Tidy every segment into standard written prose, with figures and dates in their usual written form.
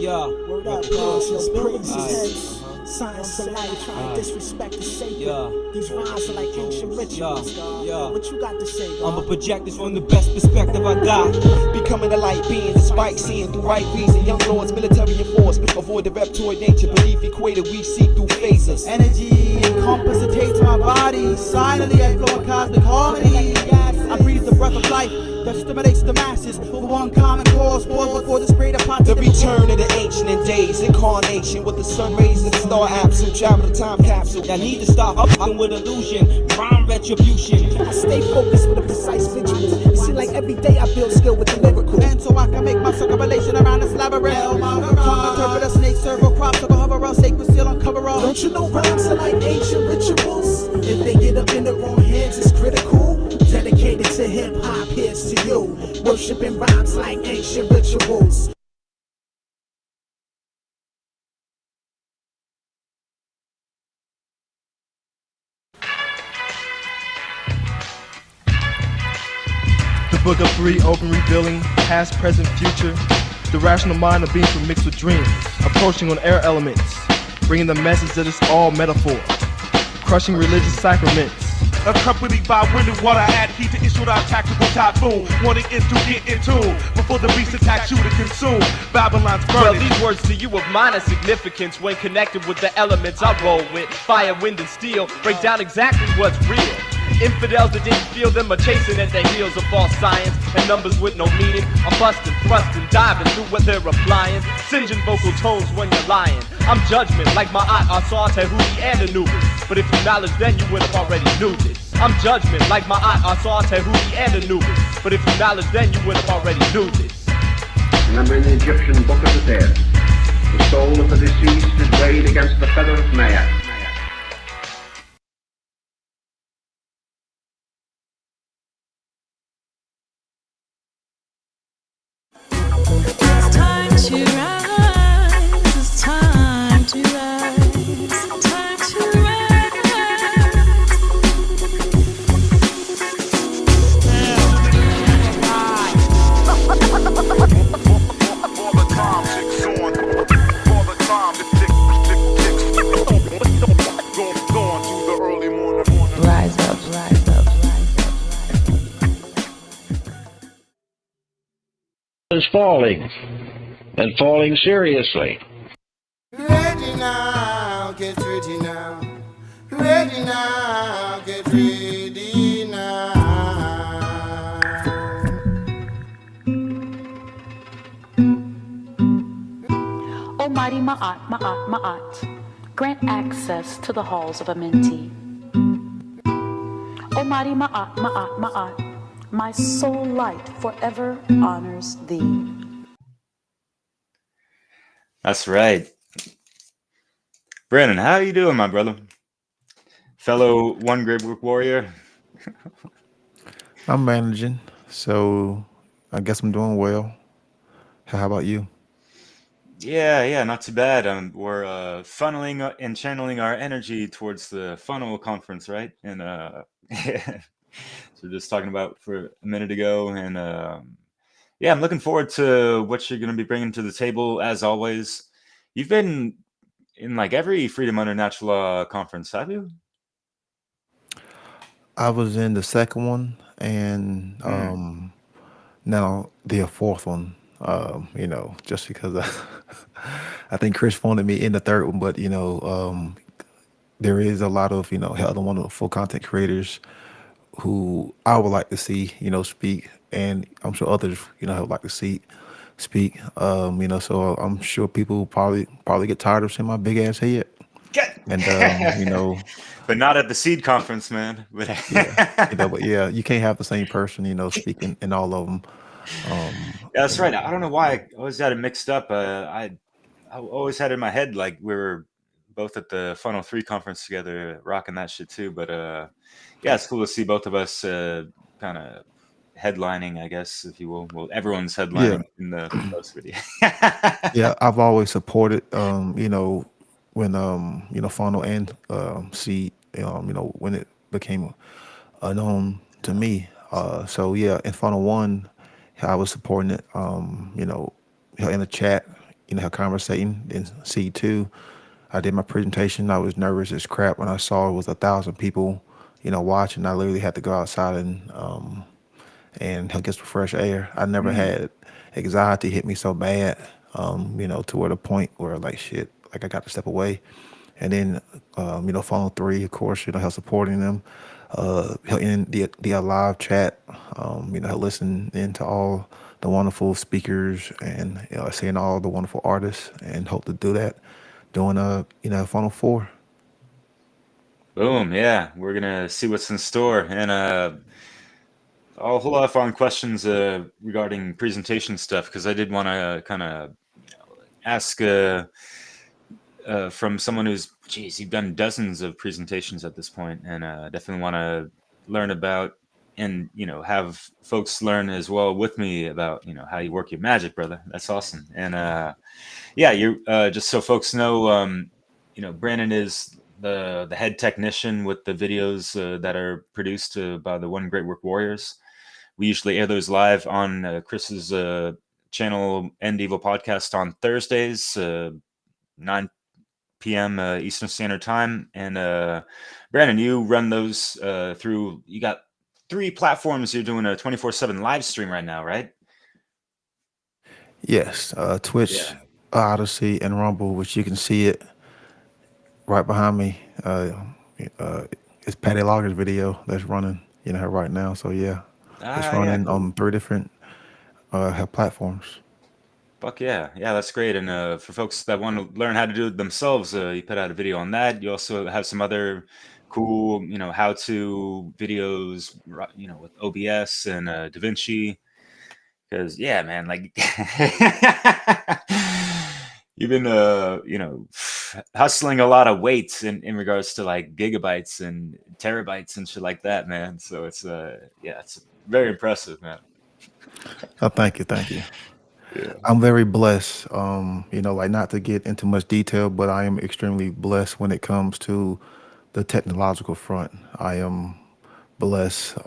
Yeah. Word up, praises, praises. Science of life, trying to disrespect the sacred. These rhymes are like ancient rituals, God. What you got to say, God? I'ma project this from the best perspective I got. Becoming a light being despite seeing through right reason. Young lords, military enforcement. Avoid the reptoid nature beneath equator. We see through phases. Energy incapacitates my body. Silently I flow in cosmic harmony. I breathe the breath of life that stimulates the masses for one common cause. Pause before this great apocalypse. The return of the ancient in days, incarnation with the sun rays and the star absolute. Travel the time capsule. I need to stop up with illusion, rhyme retribution. I stay focused with a precise vigilance. It seems like every day I build skill with the lyrical. And so I can make my circumambulation around this labyrinth. Interpret a snake, serve a crop, so go hover all sacred seal, uncover all. Don't you know rhymes are like ancient rituals? If they get up in the wrong hands, it's critical. Dedicated to hip hop, here's to you. Worshipping rhymes like ancient rituals. The book of three open revealing past, present, future. The rational mind of being mixed with dreams, approaching on air elements, bringing the message that it's all metaphor, crushing religious sacraments. Accompanied by wind and water, add heat to issue our tactical typhoon. Wanting in to get in tune before the beast attacks you to consume. Babylon's Well, burning. these words to you of minor significance when connected with the elements I roll with. Fire, wind, and steel break down exactly what's real. Infidels that didn't feel them are chasing at the heels of false science and numbers with no meaning. I'm busting, thrusting, diving through what they're applying. Singeing vocal tones when you're lying. I'm judgment like Maat Isfet, Tahuti, and Anubis. But if you knowledge, then you would have already knew this. I'm judgment like Maat Isfet, Tahuti, and Anubis. But if you knowledge, then you would have already knew this. Remember in the Egyptian book of the dead, the soul of the deceased is weighed against the feather of Maat. It's time to rise, it's time to rise, time to rise. All the time, chicks on. All the time, the chicks going to the early morning. Rise up, rise up, rise up. Is falling, and falling seriously. Ready now, get ready now. Ready now, get ready now. Almighty Maat, Maat, Maat, grant access to the halls of a mentee. Almighty Maat, Maat, Maat, my soul light forever honors thee. That's right. Brandon, how you doing, my brother? Fellow One Great Work Warrior. I'm managing, so I guess I'm doing well. How about you? Yeah, not too bad. We're funneling and channeling our energy towards the funnel conference, right? And so just talking about for a minute ago, and yeah, I'm looking forward to what you're going to be bringing to the table. As always, you've been in like every Freedom Under Natural Law conference, have you? I was in the second one, and now the fourth one. Just because I think Chris wanted me in the third one, but there is a lot of other wonderful content creators who I would like to see speak, and I'm sure others would like to see speak. So I'm sure people probably get tired of seeing my big ass head. And but not at the Seed conference, man. But yeah, you can't have the same person speaking in all of them. Yeah, that's right. I don't know why I always had it mixed up. I always had it in my head like we were both at the Funnel 3 conference together, rocking that shit too. But yeah, it's cool to see both of us kind of headlining, I guess, if you will. Well, everyone's headlining in the post video. Yeah, I've always supported, when Funnel and Seed, when it became known to me. So yeah, in Funnel 1, I was supporting it, in the chat, have conversating. Then C2, I did my presentation. I was nervous as crap when I saw it was 1,000 people, watching. I literally had to go outside and get some fresh air. I never had anxiety hit me so bad, to where the point where like shit, like I got to step away. And then, Funnel 3, of course, help supporting them. In the live chat, listen into all the wonderful speakers and seeing all the wonderful artists, and hope to do that doing Funnel 4. Boom. Yeah, we're gonna see what's in store, and a whole lot of fun questions regarding presentation stuff, because I did want to kind of ask from someone who's, geez, you've done dozens of presentations at this point, and definitely want to learn about, and have folks learn as well with me about how you work your magic, brother. That's awesome. And yeah, you just so folks know, Brandon is the head technician with the videos that are produced by the One Great Work Warriors. We usually air those live on Chris's channel, End Evil Podcast, on Thursdays, 9 p.m. Eastern Standard Time. And Brandon, you run those through, you got 3 platforms. You're doing a 24/7 live stream right now, right? Yes, Twitch, Odyssey, and Rumble, which you can see it right behind me. It's Patty Logger's video that's running, right now. So yeah, it's running cool. on 3 different platforms. Fuck yeah. Yeah, that's great. And for folks that want to learn how to do it themselves, you put out a video on that. You also have some other cool, how-to videos, with OBS and DaVinci. Because, yeah, man, like, you've been, hustling a lot of weights in regards to, like, gigabytes and terabytes and shit like that, man. So it's, it's very impressive, man. Oh, thank you. Yeah. I'm very blessed. Not to get into much detail, but I am extremely blessed when it comes to the technological front. I am blessed.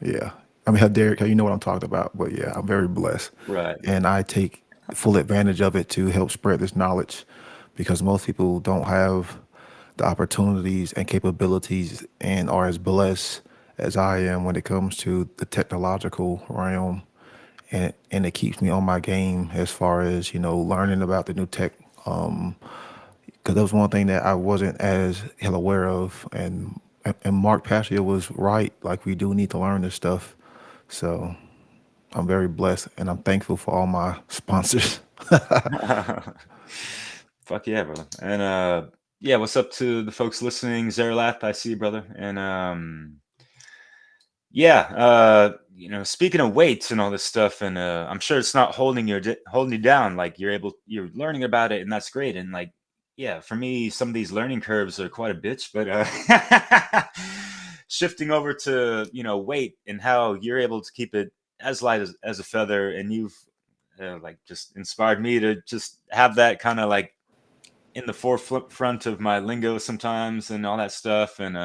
Yeah. I mean, Derek, you know what I'm talking about, but yeah, I'm very blessed. Right. And I take full advantage of it to help spread this knowledge, because most people don't have the opportunities and capabilities and are as blessed as I am when it comes to the technological realm. And it keeps me on my game as far as learning about the new tech, because that was one thing that I wasn't as hell aware of, and Mark Pasio was right. Like, we do need to learn this stuff. So I'm very blessed, and I'm thankful for all my sponsors. Fuck yeah, brother. And yeah, what's up to the folks listening? Zeralath, I see you, brother. And yeah, speaking of weights and all this stuff, and I'm sure it's not holding you down. Like, you're learning about it, and that's great. And like, yeah, for me, some of these learning curves are quite a bitch, but shifting over to weight and how you're able to keep it as light as a feather, and you've like just inspired me to just have that kind of like in the forefront of my lingo sometimes and all that stuff, and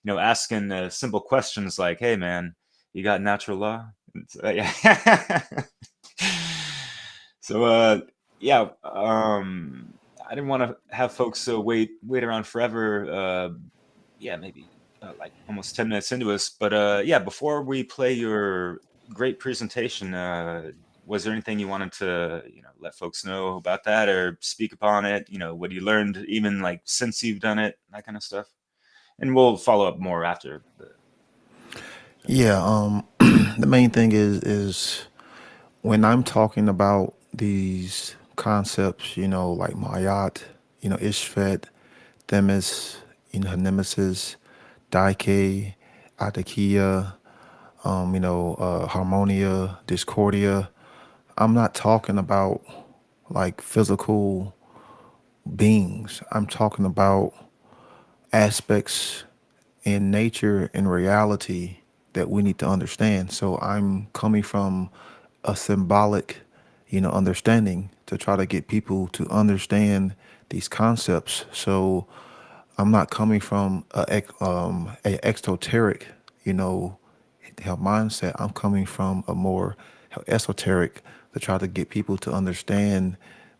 asking simple questions like, hey man, you got natural law? Yeah. So yeah, I didn't want to have folks wait around forever. Yeah, maybe like almost 10 minutes into us, but yeah, before we play your great presentation, was there anything you wanted to let folks know about that, or speak upon it? What you learned even like since you've done it, that kind of stuff, and we'll follow up more after. Yeah, the main thing is when I'm talking about these concepts, like Maat, Isfet, Themis, Nemesis, Daike, Adakia, Harmonia, Discordia. I'm not talking about like physical beings. I'm talking about aspects in nature and reality that we need to understand. So I'm coming from a symbolic, understanding to try to get people to understand these concepts. So I'm not coming from a exoteric, mindset. I'm coming from a more esoteric to try to get people to understand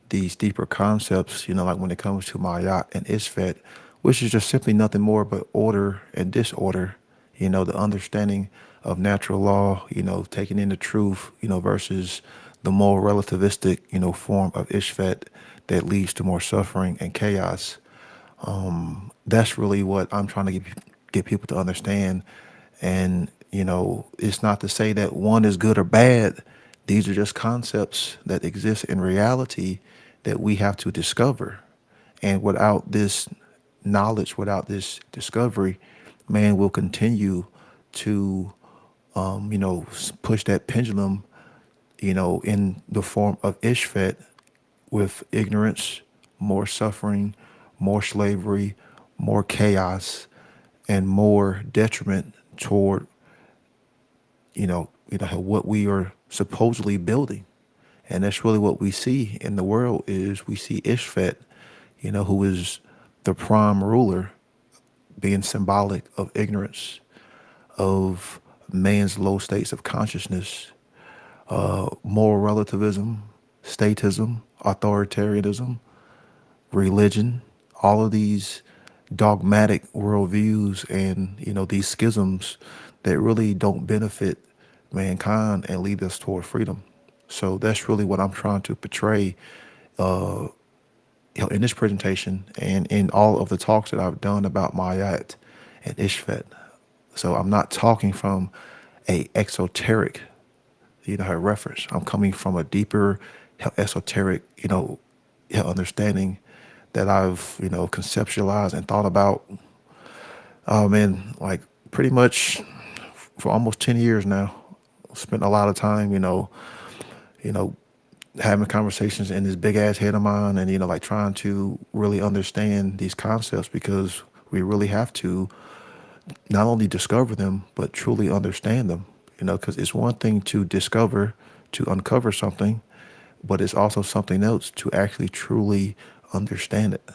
these deeper concepts, like when it comes to Mayat and Isfet, which is just simply nothing more but order and disorder, the understanding of natural law, taking in the truth, versus the more relativistic, form of Ishvet that leads to more suffering and chaos. That's really what I'm trying to get people to understand. And, it's not to say that one is good or bad. These are just concepts that exist in reality that we have to discover. And without this knowledge, without this discovery, man will continue to, push that pendulum, in the form of Ishvet with ignorance, more suffering, more slavery, more chaos, and more detriment toward, what we are supposedly building. And that's really what we see in the world is we see Ishvet, who is the prime ruler, being symbolic of ignorance, of man's low states of consciousness, moral relativism, statism, authoritarianism, religion, all of these dogmatic worldviews and, these schisms that really don't benefit mankind and lead us toward freedom. So that's really what I'm trying to portray in this presentation and in all of the talks that I've done about Mayat and Ishvet. So I'm not talking from a exoteric, reference. I'm coming from a deeper, esoteric, understanding that I've, conceptualized and thought about, man, like pretty much for almost 10 years now. Spent a lot of time, you know, having conversations in this big ass head of mine and, like trying to really understand these concepts because we really have to not only discover them, but truly understand them, because it's one thing to discover, to uncover something, but it's also something else to actually truly understand it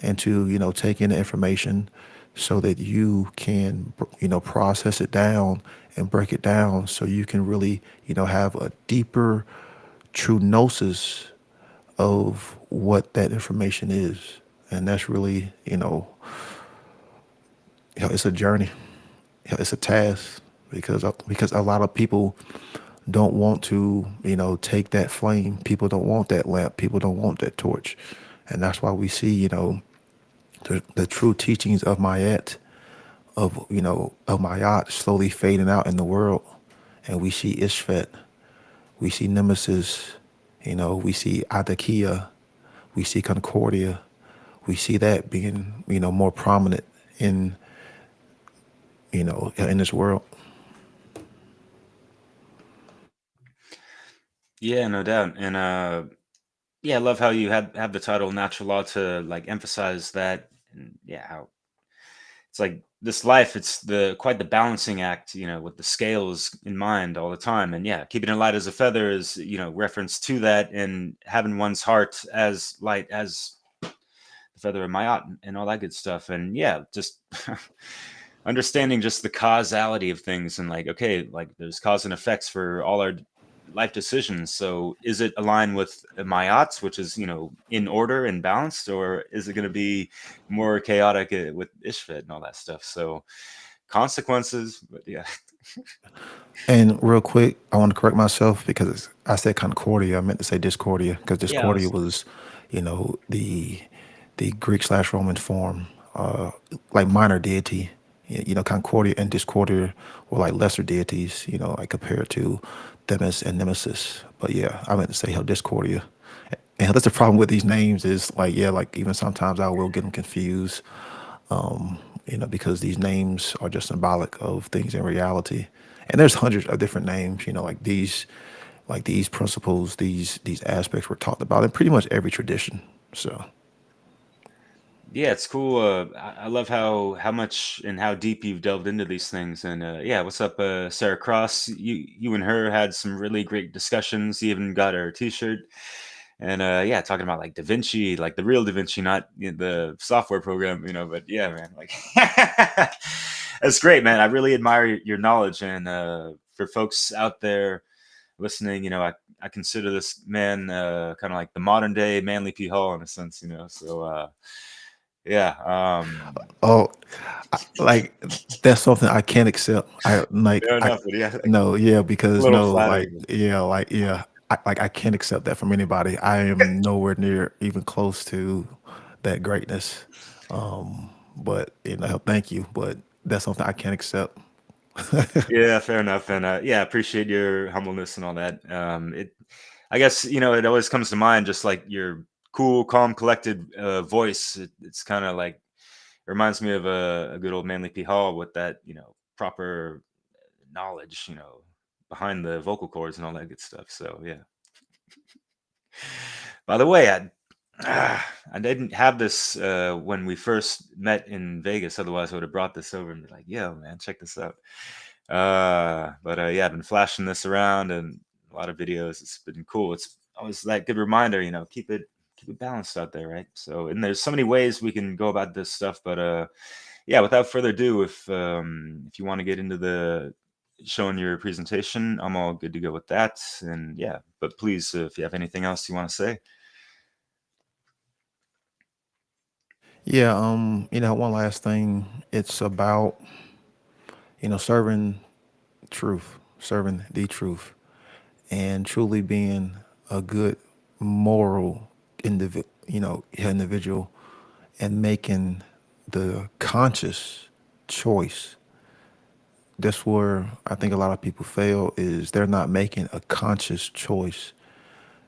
and to, take in the information so that you can, process it down and break it down so you can really, have a deeper true gnosis of what that information is. And that's really, it's a journey. It's a task because a lot of people don't want to, take that flame. People don't want that lamp. People don't want that torch. And that's why we see, the true teachings of Mayat, of Mayat slowly fading out in the world. And we see Ishvet, we see Nemesis, we see Adakia, we see Concordia. We see that being, more prominent in, in this world. Yeah, no doubt. And yeah, I love how you have the title Natural Law to like emphasize that. And yeah, how it's like this life, it's the quite the balancing act, with the scales in mind all the time. And yeah, keeping it light as a feather is, reference to that and having one's heart as light as the feather of Mayat and all that good stuff. And yeah, just understanding just the causality of things and like, okay, like there's cause and effects for all our life decisions. So is it aligned with Mayat's, which is, in order and balanced, or is it going to be more chaotic with Ishvet and all that stuff? So consequences, but yeah. And real quick, I want to correct myself because I said Concordia. I meant to say Discordia because Yeah, I Discordia was, was, the Greek/Roman form, like minor deity. Concordia and Discordia were like lesser deities, like compared to Themis and Nemesis. But yeah, I meant to say Discordia. And that's the problem with these names is like, yeah, like even sometimes I will get them confused, because these names are just symbolic of things in reality. And there's hundreds of different names, like these principles, these aspects were talked about in pretty much every tradition. So yeah, it's cool. I love how much and how deep you've delved into these things. And yeah, what's up, Sarah Cross? You and her had some really great discussions. You even got her T-shirt. And yeah, talking about like Da Vinci, like the real Da Vinci, not the software program, But yeah, man, like that's great, man. I really admire your knowledge, and for folks out there listening, I consider this man kind of like the modern day Manly P. Hall in a sense, So yeah, Oh, like that's something I can't accept. fair enough. But yeah, No, yeah, a because little no, like, flattering. yeah, like, yeah, I can't accept that from anybody. I am nowhere near even close to that greatness. But thank you, but that's something I can't accept. Yeah, fair enough. And yeah, appreciate your humbleness and all that. I guess, it always comes to mind just like your cool, calm, collected voice. It's kind of like, it reminds me of a good old Manly P. Hall with that, proper knowledge, behind the vocal cords and all that good stuff. So yeah. By the way, I didn't have this when we first met in Vegas. Otherwise, I would have brought this over and be like, "Yo, man, check this out." But yeah, I've been flashing this around and a lot of videos. It's been cool. It's always that good reminder, keep it balanced out there, right? So, and there's so many ways we can go about this stuff. But yeah, without further ado, if you want to get into the showing your presentation, I'm all good to go with that. And yeah, but please, if you have anything else you want to say. Yeah, one last thing. It's about, serving truth, serving the truth, and truly being a good moral individual, and making the conscious choice. That's where I think a lot of people fail, is they're not making a conscious choice.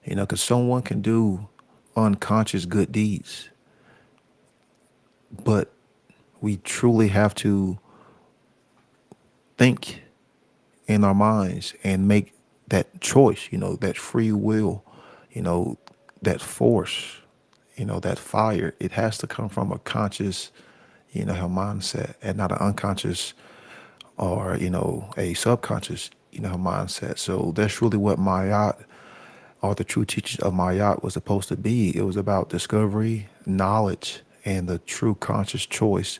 Because someone can do unconscious good deeds, but we truly have to think in our minds and make that choice, that free will, you know, that force, that fire. It has to come from a conscious, mindset, and not an unconscious or, a subconscious, mindset. So that's really what Mayat, or the true teachings of Mayat, was supposed to be. It was about discovery, knowledge, and the true conscious choice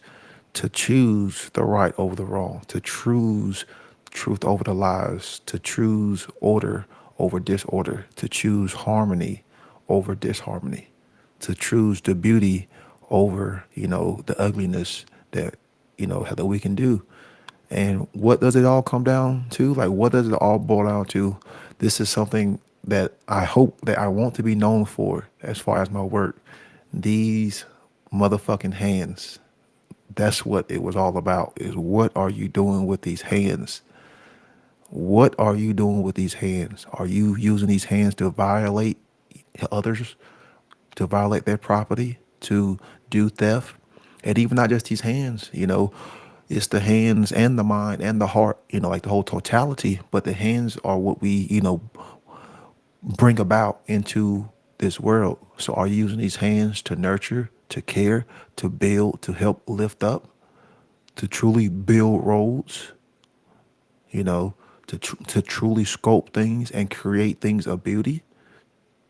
to choose the right over the wrong, to choose truth over the lies, to choose order over disorder, to choose harmony over disharmony, to choose the beauty over, the ugliness that, that we can do. And what does it all come down to? Like, what does it all boil down to? This is something that I hope that I want to be known for as far as my work. These motherfucking hands. That's what it was all about, is what are you doing with these hands? What are you doing with these hands? Are you using these hands to violate others, to violate their property, to do theft? And even not just these hands, it's the hands and the mind and the heart, like the whole totality. But the hands are what we, bring about into this world. So are you using these hands to nurture, to care, to build, to help lift up, to truly build roads, to truly sculpt things and create things of beauty,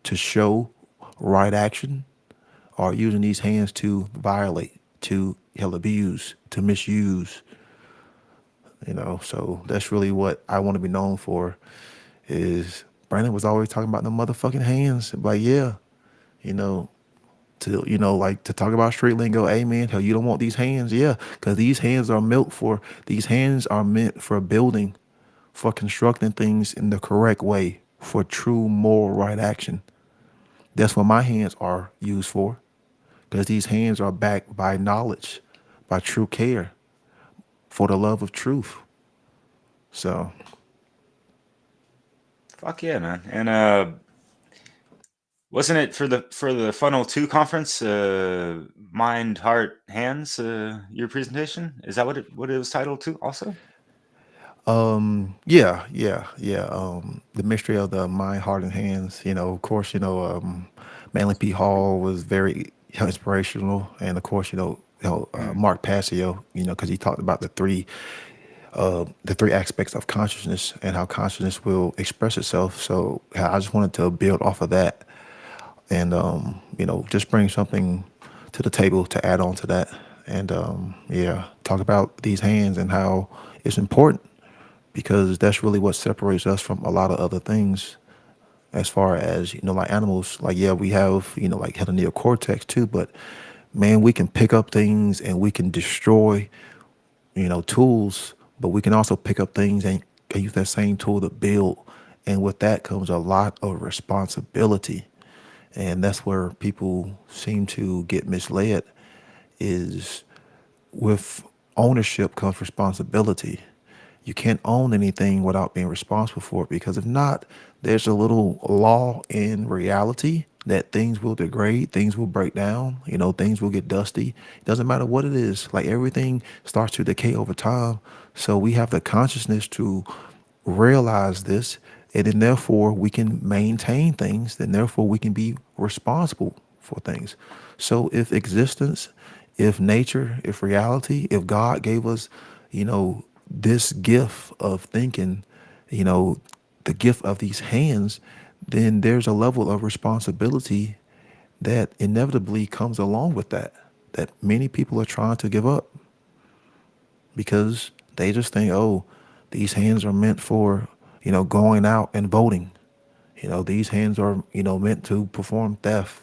to show right action? Or using these hands to violate, to abuse, to misuse? So that's really what I want to be known for. Is Brandon was always talking about the motherfucking hands. Like, yeah, like to talk about street lingo. Hey man, hell, you don't want these hands? Yeah, because these hands are meant for building, for constructing things in the correct way, for true moral right action. That's what my hands are used for, because these hands are backed by knowledge, by true care, for the love of truth. So Fuck yeah, man. And wasn't it for the Funnel 2 conference, Mind, Heart, Hands, your presentation? Is that what it was titled to also? yeah. The mystery of the mind, heart, and hands. Of course, Manly P. Hall was very inspirational, and of course, Mark Passio, because he talked about the three aspects of consciousness and how consciousness will express itself. So I just wanted to build off of that, and just bring something to the table to add on to that, and talk about these hands and how it's important because that's really what separates us from a lot of other things. As far as like animals, like yeah, we have like had a neocortex too, but man, we can pick up things and we can destroy tools, but we can also pick up things and can use that same tool to build. And with that comes a lot of responsibility. And that's where people seem to get misled, is with ownership comes responsibility. You can't own anything without being responsible for it, because if not, there's a little law in reality that things will degrade, things will break down, things will get dusty. It doesn't matter what it is. Like everything starts to decay over time. So we have the consciousness to realize this, and then therefore we can maintain things, then therefore we can be responsible for things. So if existence, if nature, if reality, if God gave us, this gift of thinking, the gift of these hands, then there's a level of responsibility that inevitably comes along with that many people are trying to give up, because they just think, oh, these hands are meant for, going out and voting. These hands are, meant to perform theft.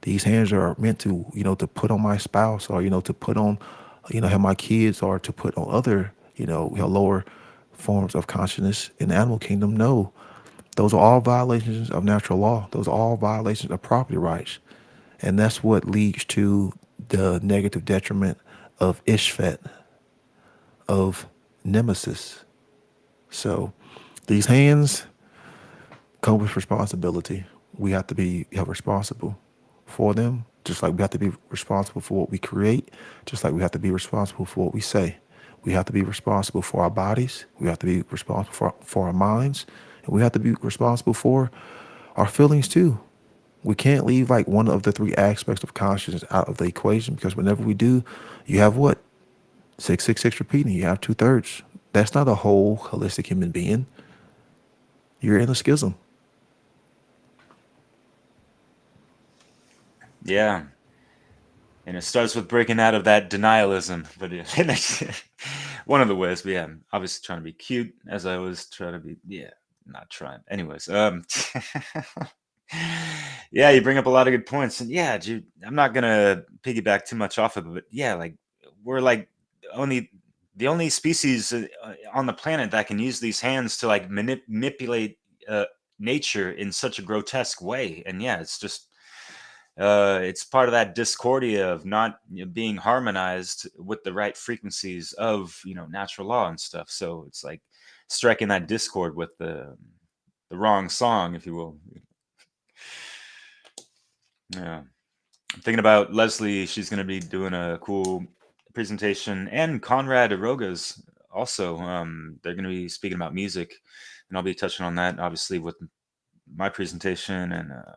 These hands are meant to, to put on my spouse, or, to put on, have my kids, or to put on other, lower forms of consciousness in the animal kingdom. No, those are all violations of natural law. Those are all violations of property rights. And that's what leads to the negative detriment of Isfet, of nemesis. So these hands come with responsibility. We have to be responsible for them, just like we have to be responsible for what we create, just like we have to be responsible for what we say. We have to be responsible for our bodies. We have to be responsible for our minds. And we have to be responsible for our feelings too. We can't leave like one of the three aspects of consciousness out of the equation, because whenever we do, you have what? 666 repeating. You have 2/3. That's not a whole holistic human being. You're in a schism. Yeah. And it starts with breaking out of that denialism. But yeah, one of the ways, but yeah, I'm obviously trying to be cute, as I always try to be. Yeah, not trying. Anyways, yeah, you bring up a lot of good points. And yeah, dude, I'm not going to piggyback too much off of it, but yeah, like we're like the only species on the planet that can use these hands to like manipulate nature in such a grotesque way. And yeah, it's just it's part of that discordia of not being harmonized with the right frequencies of natural law and stuff. So it's like striking that discord with the wrong song, if you will. Yeah, I'm thinking about Leslie. She's going to be doing a cool presentation, and Conrad Aroga's also. They're going to be speaking about music, and I'll be touching on that obviously with my presentation and a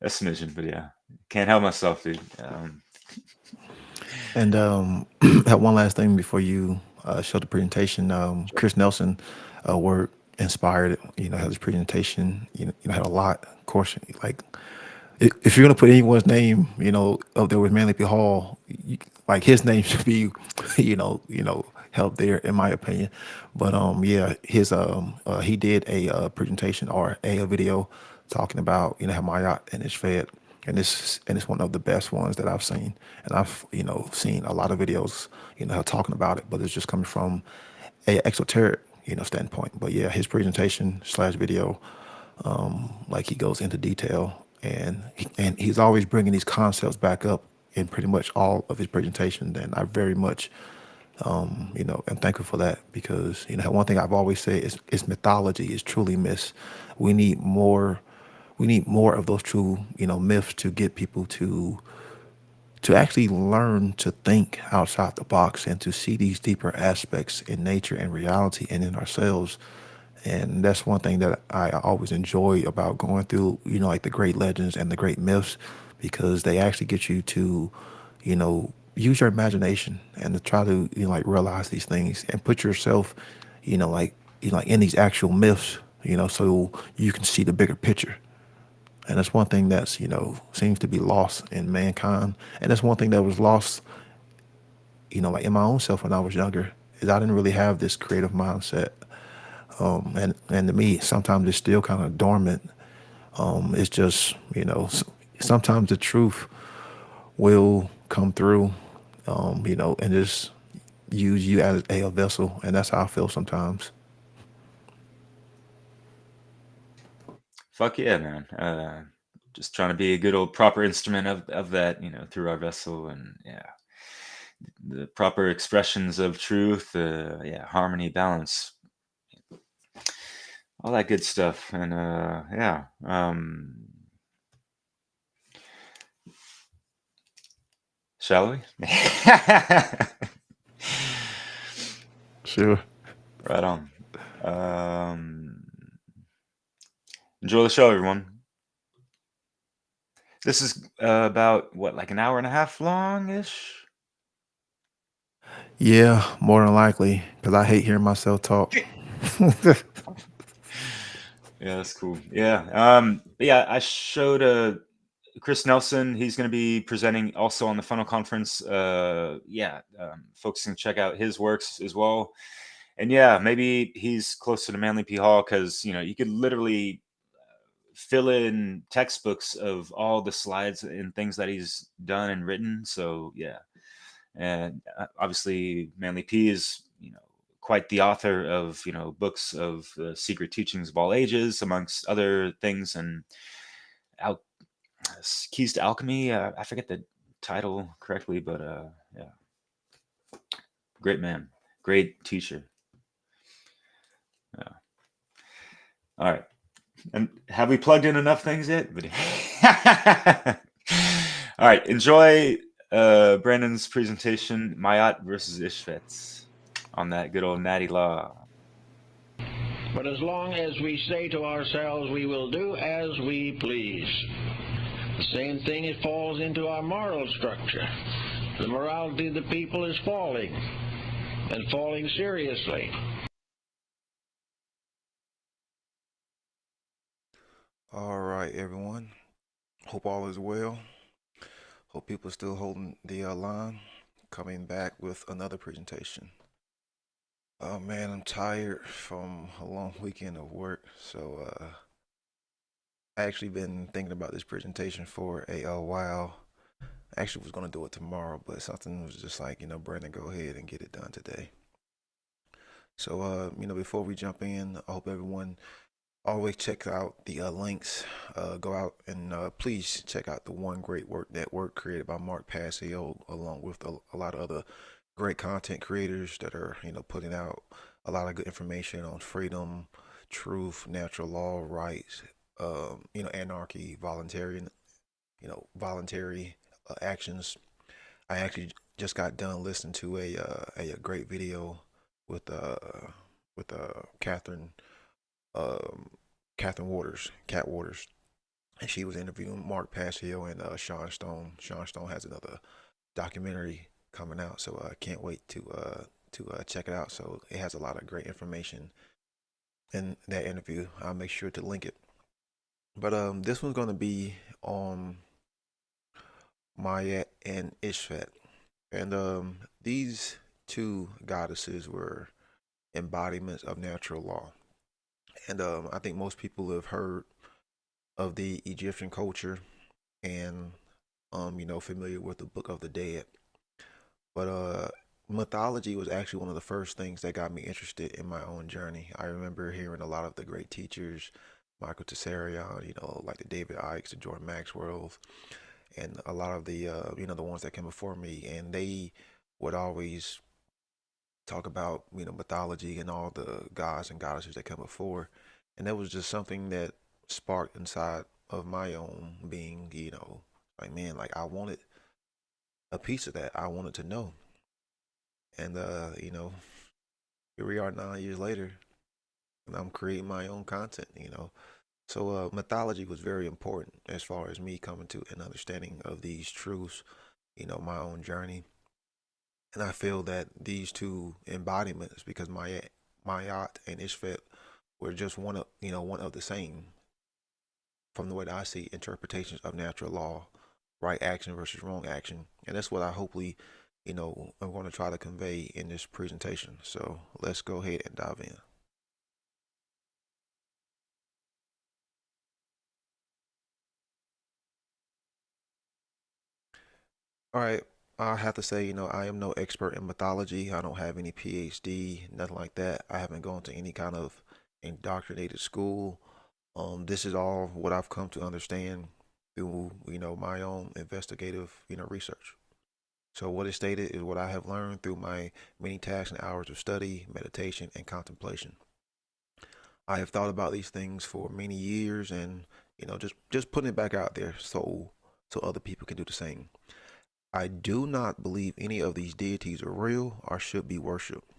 smidgen, but yeah, can't help myself, dude. And have one last thing before you show the presentation. Chris Nelson work inspired, had his presentation, had a lot. Of course, like if you're gonna put anyone's name, up there with Manly P. Hall, like his name should be, held there, in my opinion. But yeah, his he did a presentation, or a video talking about how Maat Isfet, and it's one of the best ones that I've seen. And I've seen a lot of videos talking about it, but it's just coming from a exoteric standpoint. But yeah, his presentation / video, like he goes into detail, and he's always bringing these concepts back up in pretty much all of his presentations. And I very much am thankful for that, because one thing I've always said is mythology is truly myths. We need more of those true myths to get people to actually learn to think outside the box, and to see these deeper aspects in nature and reality and in ourselves. And that's one thing that I always enjoy about going through, like the great legends and the great myths, because they actually get you to, use your imagination and to try to, like realize these things and put yourself, like in these actual myths, so you can see the bigger picture. And that's one thing that's, seems to be lost in mankind. And that's one thing that was lost, like in my own self when I was younger, is I didn't really have this creative mindset. And to me, sometimes it's still kind of dormant. It's just, sometimes the truth will come through, and just use you as a vessel. And that's how I feel sometimes. Fuck yeah, man. Just trying to be a good old proper instrument of that, through our vessel, and yeah, the proper expressions of truth, yeah, harmony, balance, all that good stuff. And yeah, shall we? Sure. Right on. Enjoy the show, everyone. This is about what, like an hour and a half long ish? Yeah, more than likely, because I hate hearing myself talk. Yeah, that's cool. Yeah. Yeah, I showed Chris Nelson. He's going to be presenting also on the Funnel Conference. Yeah, folks can check out his works as well. And yeah, maybe he's closer to Manly P. Hall because, you could literally fill in textbooks of all the slides and things that he's done and written. So yeah. And obviously Manly P is, quite the author of, books of the secret teachings of all ages, amongst other things, and Al- Keys to Alchemy. I forget the title correctly, but yeah, great man, great teacher. Yeah. All right. And have we plugged in enough things yet? All right. Enjoy Brandon's presentation, Maat versus Isfet, on that good old Natty Law. But as long as we say to ourselves, we will do as we please, the same thing, it falls into our moral structure. The morality of the people is falling, and falling seriously. All right, everyone. Hope all is well. Hope people are still holding the line. Coming back with another presentation. Oh man, I'm tired from a long weekend of work. So I actually been thinking about this presentation for a while. I actually was gonna do it tomorrow, but something was just like, Brandon, go ahead and get it done today. So before we jump in, I hope everyone always check out the links. Go out and please check out the One Great Work Network created by Mark Passio, along with a lot of other great content creators that are, putting out a lot of good information on freedom, truth, natural law, rights, anarchy, voluntary actions. I actually just got done listening to a great video with Catherine Waters, Cat Waters, and she was interviewing Mark Passio and Sean Stone. Sean Stone has another documentary coming out, so I can't wait to check it out. So it has a lot of great information in that interview. I'll make sure to link it. But this one's gonna be on Maat and Isfet, and these two goddesses were embodiments of natural law. And I think most people have heard of the Egyptian culture and familiar with the Book of the Dead. But mythology was actually one of the first things that got me interested in my own journey. I remember hearing a lot of the great teachers, Michael Tessarion, like the David Icke, the Jordan Maxwells, and a lot of the the ones that came before me, and they would always talk about mythology and all the gods and goddesses that come before, and that was just something that sparked inside of my own being. Like, man, like I wanted a piece of that. I wanted to know, and here we are 9 years later, and I'm creating my own content. So mythology was very important as far as me coming to an understanding of these truths. My own journey. And I feel that these two embodiments, because Maat and Isfet were just one of the same, from the way that I see interpretations of natural law, right action versus wrong action. And that's what I hopefully I'm going to try to convey in this presentation. So let's go ahead and dive in. All right. I have to say, I am no expert in mythology. I don't have any PhD, nothing like that. I haven't gone to any kind of indoctrinated school. This is all what I've come to understand through, my own investigative, research. So what is stated is what I have learned through my many tasks and hours of study, meditation, and contemplation. I have thought about these things for many years, and just putting it back out there so other people can do the same. I do not believe any of these deities are real or should be worshipped.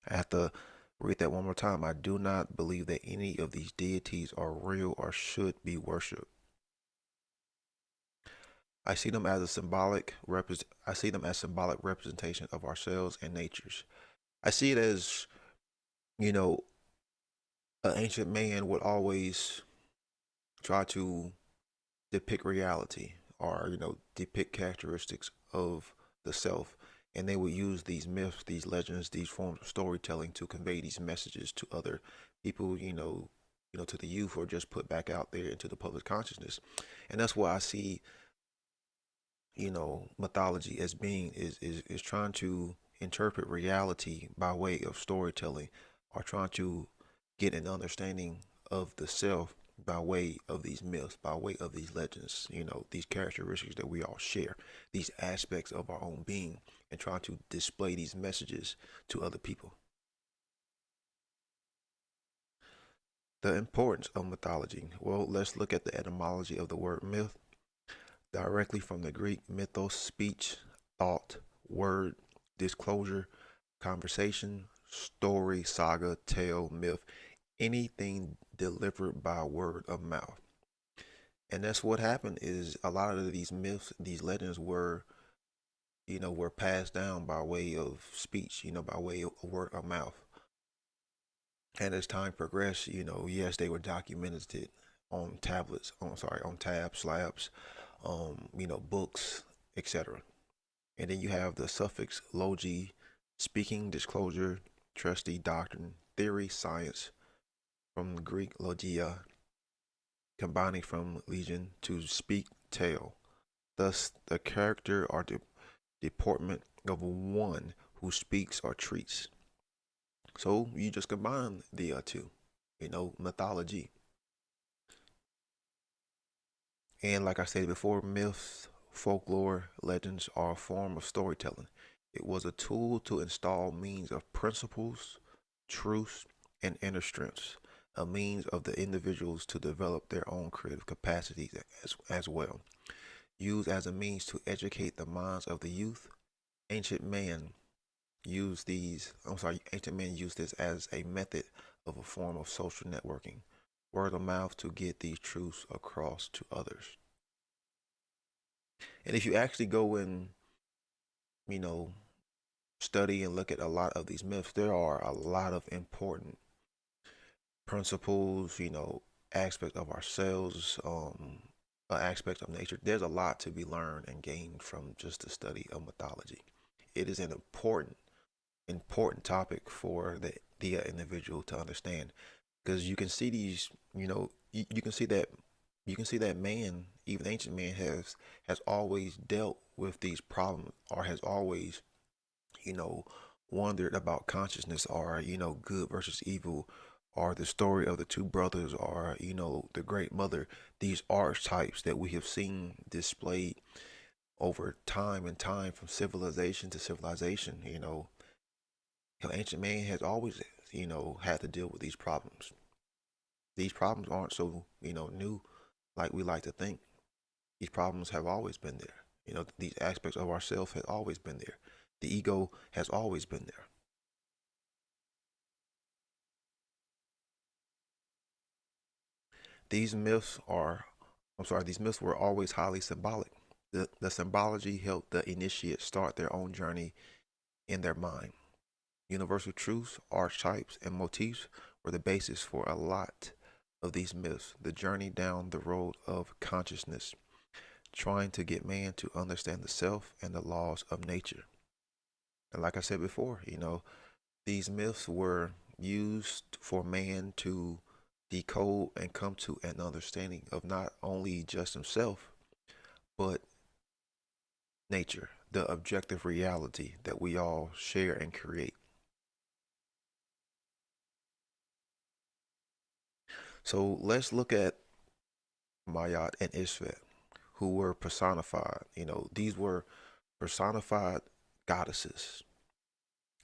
I have to read that one more time. I do not believe that any of these deities are real or should be worshipped. I see them as symbolic representation of ourselves and natures. I see it as, an ancient man would always try to depict reality or, depict characteristics of the self. And they would use these myths, these legends, these forms of storytelling to convey these messages to other people, to the youth, or just put back out there into the public consciousness. And that's why I see, mythology as being is trying to interpret reality by way of storytelling, or trying to get an understanding of the self by way of these myths, by way of these legends, these characteristics that we all share, these aspects of our own being, and trying to display these messages to other people. The importance of mythology. Well, let's look at the etymology of the word myth. Directly from the Greek mythos, speech, thought, word, disclosure, conversation, story, saga, tale, myth, anything delivered by word of mouth. And that's what happened is a lot of these myths, these legends were passed down by way of speech, by way of word of mouth. And as time progressed, yes, they were documented on tablets, on tabs, slabs, books, etc. And then you have the suffix logi, speaking, disclosure, trustee, doctrine, theory, science, from the Greek logia, combining from legion to speak, tale. Thus, the character or deportment of one who speaks or treats. So you just combine the two, mythology. And like I said before, myths, folklore, legends are a form of storytelling. It was a tool to install means of principles, truths, and inner strengths, a means of the individuals to develop their own creative capacities as well. Used as a means to educate the minds of the youth, ancient man used this as a method of a form of social networking, word of mouth, to get these truths across to others. And if you actually go and, study and look at a lot of these myths, there are a lot of important principles, aspects of ourselves, aspects of nature. There's a lot to be learned and gained from just the study of mythology. It is an important topic for the individual to understand, because you can see these, you can see that man, even ancient man, has always dealt with these problems, or has always, wondered about consciousness, or good versus evil, or the story of the two brothers, or the great mother. These archetypes that we have seen displayed over time and time, from civilization to civilization. Ancient man has always had to deal with these problems. These problems aren't so new like we like to think. These problems have always been there. These aspects of ourselves have always been there. The ego has always been there. These myths were always highly symbolic. The symbology helped the initiate start their own journey in their mind. Universal truths, archetypes, and motifs were the basis for a lot of these myths. The journey down the road of consciousness, trying to get man to understand the self and the laws of nature. And like I said before, these myths were used for man to decode and come to an understanding of not only just himself, but nature, the objective reality that we all share and create. So let's look at Maat and Isfet, who were personified. These were personified goddesses,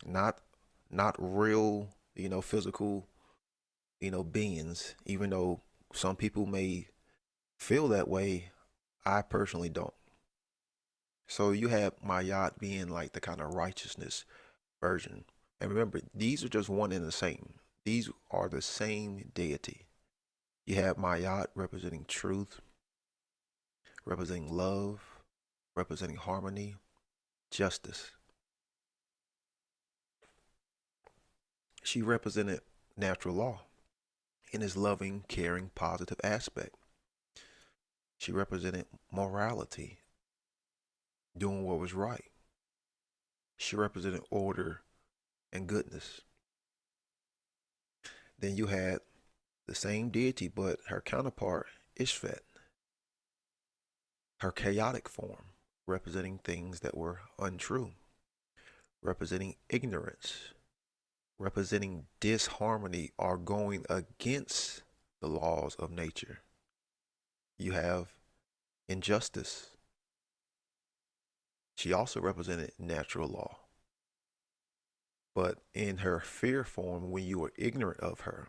not real, physical, beings. Even though some people may feel that way, I personally don't. So you have Maat being like the kind of righteousness version. And remember, these are just one and the same. These are the same deity. You have Maat representing truth, representing love, representing harmony, justice. She represented natural law in its loving, caring, positive aspect. She represented morality, doing what was right. She represented order and goodness. Then you had the same deity, but her counterpart, Isfet, her chaotic form, representing things that were untrue, representing ignorance, representing disharmony or going against the laws of nature. You have injustice. She also represented natural law. But in her fear form, when you were ignorant of her.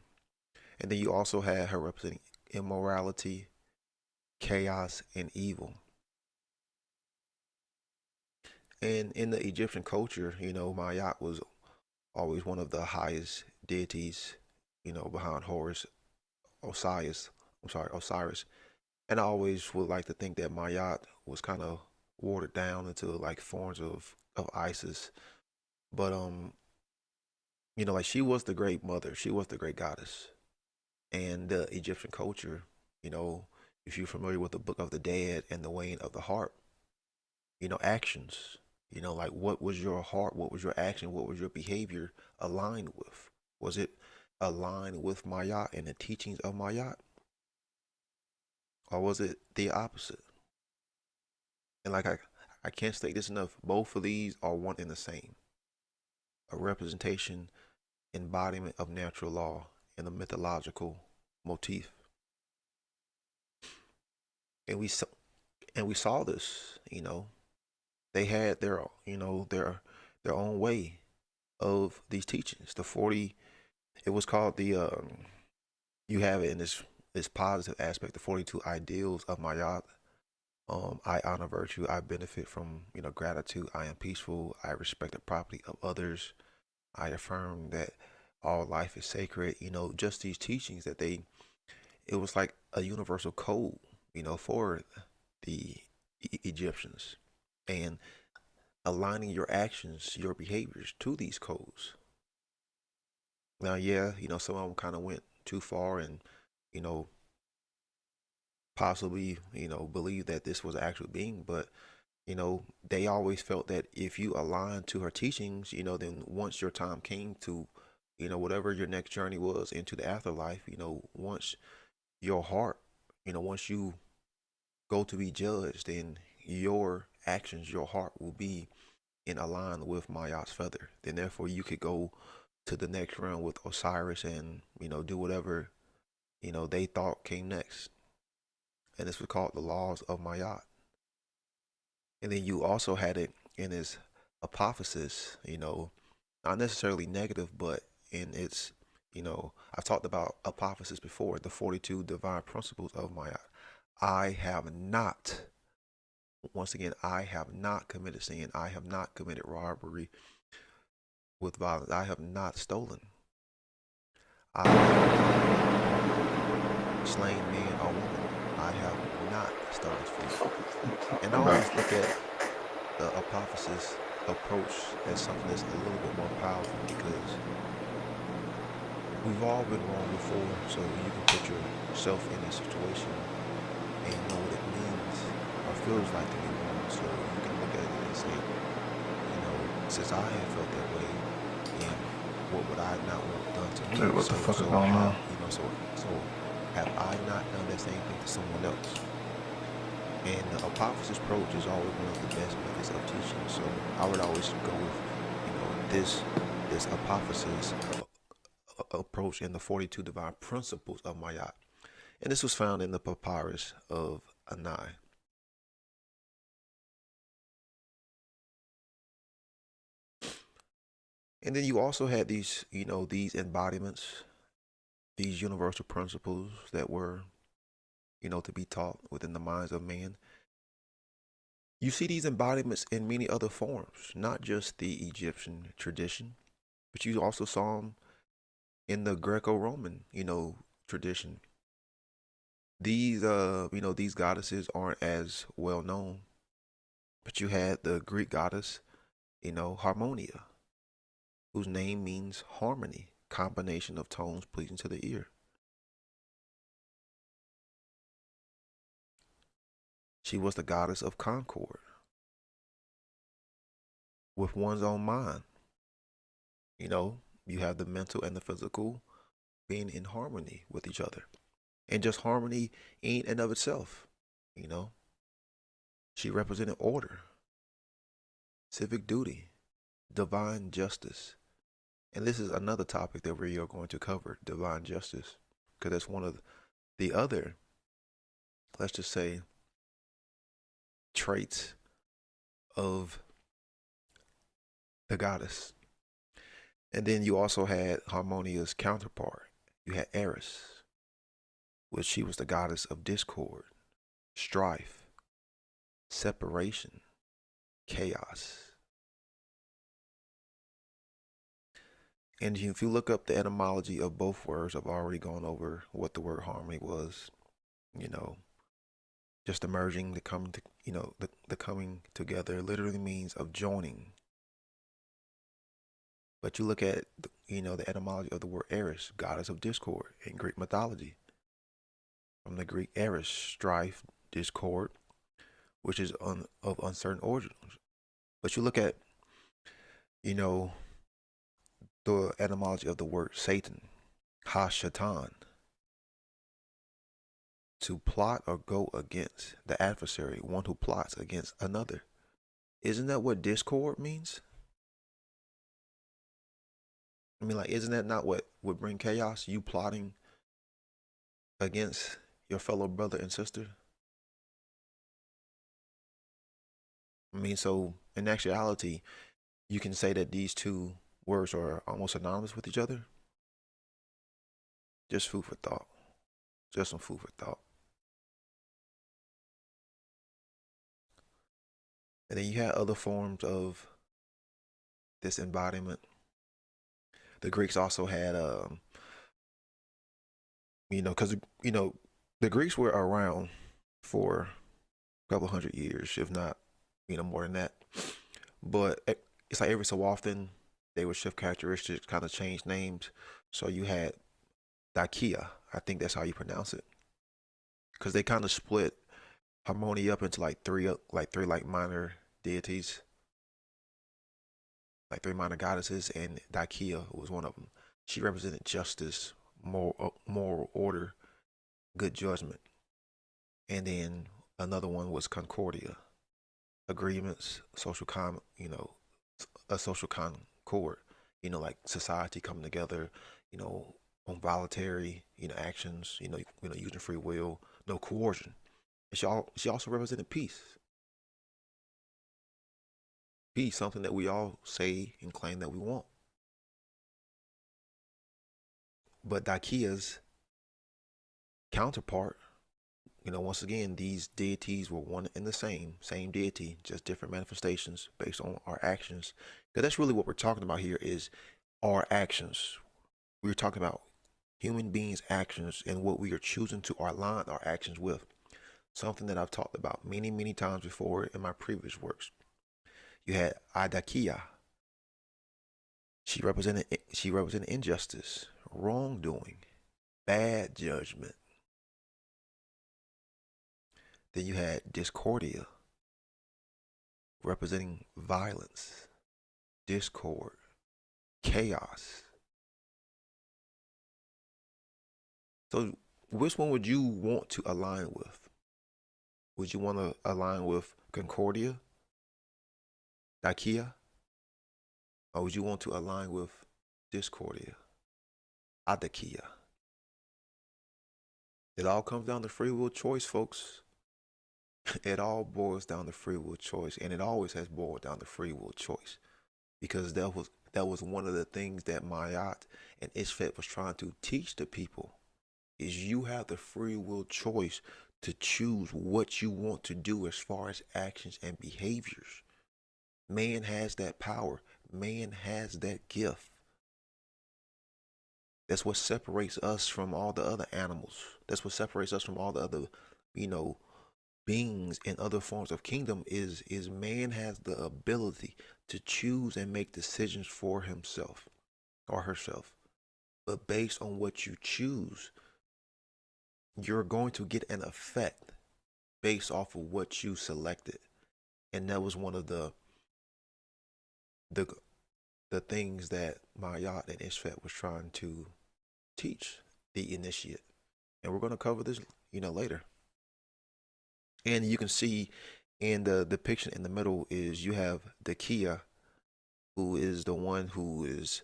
And then you also had her representing immorality, chaos, and evil. And in the Egyptian culture, Maat was always one of the highest deities, behind Osiris. And I always would like to think that Maat was kind of watered down into like forms of Isis. But like she was the great mother, she was the great goddess. And the Egyptian culture, if you're familiar with the Book of the Dead and the Weighing of the Heart, actions, like what was your heart, what was your action, what was your behavior aligned with? Was it aligned with Maat and the teachings of Maat? Or was it the opposite? And like I can't state this enough, both of these are one and the same. A representation, embodiment of natural law and a mythological motif. And we saw this, they had their own way of these teachings. The 40, it was called the you have it in this positive aspect, the 42 ideals of Maat. I honor virtue, I benefit from gratitude, I am peaceful, I respect the property of others, I affirm that all life is sacred. Just these teachings that it was like a universal code, for the Egyptians, and aligning your actions, your behaviors to these codes. Now, yeah, some of them kind of went too far and, possibly, believe that this was an actual being, but, they always felt that if you align to her teachings, then once your time came to, whatever your next journey was into the afterlife, once your heart, once you go to be judged, then your actions, your heart will be in align with Maat's feather. Then therefore you could go to the next realm with Osiris and, do whatever, they thought came next. And this was called the laws of Maat. And then you also had it in his apophysis, not necessarily negative, but in its, I've talked about apophysis before, the 42 divine principles of Maat. I have not committed sin. I have not committed robbery with violence. I have not stolen. I have not slain man or woman. I have not started food. And I always look at the apophysis approach as something that's a little bit more powerful, because we've all been wrong before, so you can put yourself in a situation and know what it means or feels like to be wrong. So you can look at it and say, since I had felt that way, and what would I not want done to me? Dude, what the fuck is going have, on? so have I not done that same thing to someone else? And the hypothesis approach is always one of the best methods of teaching. So I would always go with, this hypothesis approach in the 42 divine principles of Maat. And this was found in the papyrus of Anai. And then you also had these, these embodiments, these universal principles that were, to be taught within the minds of man. You see these embodiments in many other forms, not just the Egyptian tradition, but you also saw them in the Greco-Roman, tradition. These, these goddesses aren't as well known, but you had the Greek goddess, Harmonia, whose name means harmony, combination of tones pleasing to the ear. She was the goddess of concord, with one's own mind. You have the mental and the physical being in harmony with each other. And just harmony in and of itself, She represented order, civic duty, divine justice. And this is another topic that we are going to cover, divine justice, because that's one of the other, let's just say, traits of the goddess. And then you also had Harmonia's counterpart. You had Eris, which she was the goddess of discord, strife, separation, chaos. And if you look up the etymology of both words, I've already gone over what the word harmony was, just emerging, the coming to, the coming together literally means of joining. But you look at, the etymology of the word Eris, goddess of discord in Greek mythology. From the Greek Eris, strife, discord, which is of uncertain origins. But you look at, the etymology of the word Satan, ha-shatan, to plot or go against the adversary, one who plots against another. Isn't that what discord means? I mean, isn't that not what would bring chaos? You plotting against your fellow brother and sister? I mean, so in actuality, you can say that these two words are almost synonymous with each other. Just food for thought. Just some food for thought. And then you had other forms of this embodiment. The Greeks also had, because, the Greeks were around for a couple hundred years, if not, more than that. But it's like every so often they would shift characteristics, kind of change names. So you had Dakia, I think that's how you pronounce it, because they kind of split Harmonia up into three minor deities, three minor goddesses, and Dakia was one of them. She represented justice, moral order, good judgment. And then another one was Concordia, agreements, social a social concord, like society coming together, on voluntary, actions, using free will, no coercion. And she also represented peace. Peace, something that we all say and claim that we want. But Dakia's counterpart, once again, these deities were one and the same deity, just different manifestations based on our actions. Because that's really what we're talking about here, is our actions. We're talking about human beings' actions and what we are choosing to align our actions with. Something that I've talked about many, many times before in my previous works. You had Idakia. She represented injustice, wrongdoing, bad judgment. Then you had Discordia, representing violence, discord, chaos. So which one would you want to align with? Would you want to align with Concordia, Daikia? Or would you want to align with Discordia, Adakia? It all comes down to free will choice, folks. It all boils down to free will choice, and it always has boiled down to free will choice, because that was one of the things that Maat and Isfet was trying to teach the people, is you have the free will choice to choose what you want to do as far as actions and behaviors. Man has that power. Man has that gift. That's what separates us from all the other animals. That's what separates us from all the other, beings in other forms of kingdom is man has the ability to choose and make decisions for himself or herself. But based on what you choose, you're going to get an effect based off of what you selected. And that was one of the things that Maat and Isfet was trying to teach the initiate. And we're going to cover this, later. And you can see in the depiction in the middle is you have the Kia, who is the one who is,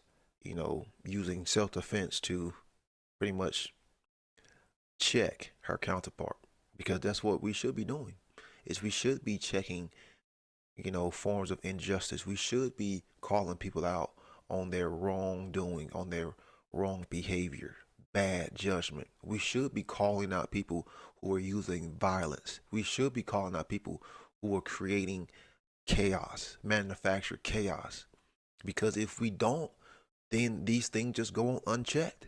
using self-defense to pretty much check her counterpart, because that's what we should be doing, is we should be checking, forms of injustice. We should be calling people out on their wrongdoing, on their wrong behavior, bad judgment. We should be calling out people who are using violence. We should be calling out people who are creating chaos, manufactured chaos. Because if we don't, then these things just go on unchecked.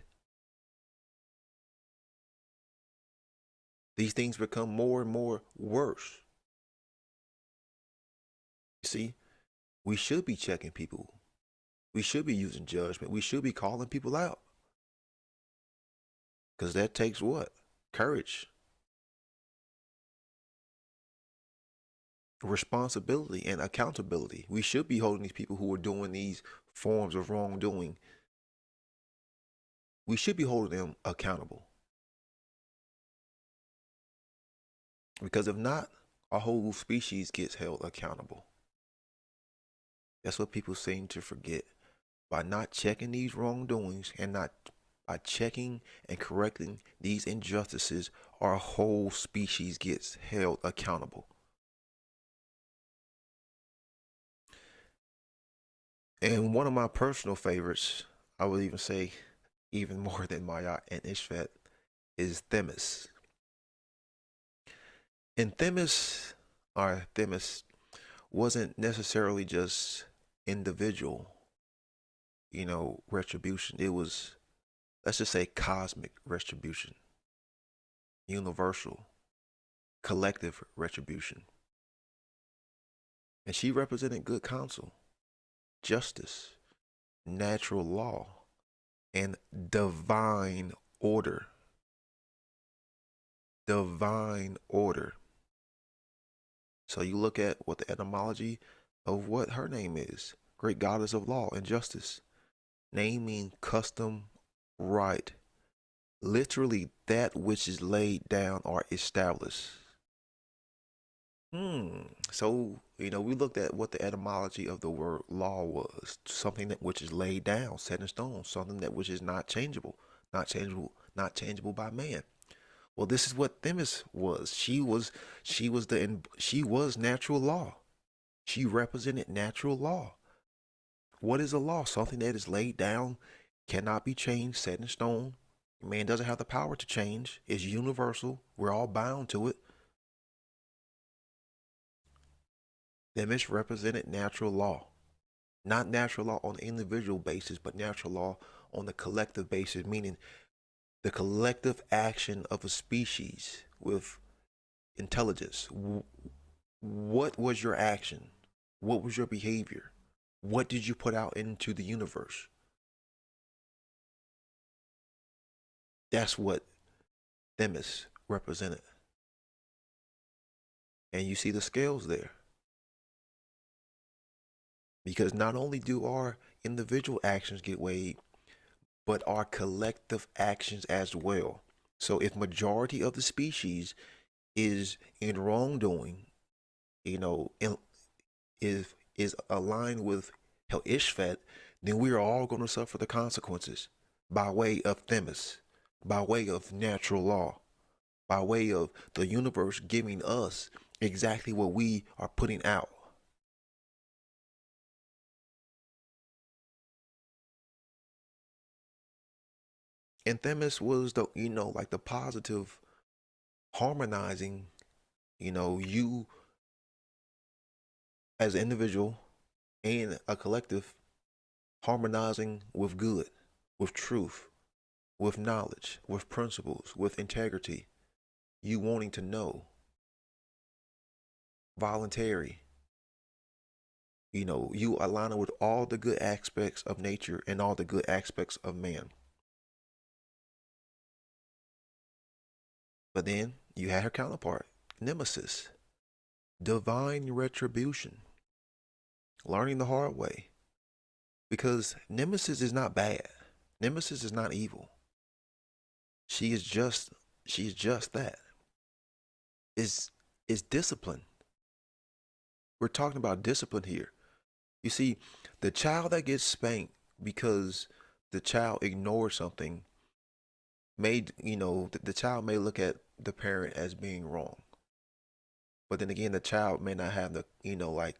These things become more and more worse. See, we should be checking people. We should be using judgment. We should be calling people out. Because that takes what? Courage. Responsibility and accountability. We should be holding these people who are doing these forms of wrongdoing. We should be holding them accountable. Because if not, our whole species gets held accountable. That's what people seem to forget. By not checking these wrongdoings and not by checking and correcting these injustices, our whole species gets held accountable. And one of my personal favorites, I would even say even more than Maat and Isfet, is Themis. And Themis wasn't necessarily just individual, retribution. It was, let's just say, cosmic retribution, universal, collective retribution. And she represented good counsel, justice, natural law, and divine order. Divine order. So you look at what the etymology of what her name is. Great goddess of law and justice. Naming custom, right. Literally that which is laid down or established. So, we looked at what the etymology of the word law was. Something that which is laid down, set in stone. Something that which is not changeable by man. Well, this is what Themis was. She was natural law. She represented natural law. What is a law? Something that is laid down, cannot be changed, set in stone. Man doesn't have the power to change. It's universal. We're all bound to it. Themis represented natural law. Not natural law on an individual basis, but natural law on the collective basis, meaning the collective action of a species with intelligence. What was your action? What was your behavior? What did you put out into the universe? That's what Themis represented. And you see the scales there. Because not only do our individual actions get weighed, but our collective actions as well. So if majority of the species is in wrongdoing, you know, is aligned with Hell Ishfet, then we are all going to suffer the consequences by way of Themis, by way of natural law, by way of the universe giving us exactly what we are putting out. And Themis was the, you know, like the positive harmonizing, you know, you as an individual and a collective harmonizing with good, with truth, with knowledge, with principles, with integrity, you wanting to know, voluntary, you know, you aligning with all the good aspects of nature and all the good aspects of man. But then you had her counterpart, Nemesis, divine retribution, learning the hard way. Because Nemesis is not bad. Nemesis is not evil. She is just that. Is discipline. We're talking about discipline here. You see, the child that gets spanked because the child ignores something may, you know, the child may look at the parent as being wrong. But then again, the child may not have the, you know, like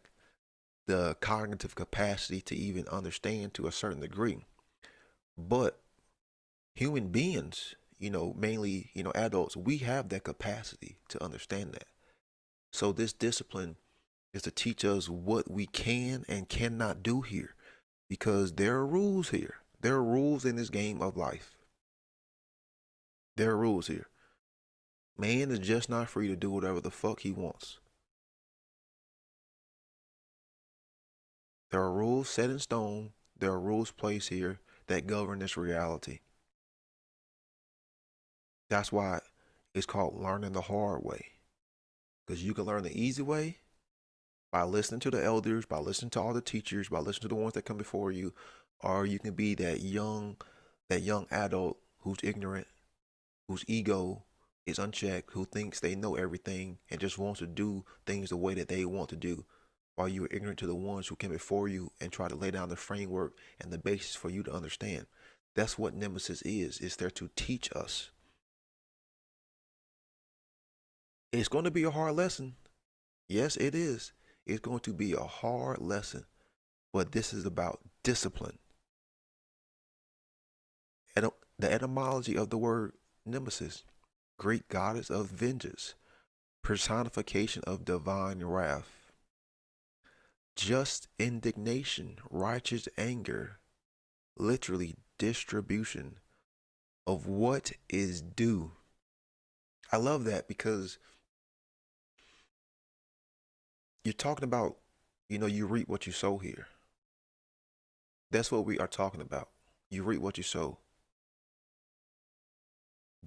the cognitive capacity to even understand to a certain degree. But human beings, you know, mainly, you know, adults, we have that capacity to understand that. So this discipline is to teach us what we can and cannot do here, because there are rules here. There are rules in this game of life. There are rules here. Man is just not free to do whatever the fuck he wants. There are rules set in stone. There are rules placed here that govern this reality. That's why it's called learning the hard way. Because you can learn the easy way by listening to the elders, by listening to all the teachers, by listening to the ones that come before you, or you can be that young adult who's ignorant, whose ego is unchecked, who thinks they know everything and just wants to do things the way that they want to do, while you are ignorant to the ones who came before you and try to lay down the framework and the basis for you to understand. That's what Nemesis is. It's there to teach us. It's going to be a hard lesson. Yes, it is. It's going to be a hard lesson. But this is about discipline. The etymology of the word Nemesis, Greek goddess of vengeance, personification of divine wrath, just indignation, righteous anger, literally distribution of what is due. I love that because you're talking about, you know, you reap what you sow here. That's what we are talking about. You reap what you sow.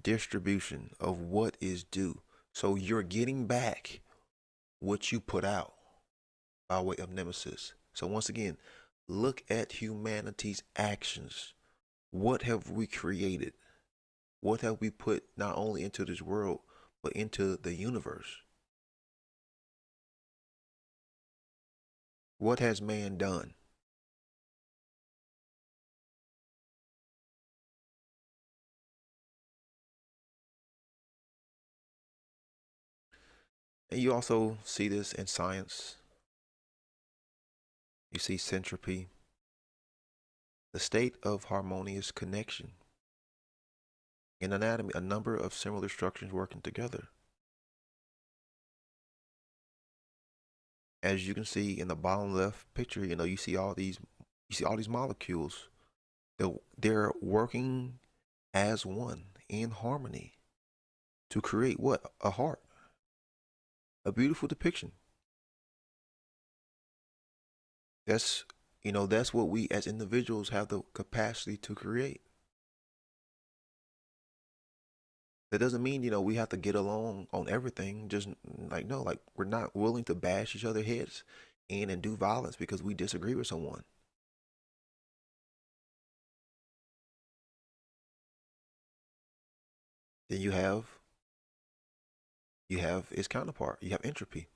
Distribution of what is due. So you're getting back what you put out by way of Nemesis. So once again, look at humanity's actions. What have we created? What have we put not only into this world, but into the universe? What has man done? And you also see this in science. You see syntropy, the state of harmonious connection. In anatomy, a number of similar structures working together. As you can see in the bottom left picture, you know, you see all these molecules. They're working as one in harmony to create what? A heart. A beautiful depiction. That's, you know, that's what we as individuals have the capacity to create. That doesn't mean, you know, we have to get along on everything. Just like, no, like we're not willing to bash each other's heads in and do violence because we disagree with someone. Then you have its counterpart. You have entropy,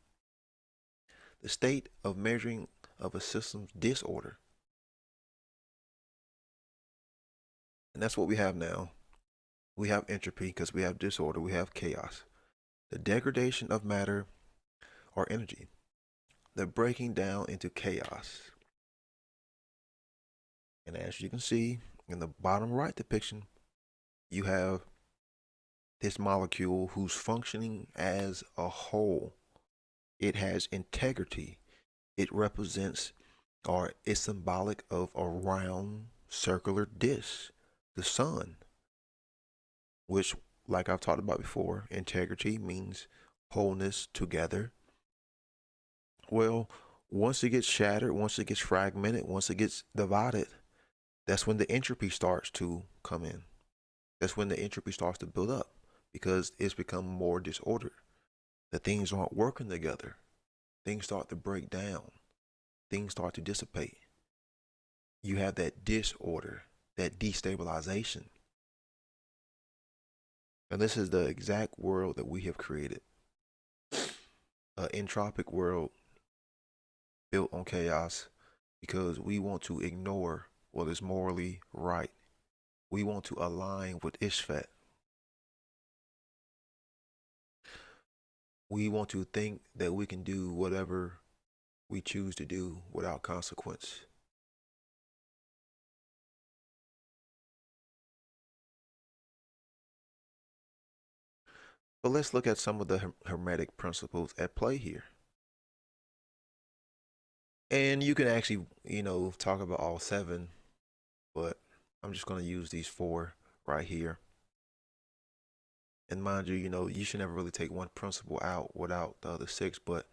the state of measuring of a system's disorder. And that's what we have now. We have entropy because we have disorder, we have chaos. The degradation of matter or energy, the breaking down into chaos. And as you can see in the bottom right depiction, you have this molecule who's functioning as a whole. It has integrity. It represents, or is symbolic of, a round circular disc, the sun, which, like I've talked about before, integrity means wholeness together. Well, once it gets shattered, once it gets fragmented, once it gets divided, that's when the entropy starts to come in. That's when the entropy starts to build up because it's become more disordered. The things aren't working together. Things start to break down. Things start to dissipate. You have that disorder, that destabilization. And this is the exact world that we have created. An entropic world built on chaos because we want to ignore what is morally right. We want to align with Isfet. We want to think that we can do whatever we choose to do without consequence. But let's look at some of the hermetic principles at play here. And you can actually, talk about all 7, but I'm just going to use these 4 right here. And mind you, you should never really take one principle out without the other 6, but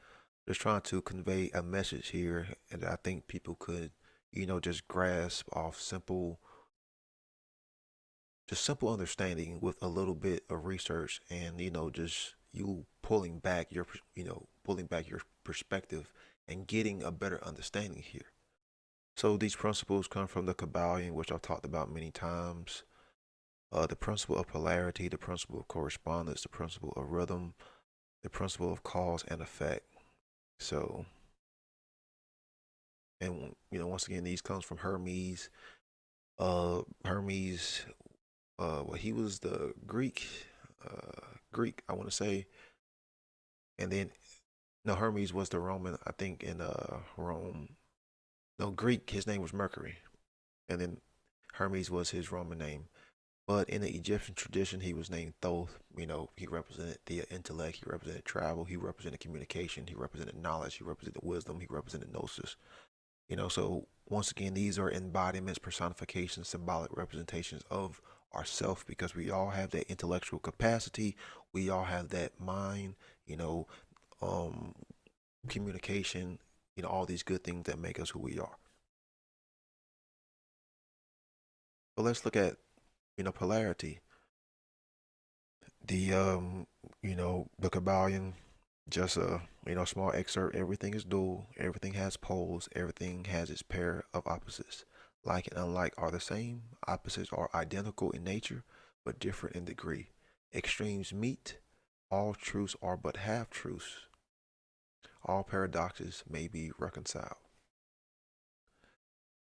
just trying to convey a message here that I think people could, just grasp off simple understanding with a little bit of research and, just you pulling back your perspective and getting a better understanding here. So these principles come from the Kabbalion, which I've talked about many times. The principle of polarity, the principle of correspondence, the principle of rhythm, the principle of cause and effect. So, and once again, these comes from Hermes. Hermes, he was the Greek, I want to say, and then no, Hermes was the Roman, I think, in Rome. No, Greek, his name was Mercury, and then Hermes was his Roman name. But in the Egyptian tradition, he was named Thoth. He represented the intellect, he represented travel, he represented communication, he represented knowledge, he represented wisdom, he represented gnosis. So once again, these are embodiments, personifications, symbolic representations of ourself because we all have that intellectual capacity. We all have that mind, communication, all these good things that make us who we are. But let's look at polarity. The the Kabbalion, just a small excerpt. Everything is dual, everything has poles, everything has its pair of opposites. Like and unlike are the same, opposites are identical in nature but different in degree. Extremes meet, all truths are but half truths. All paradoxes may be reconciled.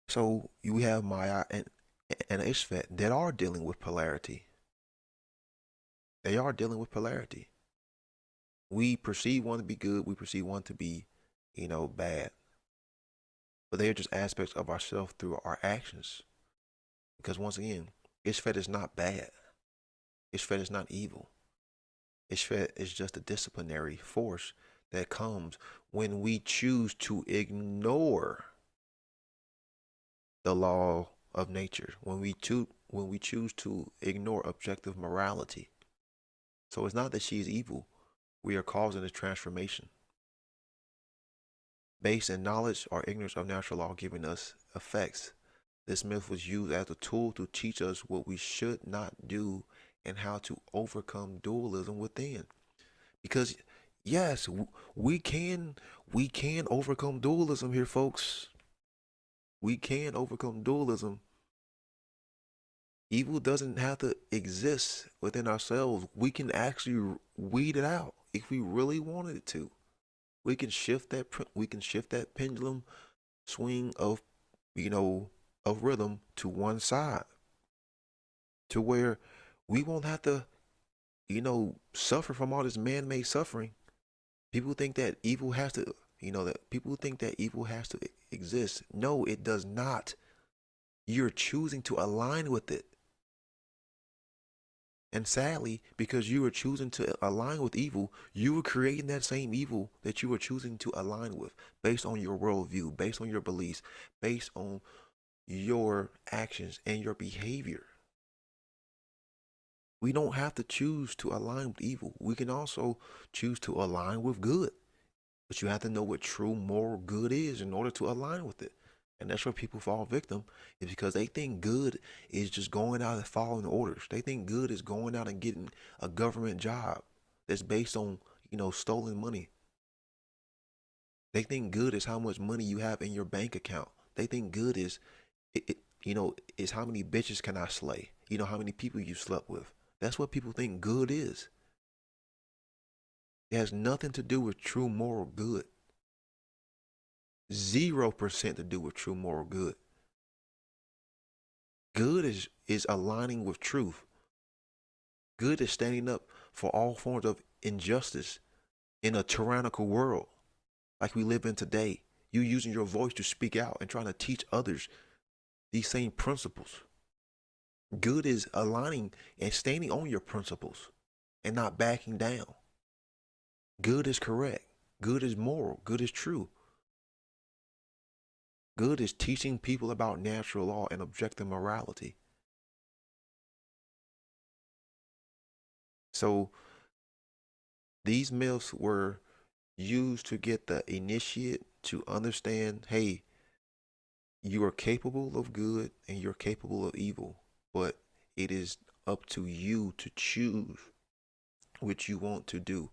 So you have Maat and Isfet that are dealing with polarity. They are dealing with polarity. We perceive one to be good, we perceive one to be, bad. But they are just aspects of ourselves through our actions. Because once again, Isfet is not bad. Isfet is not evil. Isfet is just a disciplinary force that comes when we choose to ignore the law of nature, when we choose to ignore objective morality. So it's not that she is evil. We are causing this transformation based in knowledge or ignorance of natural law, giving us effects. This myth was used as a tool to teach us what we should not do and how to overcome dualism within. Because yes, we can we can overcome dualism here, folks. We can overcome dualism. Evil doesn't have to exist within ourselves. We can actually weed it out if we really wanted it to. We can shift that. We can shift that pendulum swing of, of rhythm to one side, to where we won't have to, suffer from all this man-made suffering. People think that evil has to, that people think that evil has to exist. No, it does not. You're choosing to align with it. And sadly, because you were choosing to align with evil, you were creating that same evil that you were choosing to align with based on your worldview, based on your beliefs, based on your actions and your behavior. We don't have to choose to align with evil. We can also choose to align with good. But you have to know what true moral good is in order to align with it. And that's where people fall victim, is because they think good is just going out and following orders. They think good is going out and getting a government job that's based on, stolen money. They think good is how much money you have in your bank account. They think good is, is how many bitches can I slay? How many people you slept with. That's what people think good is. It has nothing to do with true moral good. 0% to do with true moral good. Good is aligning with truth. Good is standing up for all forms of injustice in a tyrannical world like we live in today. You using your voice to speak out and trying to teach others these same principles. Good is aligning and standing on your principles and not backing down. Good is correct. Good is moral. Good is true. Good is teaching people about natural law and objective morality. So these myths were used to get the initiate to understand, hey, you are capable of good and you're capable of evil, but it is up to you to choose what you want to do.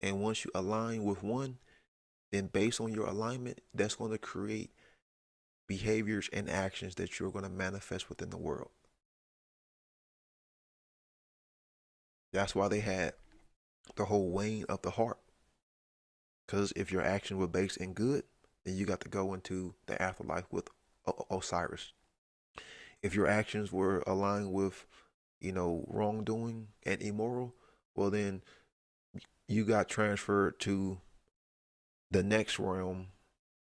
And once you align with one, then based on your alignment, that's going to create behaviors and actions that you're going to manifest within the world. That's why they had the whole weighing of the heart. Because if your actions were based in good, then you got to go into the afterlife with Osiris. If your actions were aligned with, wrongdoing and immoral, well then you got transferred to the next realm,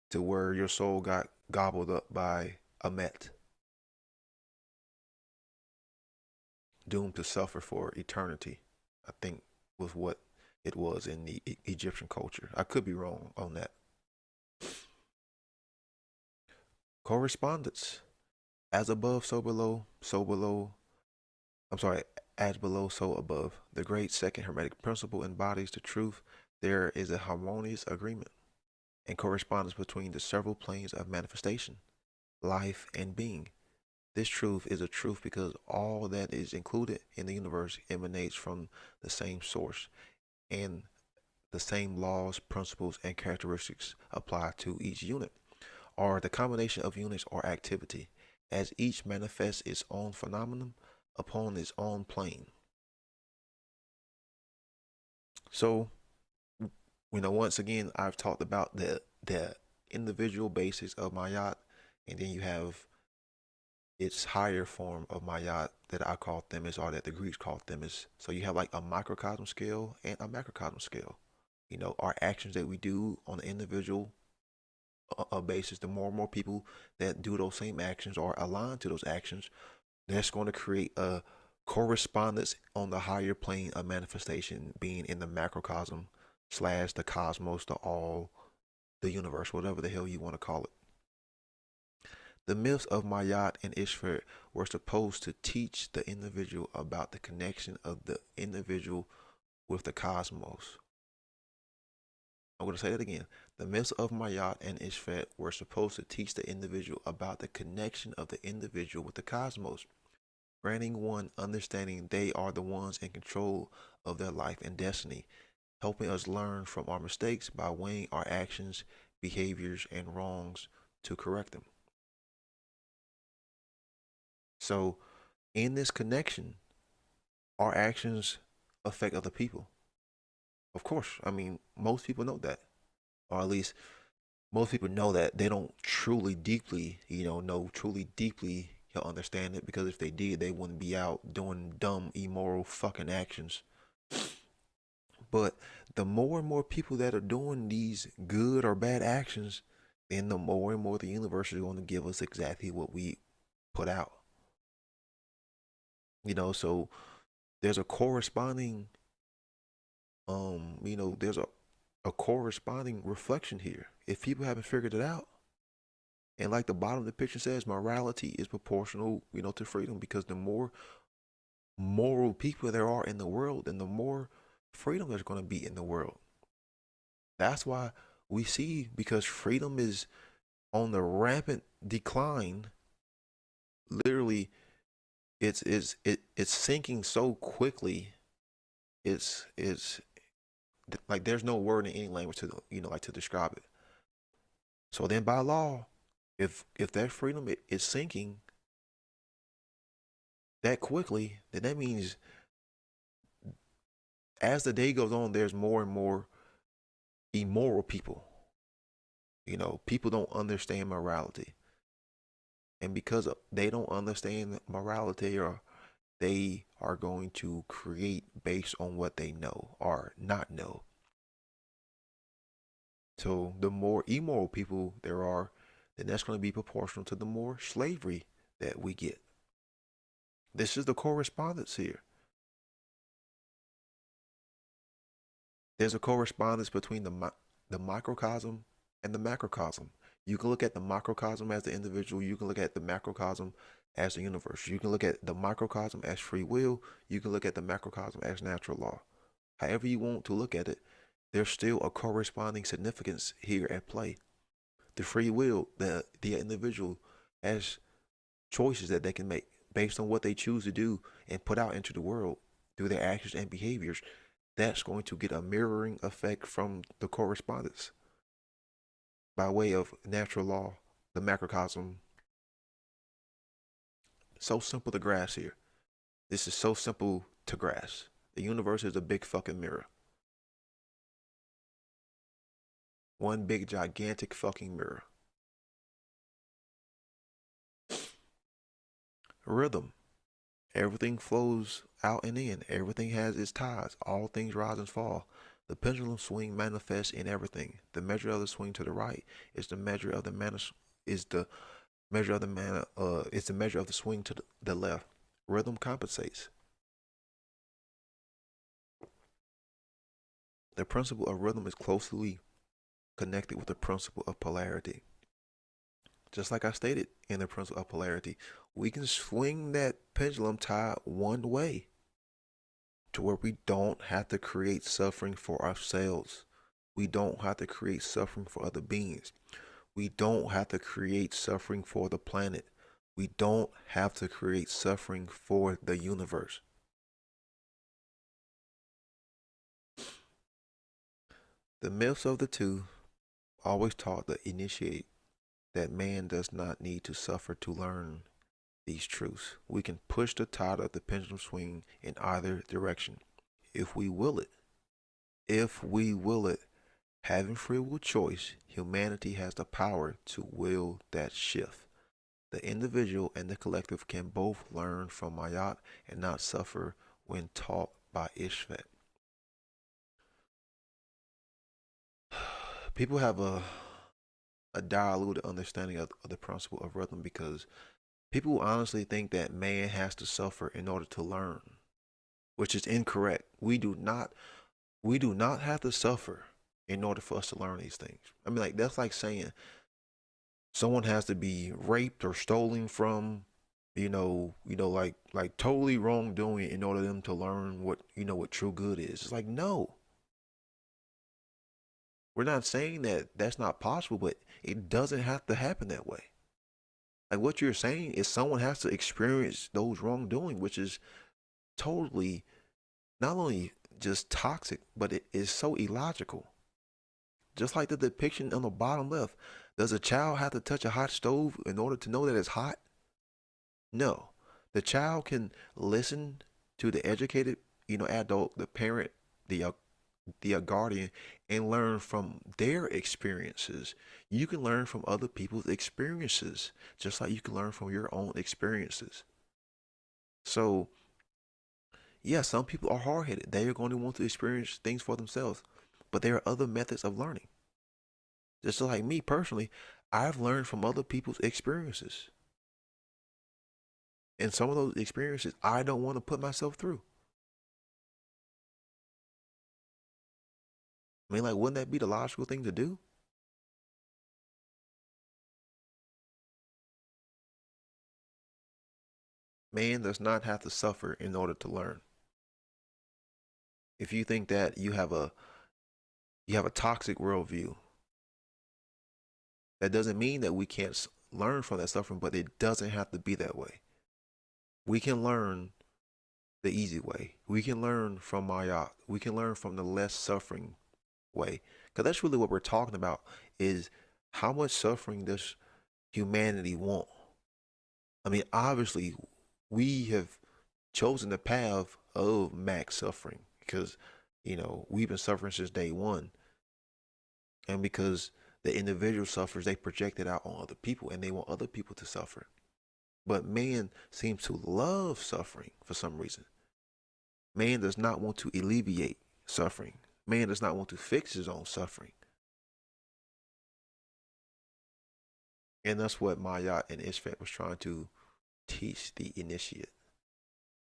to where your soul got gobbled up by a Met, doomed to suffer for eternity, I think was what it was in the Egyptian culture. I could be wrong on that. Correspondence. As above, so below, as below, so above. The great second Hermetic principle embodies the truth. There is a harmonious agreement and correspondence between the several planes of manifestation, life, and being. This truth is a truth because all that is included in the universe emanates from the same source, and the same laws, principles, and characteristics apply to each unit, or the combination of units or activity, as each manifests its own phenomenon upon its own plane. So, once again, I've talked about the individual basics of Maat, and then you have its higher form of Maat that I call Themis, or that the Greeks call Themis. So you have like a microcosm scale and a macrocosm scale. Our actions that we do on an individual basis, the more and more people that do those same actions or align to those actions, that's going to create a correspondence on the higher plane of manifestation, being in the macrocosm / the cosmos, the all, the universe, whatever the hell you want to call it. The myths of Maat and Isfet were supposed to teach the individual about the connection of the individual with the cosmos. I'm going to say that again. The myths of Maat and Isfet were supposed to teach the individual about the connection of the individual with the cosmos, granting one understanding they are the ones in control of their life and destiny. helping us learn from our mistakes by weighing our actions, behaviors, and wrongs to correct them. So, in this connection, our actions affect other people. Of course, I mean, most people know that, or at least most people know that. They don't truly deeply, truly deeply understand it, because if they did, they wouldn't be out doing dumb, immoral fucking actions. But the more and more people that are doing these good or bad actions, then the more and more the universe is going to give us exactly what we put out. So there's a corresponding, there's a corresponding reflection here. If people haven't figured it out, and like the bottom of the picture says, morality is proportional, to freedom, because the more moral people there are in the world, then the more freedom there's going to be in the world. That's why we see, because freedom is on the rampant decline. Literally, it's sinking so quickly. It's like there's no word in any language to to describe it. So then, by law, if that freedom is sinking that quickly, then that means as the day goes on, there's more and more immoral people. People don't understand morality. And because they don't understand morality, or they are going to create based on what they know or not know. So the more immoral people there are, then that's going to be proportional to the more slavery that we get. This is the correspondence here. There's a correspondence between the microcosm and the macrocosm. You can look at the microcosm as the individual. You can look at the macrocosm as the universe. You can look at the microcosm as free will. You can look at the macrocosm as natural law. However you want to look at it, there's still a corresponding significance here at play. The free will, the individual has choices that they can make based on what they choose to do and put out into the world through their actions and behaviors. That's going to get a mirroring effect from the correspondence by way of natural law, the macrocosm. So simple to grasp here. This is so simple to grasp. The universe is a big fucking mirror. One big gigantic fucking mirror. Rhythm. Everything flows out and in. Everything has its tides. All things rise and fall. The pendulum swing manifests in everything. The measure of the swing to the right is the measure of the measure of the swing to the left. Rhythm compensates. The principle of rhythm is closely connected with the principle of polarity. Just like I stated in the principle of polarity, we can swing that pendulum tide one way to where we don't have to create suffering for ourselves. We don't have to create suffering for other beings. We don't have to create suffering for the planet. We don't have to create suffering for the universe. The myths of the two always taught the initiate that man does not need to suffer to learn these truths. We can push the tide of the pendulum swing in either direction if we will it. If we will it, having free will choice, humanity has the power to will that shift. The individual and the collective can both learn from Maat and not suffer when taught by Isfet. People have a diluted understanding of the principle of rhythm, because people honestly think that man has to suffer in order to learn, which is incorrect. We do not have to suffer in order for us to learn these things. I mean, like, that's like saying someone has to be raped or stolen from, like totally wrongdoing in order for them to learn what true good is. It's like, no. We're not saying that that's not possible, but it doesn't have to happen that way. Like, what you're saying is someone has to experience those wrongdoing, which is totally not only just toxic, but it is so illogical. Just like the depiction on the bottom left. Does a child have to touch a hot stove in order to know that it's hot? No. The child can listen to the educated, adult, the parent, the guardian, and learn from their experiences. You can learn from other people's experiences, just like you can learn from your own experiences. So, yeah, some people are hard-headed. They are going to want to experience things for themselves. But there are other methods of learning. Just like me personally, I've learned from other people's experiences. And some of those experiences I don't want to put myself through. I mean, like, wouldn't that be the logical thing to do? Man does not have to suffer in order to learn. If you think that you have a toxic worldview, that doesn't mean that we can't learn from that suffering, but it doesn't have to be that way. We can learn the easy way. We can learn from Maat. We can learn from the less suffering way. Because that's really what we're talking about, is how much suffering does humanity want? I mean, obviously, we have chosen the path of max suffering because, we've been suffering since day one. And because the individual suffers, they project it out on other people and they want other people to suffer. But man seems to love suffering for some reason. Man does not want to alleviate suffering. Man does not want to fix his own suffering. And that's what Maat and Isfet was trying to teach the initiate.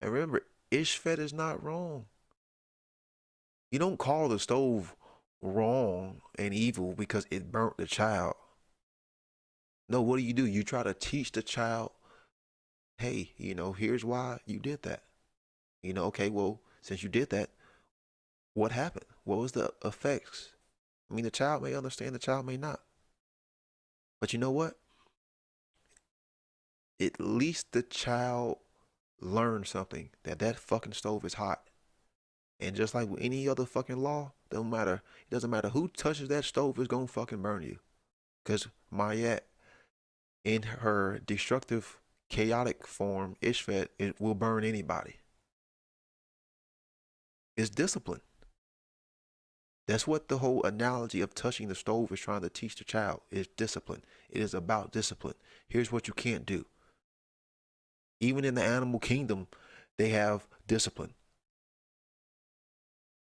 And remember, Isfet is not wrong. You don't call the stove wrong and evil because it burnt the child. No, what do? You try to teach the child, hey, here's why you did that. Okay, well, since you did that, what happened? What was the effects? I mean, the child may understand, the child may not. But you know what? At least the child learned something, that fucking stove is hot. And just like with any other fucking law, it doesn't matter who touches that stove, is gonna fucking burn you. Because Maat, in her destructive, chaotic form, Isfet, it will burn anybody. It's discipline. That's what the whole analogy of touching the stove is trying to teach the child, is discipline. It is about discipline. Here's what you can't do. Even in the animal kingdom, they have discipline.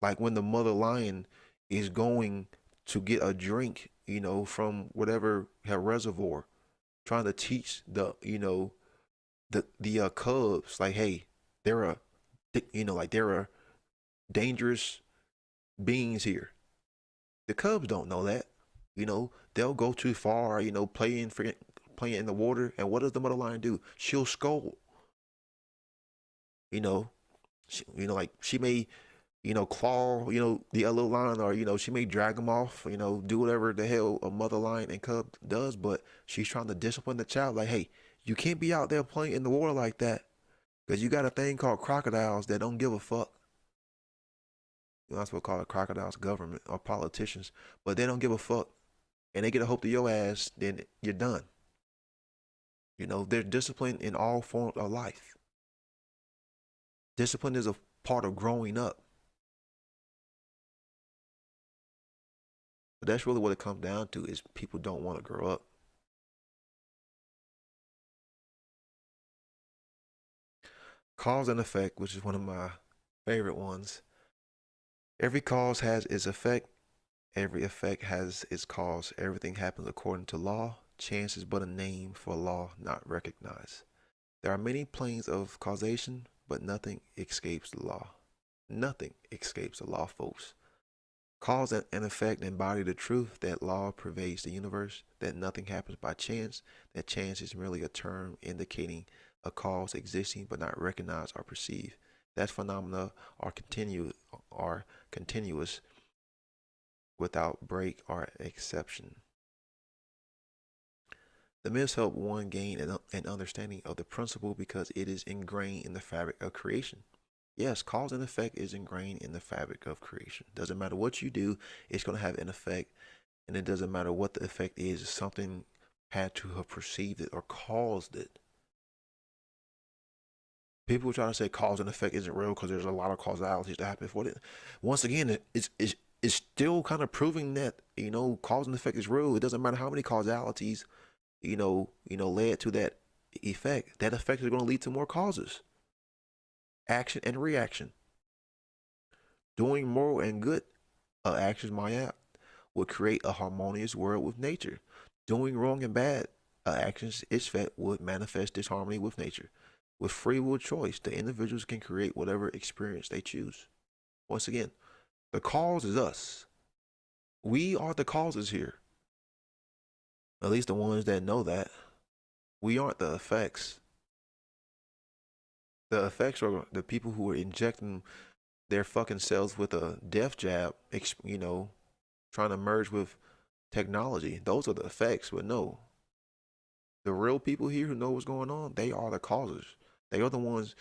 Like when the mother lion is going to get a drink, from whatever her reservoir, trying to teach the cubs, like, hey, there are dangerous beings here. The cubs don't know that. They'll go too far, playing in the water, and what does the mother lion do? She'll scold. She may claw, the other lion, or, she may drag them off, do whatever the hell a mother lion and cub does, but she's trying to discipline the child. Like, hey, you can't be out there playing in the water like that because you got a thing called crocodiles that don't give a fuck. You're not supposed to call it crocodiles, government or politicians, but they don't give a fuck. And they get a hold of your ass, then you're done. There's discipline in all forms of life. Discipline is a part of growing up. But that's really what it comes down to, is people don't want to grow up. Cause and effect, which is one of my favorite ones. Every cause has its effect. Every effect has its cause. Everything happens according to law. Chance is but a name for a law not recognized. There are many planes of causation, but nothing escapes the law. Nothing escapes the law, folks. Cause and effect embody the truth that law pervades the universe, that nothing happens by chance, that chance is merely a term indicating a cause existing but not recognized or perceived. That phenomena are continuous without break or exception. The myths help one gain an understanding of the principle because it is ingrained in the fabric of creation. Yes, cause and effect is ingrained in the fabric of creation. Doesn't matter what you do, it's going to have an effect, and it doesn't matter what the effect is. Something had to have perceived it or caused it. People try to say cause and effect isn't real because there's a lot of causalities that happen for it. Once again, it's still kind of proving that, you know, cause and effect is real. It doesn't matter how many causalities, led to that effect. That effect is going to lead to more causes. Action and reaction. Doing moral and good actions, Maat, would create a harmonious world with nature. Doing wrong and bad actions, Isfet, would manifest disharmony with nature. With free will choice, the individuals can create whatever experience they choose. Once again, the cause is us. We are the causes here. At least the ones that know that. We aren't the effects. The effects are the people who are injecting their fucking selves with a death jab, trying to merge with technology. Those are the effects, but no. The real people here who know what's going on, they are the causes. They are the ones,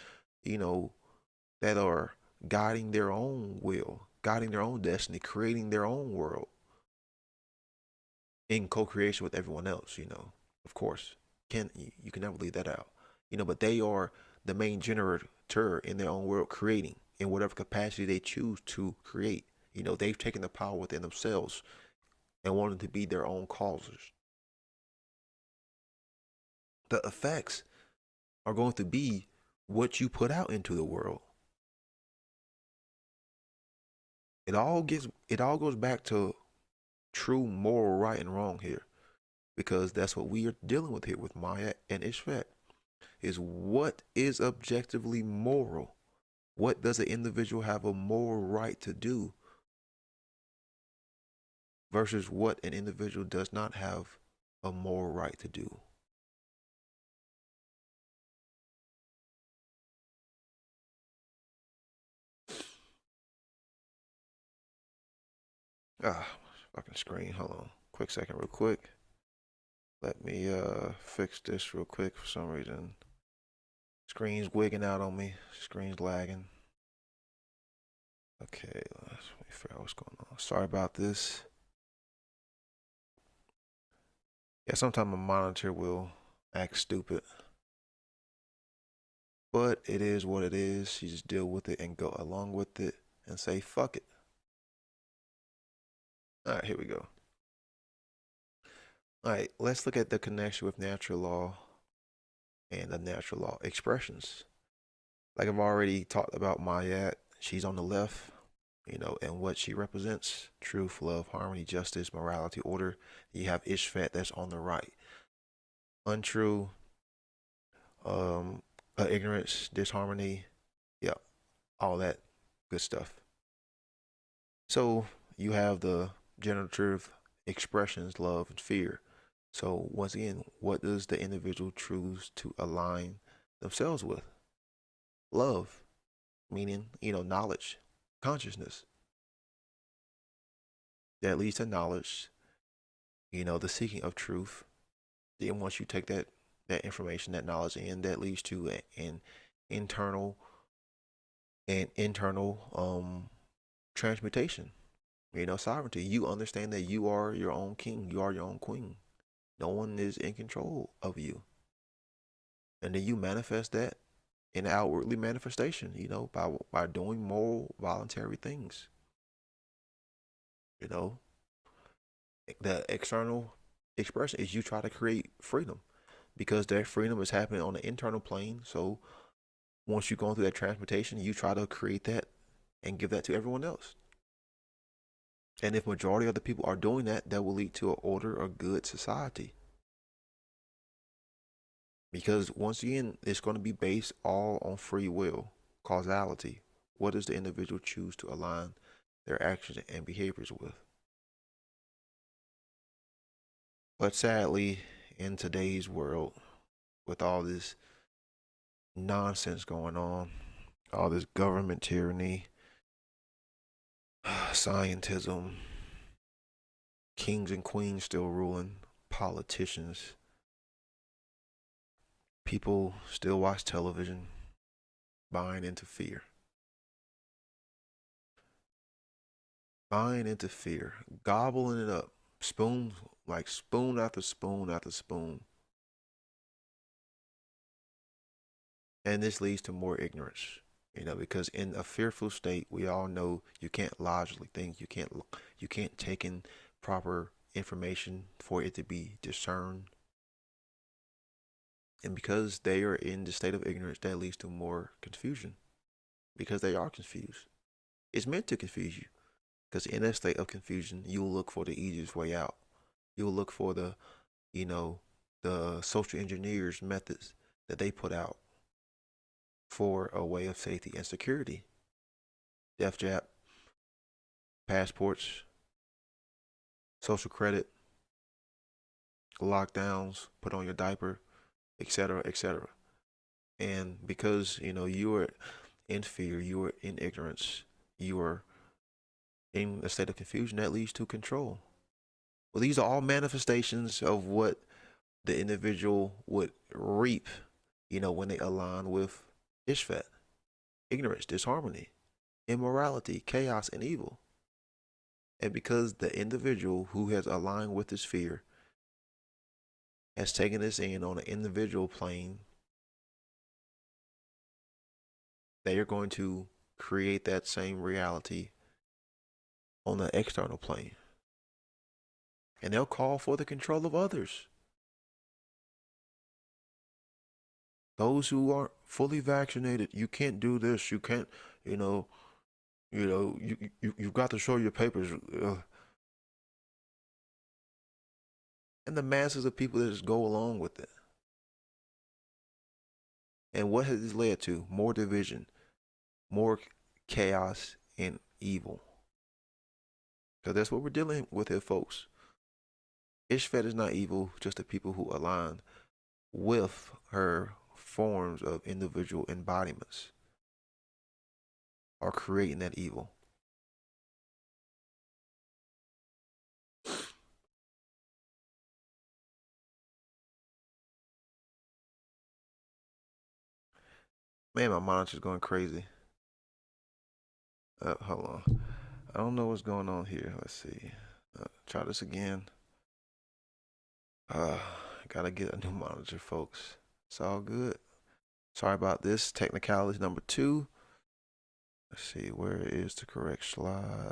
that are guiding their own will, guiding their own destiny, creating their own world in co-creation with everyone else, Of course, you can never leave that out. But they are the main generator in their own world, creating in whatever capacity they choose to create. They've taken the power within themselves and wanted to be their own causes. The effects are going to be what you put out into the world. It all goes back to true moral right and wrong here, because that's what we are dealing with here with Maat and Isfet, is what is objectively moral. What does an individual have a moral right to do versus what an individual does not have a moral right to do. Fucking screen. Hold on. Quick second, real quick. Let me fix this real quick for some reason. Screen's wigging out on me. Screen's lagging. Okay, let's figure out what's going on. Sorry about this. Yeah, sometimes my monitor will act stupid. But it is what it is. You just deal with it and go along with it and say, fuck it. All right, here we go. All right, let's look at the connection with natural law and the natural law expressions. Like I've already talked about Maat, she's on the left, and what she represents: truth, love, harmony, justice, morality, order. You have Isfet that's on the right. Untrue, ignorance, disharmony, yeah, all that good stuff. So you have the generative expressions, love and fear. So once again, what does the individual choose to align themselves with? Love, meaning, knowledge, consciousness. That leads to knowledge, the seeking of truth. Then once you take that information, that knowledge in, that leads to an internal transmutation. Sovereignty. You understand that you are your own king, you are your own queen. No one is in control of you. And then you manifest that in outwardly manifestation, by doing moral, voluntary things. The external expression is you try to create freedom, because that freedom is happening on the internal plane. So once you're going through that transmutation, you try to create that and give that to everyone else. And if majority of the people are doing that, that will lead to an order or good society. Because once again, it's going to be based all on free will, causality. What does the individual choose to align their actions and behaviors with? But sadly, in today's world, with all this nonsense going on, all this government tyranny, scientism, kings and queens still ruling, politicians, people still watch television, buying into fear. buying into fear, gobbling it up, spoon like spoon after spoon after spoon. And this leads to more ignorance, because in a fearful state, we all know you can't logically think, you can't take in proper information for it to be discerned. And because they are in the state of ignorance, that leads to more confusion because they are confused. It's meant to confuse you because in that state of confusion, you'll look for the easiest way out. You'll look for the social engineers methods that they put out for a way of safety and security. Death jab, passports, social credit, lockdowns, put on your diaper, etc., etc. And because you are in fear, you are in ignorance, you are in a state of confusion, that leads to control. Well, these are all manifestations of what the individual would reap, when they align with Isfet: ignorance, disharmony, immorality, chaos, and evil. And because the individual who has aligned with this fear has taken this in on an individual plane, they are going to create that same reality on the external plane. And they'll call for the control of others. Those who aren't fully vaccinated, you can't do this. You can't, you've got to show your papers. And the masses of people that just go along with it. And what has this led to? More division, more chaos, and evil. Because that's what we're dealing with here, folks. Isfet is not evil, just the people who align with her forms of individual embodiments are creating that evil. Man, my monitor's going crazy. Hold on. I don't know what's going on here. Let's see. Try this again. Gotta get a new monitor, folks. It's all good. Sorry about this. Technicality number 2. Let's see, where is the correct slide?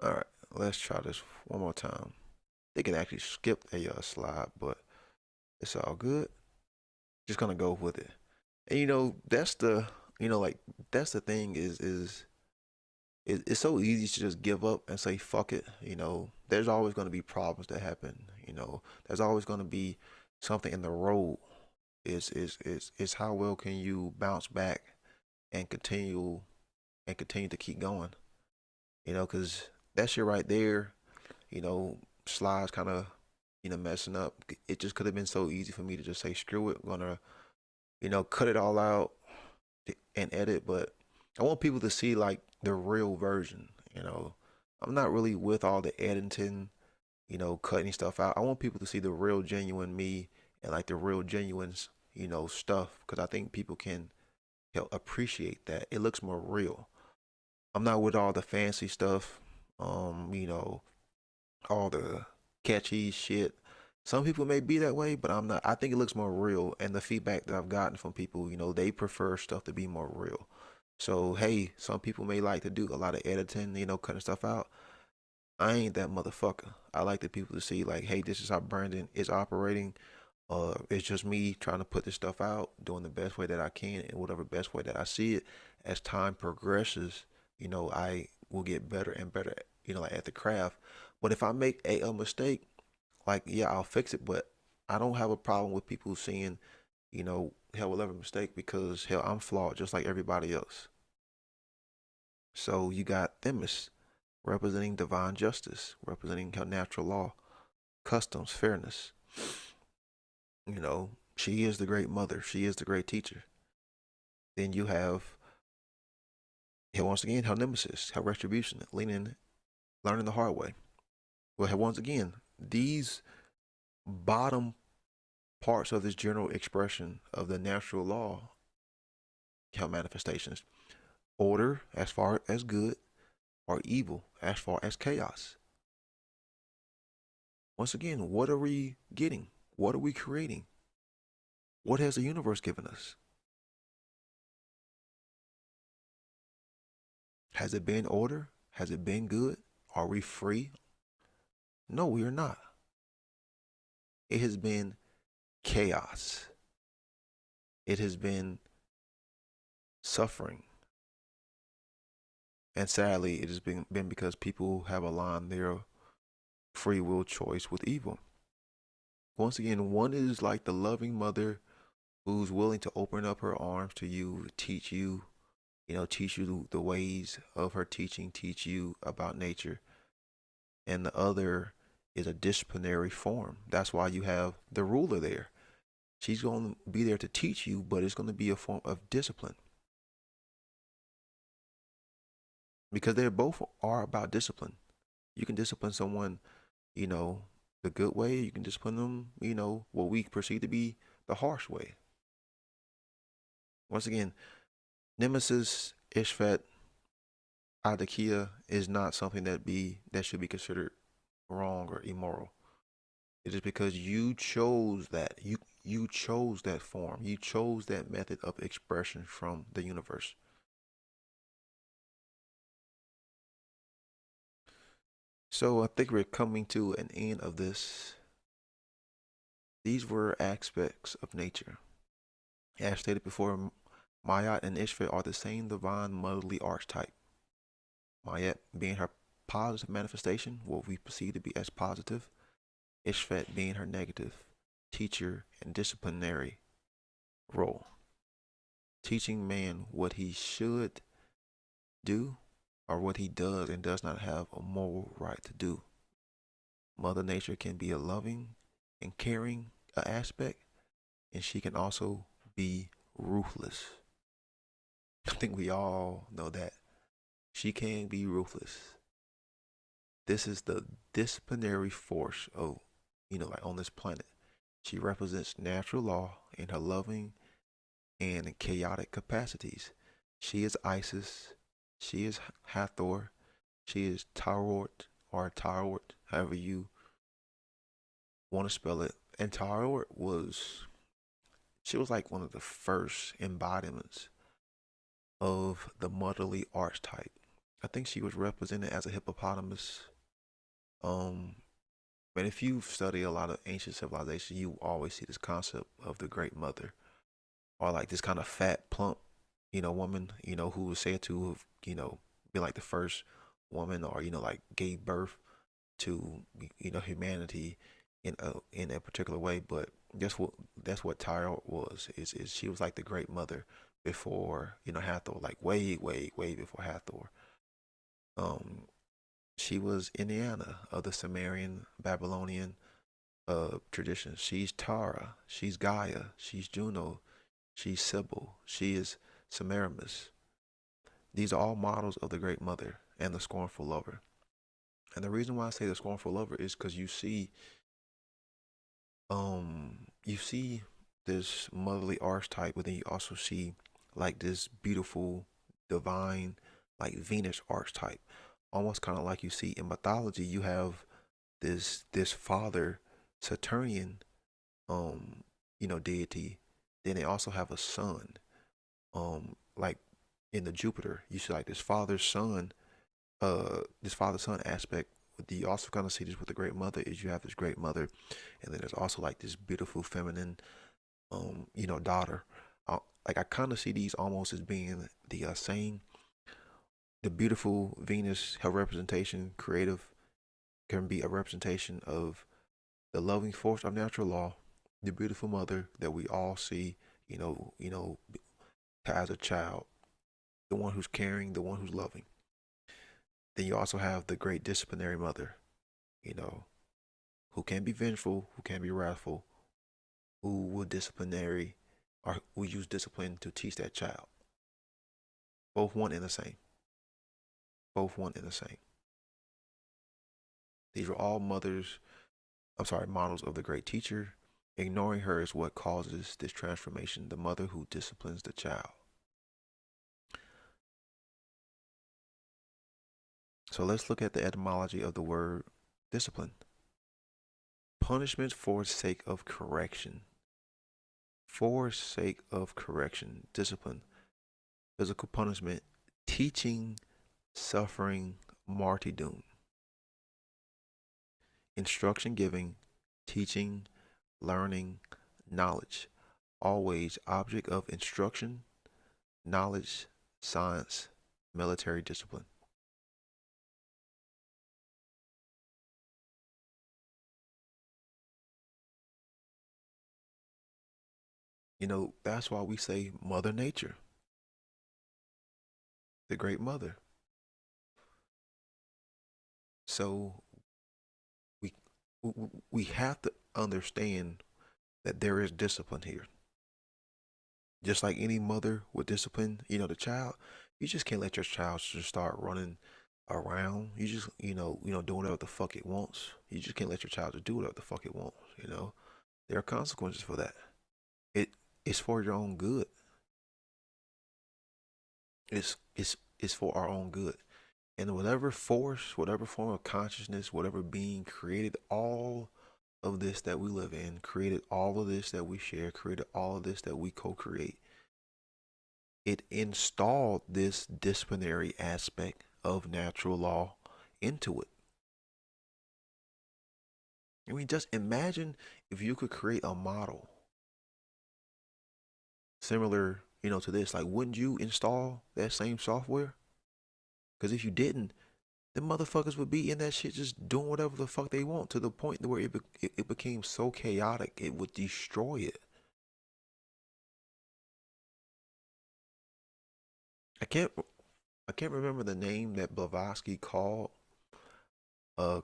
All right, let's try this one more time. They can actually skip a slide, but it's all good. Just gonna go with it. And that's the that's the thing is it's so easy to just give up and say fuck it. There's always gonna be problems that happen. There's always gonna be something in the road. Is how well can you bounce back and continue to keep going. Because that shit right there, slides kind of messing up. It just could have been so easy for me to just say screw it, I'm gonna cut it all out and edit. But I want people to see like the real version. I'm not really with all the editing, cutting stuff out. I want people to see the real genuine me and like the real genuine stuff, because I think people can appreciate that. It looks more real. I'm not with all the fancy stuff, all the catchy shit. Some people may be that way, but I'm not. I think it looks more real, and the feedback that I've gotten from people, they prefer stuff to be more real. So hey, some people may like to do a lot of editing, cutting stuff out. I ain't that motherfucker. I like the people to see like, hey, this is how Brandon is operating. It's just me trying to put this stuff out, doing the best way that I can, in whatever best way that I see it. As time progresses, I will get better and better, at the craft. But if I make a mistake, like, yeah, I'll fix it. But I don't have a problem with people seeing, hell, will ever mistake, because hell, I'm flawed just like everybody else. So you got Themis representing divine justice, representing her natural law, customs, fairness. She is the great mother. She is the great teacher. Then you have, once again, her nemesis, her retribution, learning the hard way. Well, once again, these bottom parts of this general expression of the natural law have manifestations. Order as far as good, or evil as far as chaos. Once again, what are we getting? What are we creating? What has the universe given us? Has it been order? Has it been good? Are we free? No, we are not. It has been chaos. It has been suffering. And sadly, it has been because people have aligned their free will choice with evil. Once again, one is like the loving mother who's willing to open up her arms to you, teach you, teach you the ways of her teaching, teach you about nature. And the other is a disciplinary form. That's why you have the ruler there. She's going to be there to teach you, but it's going to be a form of discipline. Because they both are about discipline. You can discipline someone, the good way. You can discipline them, what we perceive to be the harsh way. Once again, Nemesis, Isfet, Adakia is not something that should be considered wrong or immoral. It is because you chose that. You chose that form. You chose that method of expression from the universe. So I think we're coming to an end of this. These were aspects of nature. As stated before, Maat and Isfet are the same divine motherly archetype. Maat being her positive manifestation, what we perceive to be as positive. Isfet being her negative, teacher and disciplinary role. Teaching man what he should do or what he does and does not have a moral right to do. Mother Nature can be a loving and caring aspect, and she can also be ruthless. I think we all know that. She can be ruthless. This is the disciplinary force of, on this planet. She represents natural law in her loving and chaotic capacities. She is Isis. She is Hathor. She is Tarot or Tarot, however you want to spell it. And Tarot she was like one of the first embodiments of the motherly archetype. I think she was represented as a hippopotamus. But if you've studied a lot of ancient civilization, you always see this concept of the great mother, or like this kind of fat, plump, woman, who was said to have, be like the first woman, or like gave birth to, humanity in a particular way. But that's what Tyra was. Is she was like the great mother before Hathor, like way before Hathor. She was Indiana of the Sumerian Babylonian tradition. She's Tara, she's Gaia, she's Juno, she's Sybil, she is Semiramis. These are all models of the great mother and the scornful lover. And the reason why I say the scornful lover is because you see this motherly archetype, but then you also see like this beautiful divine, like Venus archetype. Almost kind of like you see in mythology, you have this father Saturnian deity. Then they also have a son. Like in the Jupiter, you see like this father son aspect. You also kind of see this with the great mother, is you have this great mother, and then there's also like this beautiful feminine daughter. Like I kind of see these almost as being the same. The beautiful Venus, her representation, creative, can be a representation of the loving force of natural law, the beautiful mother that we all see, as a child, the one who's caring, the one who's loving. Then you also have the great disciplinary mother, who can be vengeful, who can be wrathful, who will use discipline to teach that child. Both one and the same. Both one and the same. These were all models of the great teacher. Ignoring her is what causes this transformation. The mother who disciplines the child. So let's look at the etymology of the word discipline. Punishment for sake of correction. For sake of correction. Discipline. Physical punishment. Teaching, suffering, martyrdom. Instruction giving, teaching, learning, knowledge. Always object of instruction, knowledge, science, military discipline. You know, that's why we say Mother Nature, the great mother. So we have to understand that there is discipline here. Just like any mother would discipline, you know, the child, you just can't let your child just start running around. You just, doing whatever the fuck it wants. You just can't let your child just do whatever the fuck it wants, you know. There are consequences for that. It's for your own good. It's for our own good. And whatever force, whatever form of consciousness, whatever being created all of this that we live in, created all of this that we share, created all of this that we co-create, it installed this disciplinary aspect of natural law into it. I mean, just imagine if you could create a model similar, to this. Like, wouldn't you install that same software? Because if you didn't, the motherfuckers would be in that shit just doing whatever the fuck they want, to the point where it became so chaotic it would destroy it. I can't remember the name that Blavatsky called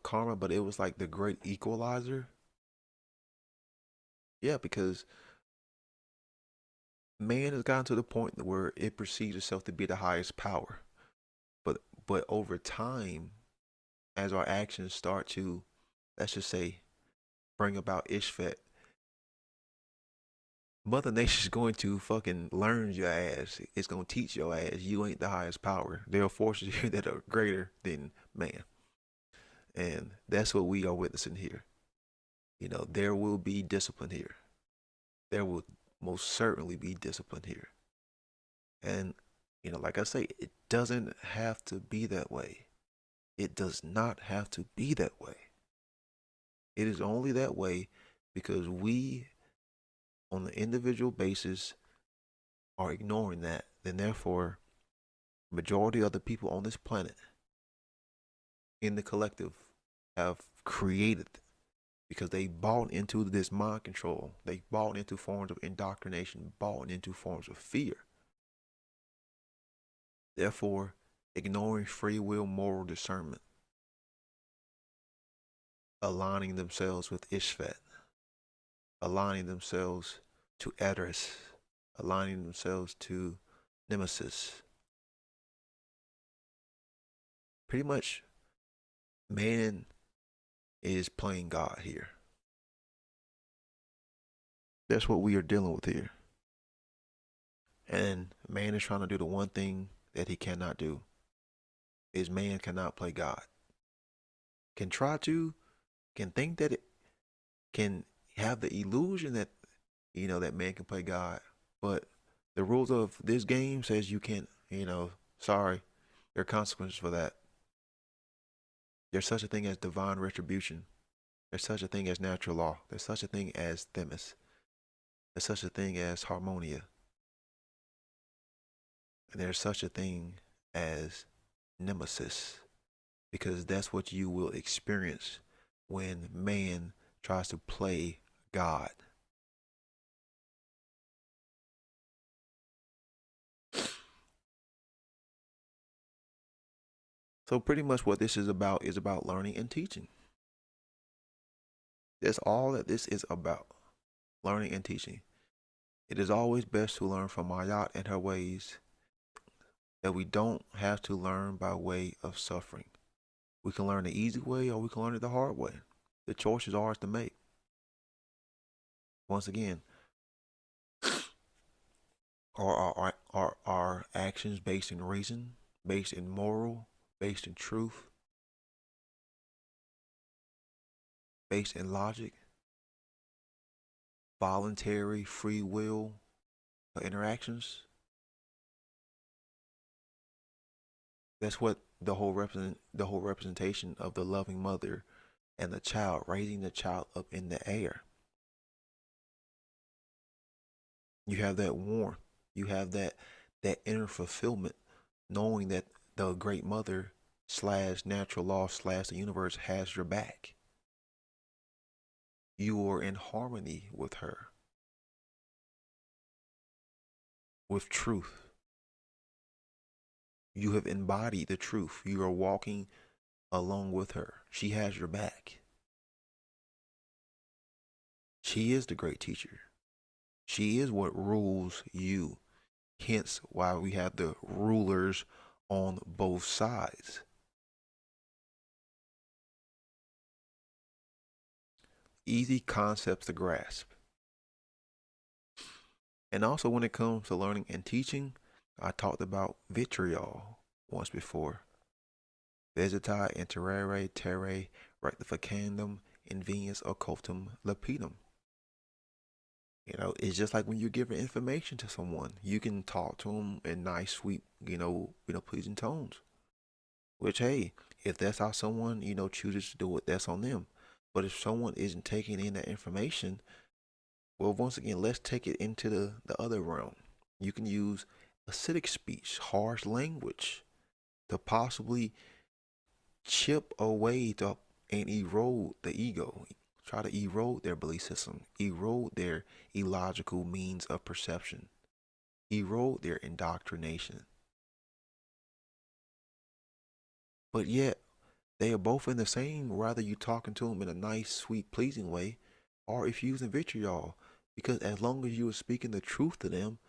karma, but it was like the great equalizer. Yeah, because man has gotten to the point where it perceives itself to be the highest power. But over time, as our actions start to, let's just say, bring about Isfet, Mother Nature's going to fucking learn your ass. It's going to teach your ass you ain't the highest power. There are forces here that are greater than man. And that's what we are witnessing here. There will be discipline here. There will most certainly be discipline here. And, like I say, it doesn't have to be that way. It does not have to be that way. It is only that way because we, on the individual basis, are ignoring that. Then therefore, majority of the people on this planet, in the collective, have created, because they bought into this mind control. They bought into forms of indoctrination, bought into forms of fear. Therefore, ignoring free will, moral discernment, aligning themselves with Isfet, aligning themselves to Edris, aligning themselves to Nemesis. Pretty much, man is playing God here. That's what we are dealing with here. And man is trying to do the one thing that he cannot do. Is man cannot play God. Can try to, can think that it can have the illusion that, that man can play God. But the rules of this game says you can't, sorry, there are consequences for that. There's such a thing as divine retribution. There's such a thing as natural law. There's such a thing as Themis. There's such a thing as Harmonia. And there's such a thing as Nemesis. Because that's what you will experience when man tries to play God. So pretty much what this is about learning and teaching. That's all that this is about. Learning and teaching. It is always best to learn from Maat and her ways, that we don't have to learn by way of suffering. We can learn the easy way or we can learn it the hard way. The choice is ours to make. Once again, are our actions based in reason, based in moral, based in truth, based in logic, voluntary, free will interactions? That's what the whole representation of the loving mother and the child, raising the child up in the air. You have that warmth. You have that inner fulfillment, knowing that the great mother slash natural law slash the universe has your back. You are in harmony with her, with truth. You have embodied the truth. You are walking along with her. She has your back. She is the great teacher. She is what rules you. Hence why we have the rulers on both sides. Easy concepts to grasp. And also when it comes to learning and teaching, I talked about vitriol once before. Vegetae interare terre rectificandum invenius occultum lapidum. You know, it's just like when you're giving information to someone, you can talk to them in nice, sweet, pleasing tones. Which, hey, if that's how someone, chooses to do it, that's on them. But if someone isn't taking in that information, well, once again, let's take it into the other realm. You can use acidic speech, harsh language to possibly chip away and erode the ego. Try to erode their belief system, erode their illogical means of perception, erode their indoctrination. But yet, they are both in the same, whether you talking to them in a nice, sweet, pleasing way, or if you're using vitriol, because as long as you are speaking the truth to them,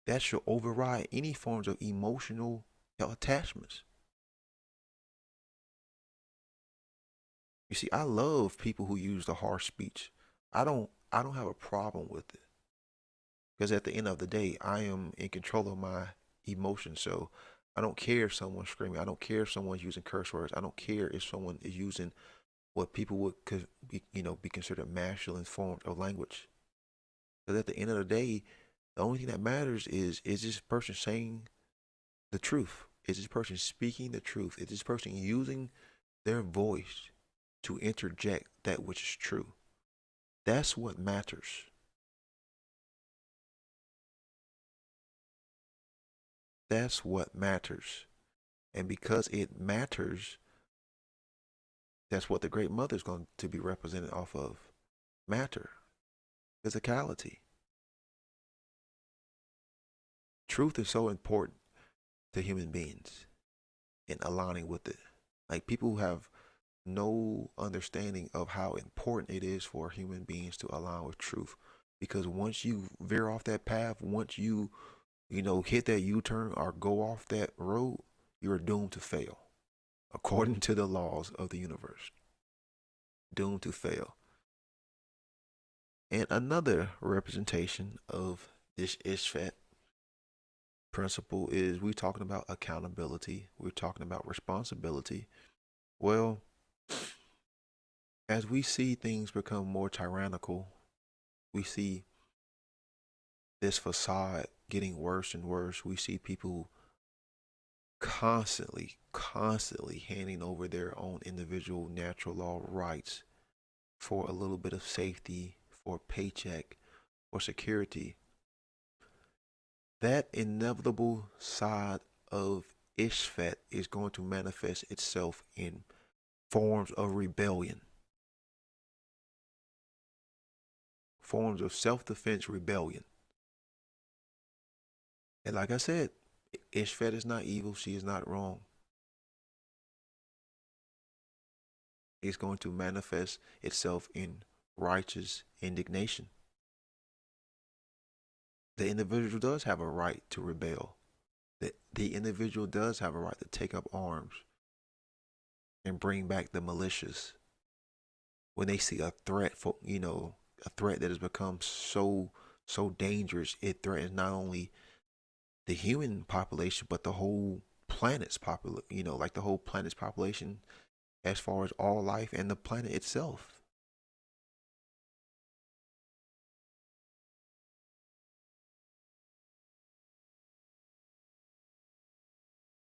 that should override any forms of emotional attachments. You see, I love people who use the harsh speech. I don't have a problem with it. Because at the end of the day, I am in control of my emotions. So I don't care if someone's screaming. I don't care if someone's using curse words. I don't care if someone is using what people would be considered masculine forms of language. Because at the end of the day, the only thing that matters is this person saying the truth? Is this person speaking the truth? Is this person using their voice to interject that which is true? That's what matters. That's what matters. And because it matters, that's what the great mother is going to be represented off of. Matter. Physicality. Truth is so important to human beings in aligning with it. Like, people who have no understanding of how important it is for human beings to align with truth. Because once you veer off that path, once you hit that U-turn or go off that road, you're doomed to fail. According to the laws of the universe. Doomed to fail. And another representation of this Isfet principle is we're talking about accountability. We're talking about responsibility. Well, as we see things become more tyrannical, we see this facade getting worse and worse. We see people constantly handing over their own individual natural law rights for a little bit of safety, for a paycheck, for security. That inevitable side of Isfet is going to manifest itself in forms of rebellion. Forms of self-defense rebellion. And like I said, Isfet is not evil. She is not wrong. It's going to manifest itself in righteous indignation. The individual does have a right to rebel. The individual does have a right to take up arms and bring back the malicious. When they see a threat for, a threat that has become so dangerous, it threatens not only the human population but the whole planet's population, like the whole planet's population as far as all life and the planet itself.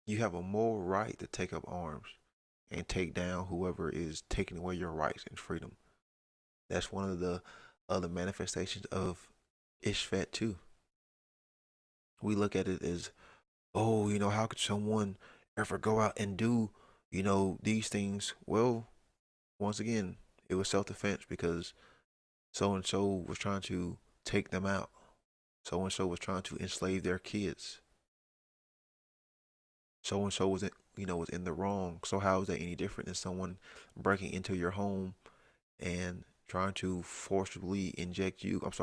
You have a moral right to take up arms and take down whoever is taking away your rights and freedom. That's one of the other manifestations of Isfet too. We look at it as, oh, how could someone ever go out and do, these things? Well, once again, it was self-defense because so and so was trying to take them out. So and so was trying to enslave their kids. So and so was in the wrong. So how is that any different than someone breaking into your home and trying to coercively inject you with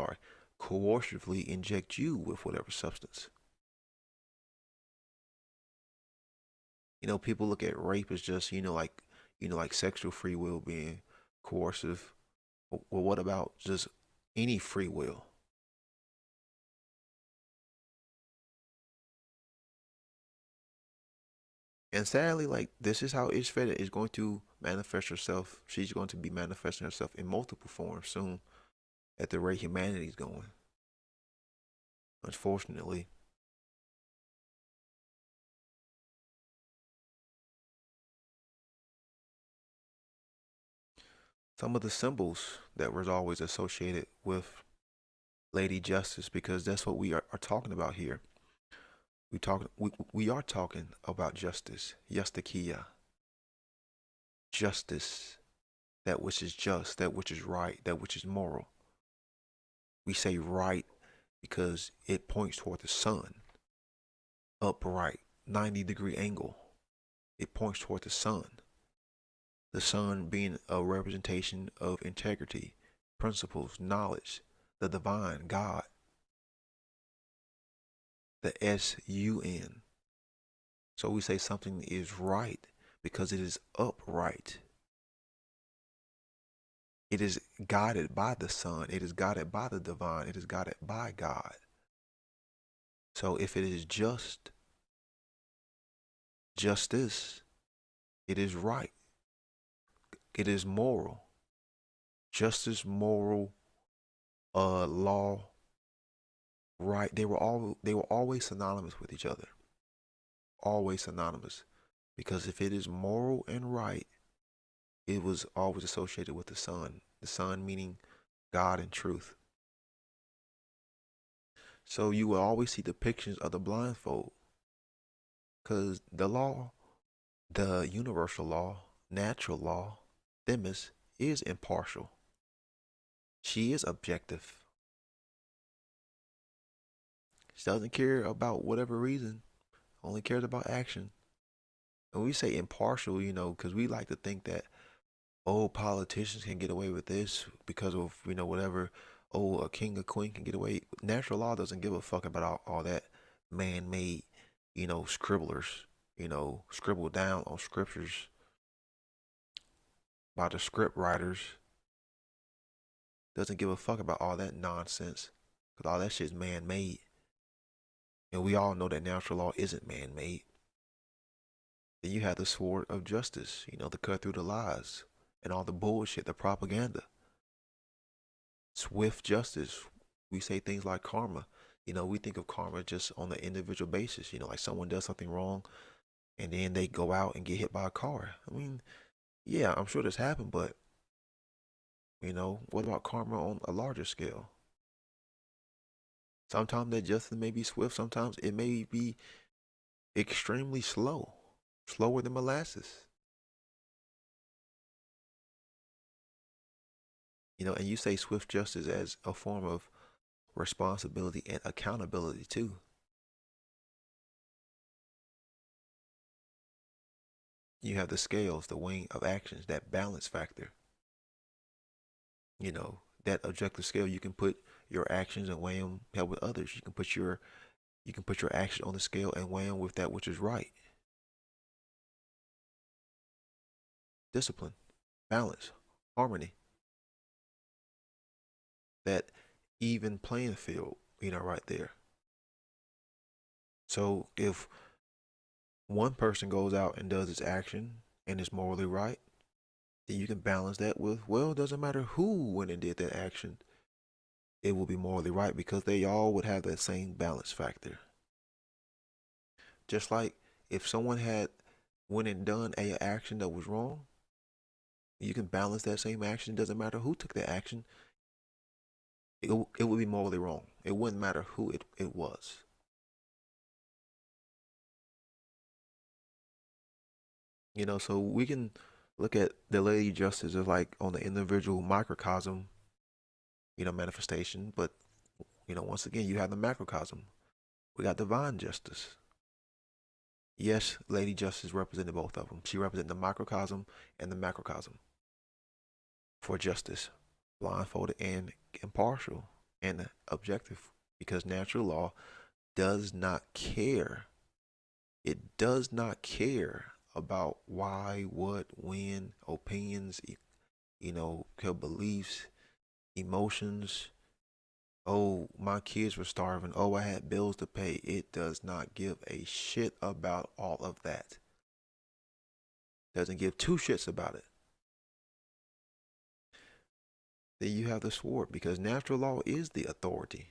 whatever substance? People look at rape as just, like sexual free will being coercive. Well, what about just any free will? And sadly, like, this is how Isfet is going to manifest herself. She's going to be manifesting herself in multiple forms soon at the rate humanity is going. Unfortunately. Some of the symbols that was always associated with Lady Justice, because that's what we are talking about here. We are talking about justice, Yustakia. Justice, that which is just, that which is right, that which is moral. We say right because it points toward the sun. Upright, 90-degree angle. It points toward the sun. The sun being a representation of integrity, principles, knowledge, the divine, God. The S-U-N. So we say something is right because it is upright. It is guided by the sun. It is guided by the divine. It is guided by God. So if it is justice, it is right. It is moral. Justice, moral, law, right. They were always synonymous with each other. Always synonymous. Because if it is moral and right, it was always associated with the sun. The sun meaning God and truth. So you will always see depictions of the blindfold. Because the law, the universal law, natural law, Themis, is impartial. She is objective. She doesn't care about whatever reason, only cares about action. And we say impartial, because we like to think that, oh, politicians can get away with this because of, whatever. Oh, a king or queen can get away. Natural law doesn't give a fuck about all that man-made, scribblers, scribbled down on scriptures by the script writers. Doesn't give a fuck about all that nonsense, because all that shit's man-made. And we all know that natural law isn't man-made. Then you have the sword of justice, to cut through the lies and all the bullshit, the propaganda. Swift justice. We say things like karma. We think of karma just on the individual basis. Like someone does something wrong and then they go out and get hit by a car. I mean, yeah, I'm sure this happened, but, what about karma on a larger scale? Sometimes that justice may be swift. Sometimes it may be extremely slow. Slower than molasses. And you say swift justice as a form of responsibility and accountability too. You have the scales, the weighing of actions, that balance factor. That objective scale, you can put your actions and weigh them help with others. You can put your action on the scale and weigh them with that which is right. discipline, balance, harmony, that even playing field, right there. So if one person goes out and does its action and is morally right, then you can balance that with, well, it doesn't matter who went and did that action, it will be morally right because they all would have that same balance factor. Just like if someone had went and done a action that was wrong, you can balance that same action. It doesn't matter who took the action. It would be morally wrong. It wouldn't matter who it was. So we can look at the Lady Justice as like on the individual microcosm, manifestation. But, once again, you have the macrocosm. We got divine justice. Yes, Lady Justice represented both of them. She represented the microcosm and the macrocosm for justice, blindfolded and impartial and objective, because natural law does not care. It does not care about why, what, when, opinions, beliefs, emotions. Oh, my kids were starving. Oh, I had bills to pay. It does not give a shit about all of that. Doesn't give two shits about it. Then you have the sword, because natural law is the authority.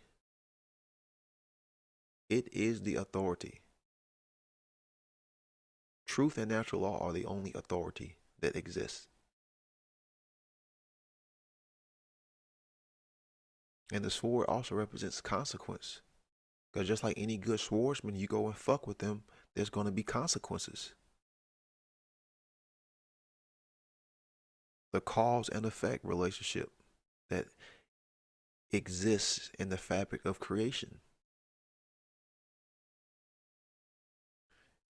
It is the authority. Truth and natural law are the only authority that exists. And the sword also represents consequence. Because just like any good swordsman, you go and fuck with them, there's going to be consequences. The cause and effect relationship that exists in the fabric of creation.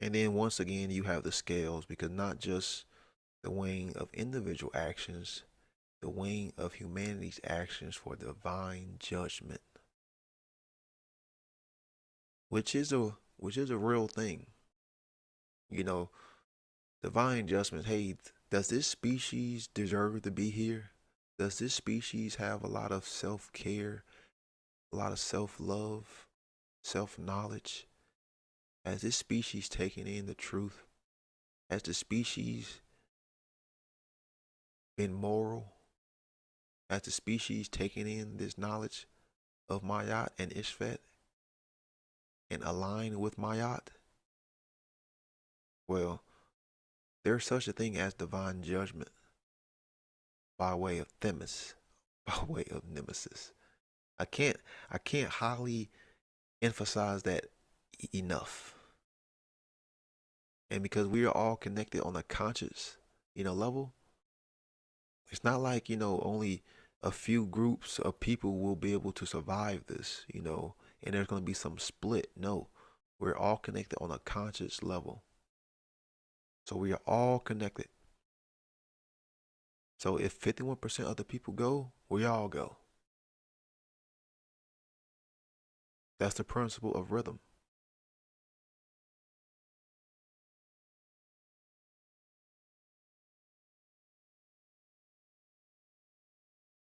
And then once again, you have the scales, because not just the weighing of individual actions, the weighing of humanity's actions for divine judgment, which is a real thing. Divine judgment. Hey, does this species deserve to be here? Does this species have a lot of self-care, a lot of self-love, self-knowledge? Has this species taken in the truth? Has the species been moral? Has the species taken in this knowledge of Maat and Isfet and aligned with Maat? Well, there's such a thing as divine judgment by way of Themis, by way of Nemesis. I can't highly emphasize that enough. And because we are all connected on a conscious, level, it's not like, only a few groups of people will be able to survive this, and there's going to be some split. No, we're all connected on a conscious level. So we are all connected. So if 51% of the people go, we all go. That's the principle of rhythm.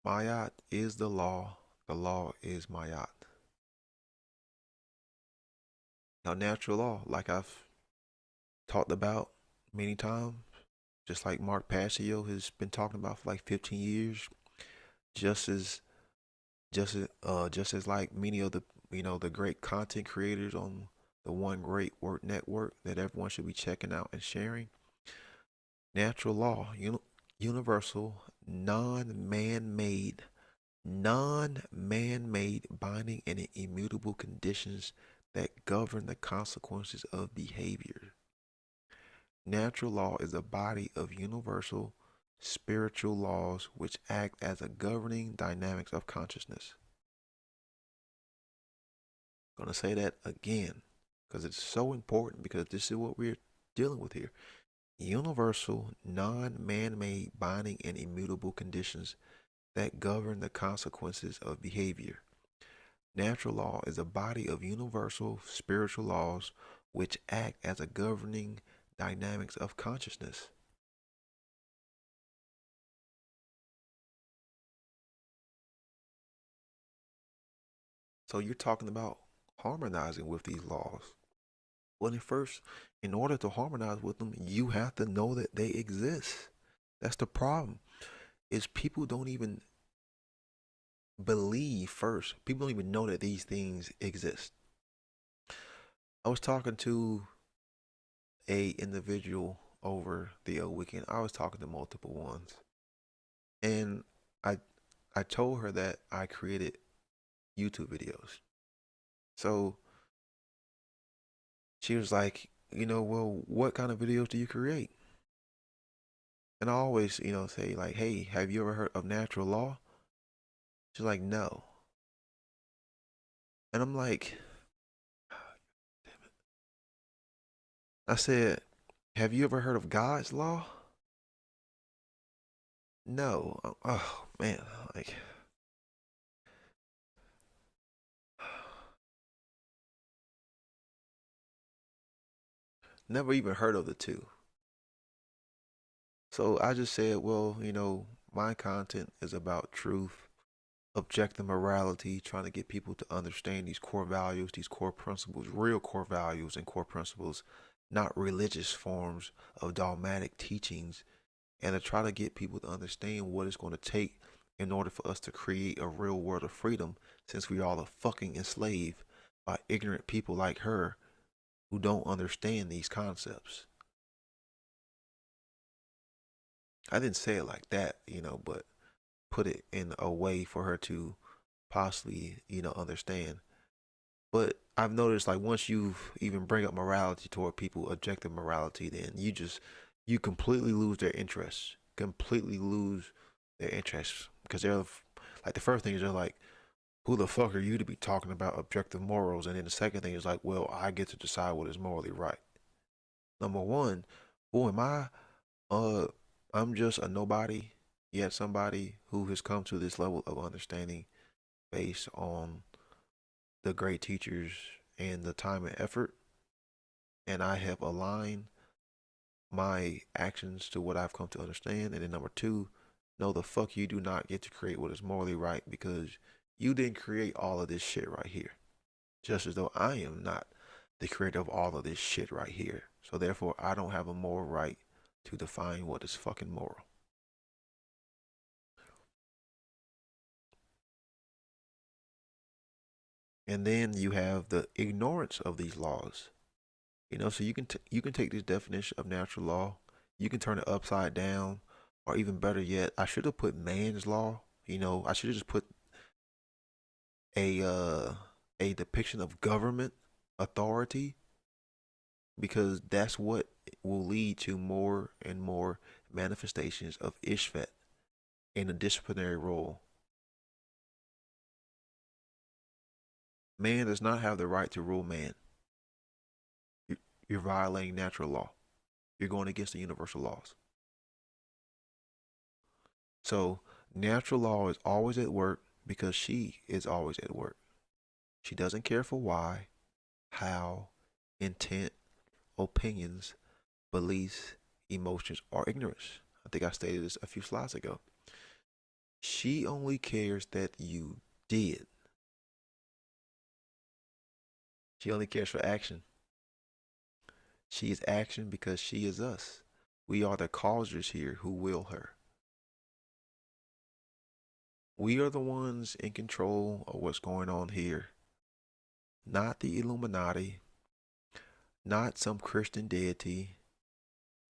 Maat is the law is Maat. Now, natural law, like I've talked about many times, just like Mark Passio has been talking about for like 15 years, just as like many of the the great content creators on the One Great Work Network that everyone should be checking out and sharing. Natural law, universal, non-man-made, binding and immutable conditions that govern the consequences of behavior. Natural law is a body of universal spiritual laws which act as a governing dynamics of consciousness. I'm going to say that again because it's so important, because this is what we're dealing with here. Universal, non-man-made, binding and immutable conditions that govern the consequences of behavior. Natural law is a body of universal spiritual laws which act as a governing dynamics of consciousness. So you're talking about harmonizing with these laws. Well, in order to harmonize with them, you have to know that they exist. That's the problem. Is people don't even believe first. People don't even know that these things exist. I was talking to a individual over the weekend. I was talking to multiple ones, and I told her that I created YouTube videos. So she was like, well, what kind of videos do you create? And I always, say like, hey, have you ever heard of natural law? She's like, no. And I'm like, damn it. I said, have you ever heard of God's law? No. Oh man, like, never even heard of the two. So I just said, well, my content is about truth, objective morality, trying to get people to understand these core values, these core principles, real core values and core principles, not religious forms of dogmatic teachings, and to try to get people to understand what it's going to take in order for us to create a real world of freedom, since we all are fucking enslaved by ignorant people like her who don't understand these concepts. I didn't say it like that, but put it in a way for her to possibly, understand. But I've noticed, like, once you even bring up morality toward people, objective morality, then you completely lose their interest. Completely lose their interest. Because they're like, the first thing is they're like, who the fuck are you to be talking about objective morals? And then the second thing is like, well, I get to decide what is morally right. Number one, who am I? I'm just a nobody, yet somebody who has come to this level of understanding based on the great teachers and the time and effort. And I have aligned my actions to what I've come to understand. And then number two, no, the fuck you do not get to create what is morally right, because you didn't create all of this shit right here. Just as though I am not the creator of all of this shit right here. So therefore, I don't have a moral right to define what is fucking moral. And then you have the ignorance of these laws. So you can take this definition of natural law, you can turn it upside down, or even better yet, I should have put man's law. I should have just put a depiction of government authority, because that's what will lead to more and more manifestations of Isfet in a disciplinary role. Man does not have the right to rule man. You're violating natural law. You're going against the universal laws. So natural law is always at work because she is always at work. She doesn't care for why, how, intent, opinions, beliefs, emotions, or ignorance. I think I stated this a few slides ago. She only cares that you did. She only cares for action. She is action because she is us. We are the causers here who will her. We are the ones in control of what's going on here. Not the Illuminati, not some Christian deity,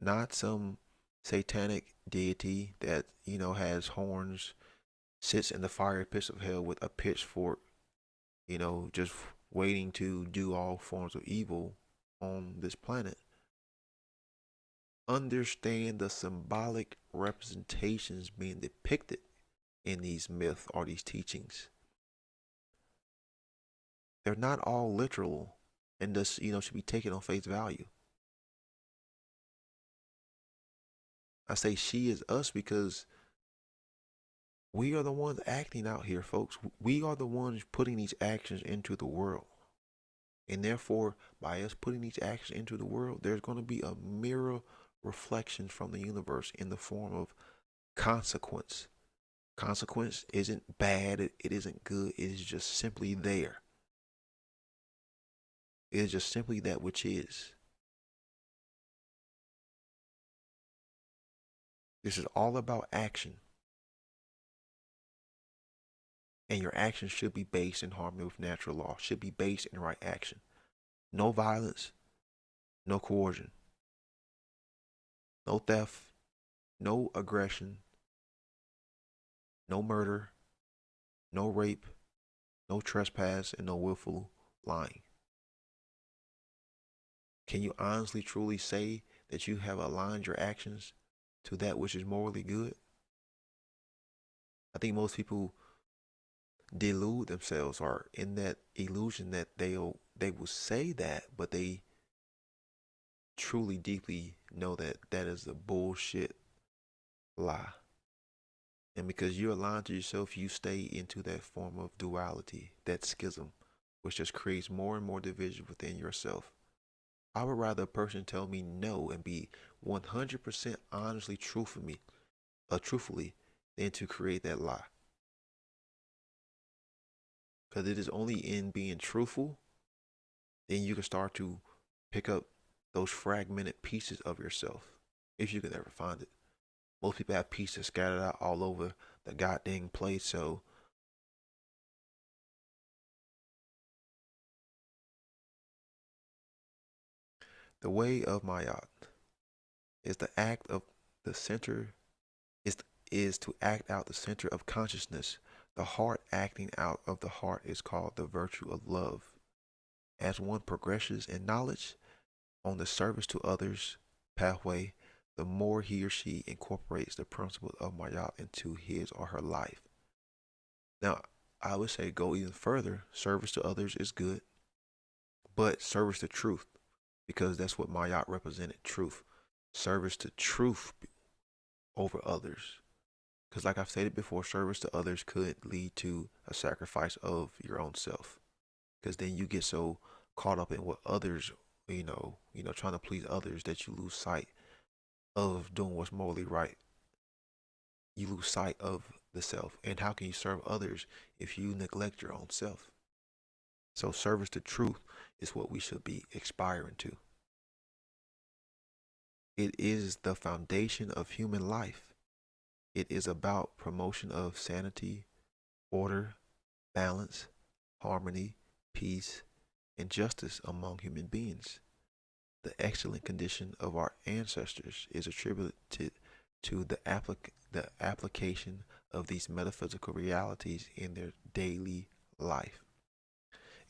not some satanic deity that, has horns, sits in the fiery pits of hell with a pitchfork, just waiting to do all forms of evil on this planet. Understand the symbolic representations being depicted in these myths or these teachings. They're not all literal and just, should be taken on face value. I say she is us because we are the ones acting out here, folks. We are the ones putting these actions into the world. And therefore, by us putting these actions into the world, there's going to be a mirror reflection from the universe in the form of consequence. Consequence isn't bad. It isn't good. It is just simply there. It is just simply that which is. This is all about action. And your actions should be based in harmony with natural law, should be based in right action. No violence, no coercion, no theft, no aggression, no murder, no rape, no trespass, and no willful lying. Can you honestly, truly say that you have aligned your actions to that which is morally good? I think most people delude themselves or in that illusion that they will say that, but they truly deeply know that that is a bullshit lie. And because you're aligned to yourself, you stay into that form of duality, that schism, which just creates more and more division within yourself. I would rather a person tell me no and be 100% honestly truthfully than to create that lie. Because it is only in being truthful, then you can start to pick up those fragmented pieces of yourself, if you can ever find it. Most people have pieces scattered out all over the goddamn place, so the way of Maat is the act of the center is to act out the center of consciousness. The heart acting out of the heart is called the virtue of love. As one progresses in knowledge on the service to others pathway, the more he or she incorporates the principle of Maat into his or her life. Now, I would say go even further. Service to others is good, but service to truth, because that's what Maat represented, truth. Service to truth over others. Because like I've stated before, service to others could lead to a sacrifice of your own self. Because then you get so caught up in what others, trying to please others, that you lose sight of doing what's morally right. You lose sight of the self. And how can you serve others if you neglect your own self? So service to truth is what we should be aspiring to. It is the foundation of human life. It is about promotion of sanity, order, balance, harmony, peace, and justice among human beings. The excellent condition of our ancestors is attributed to the application of these metaphysical realities in their daily life.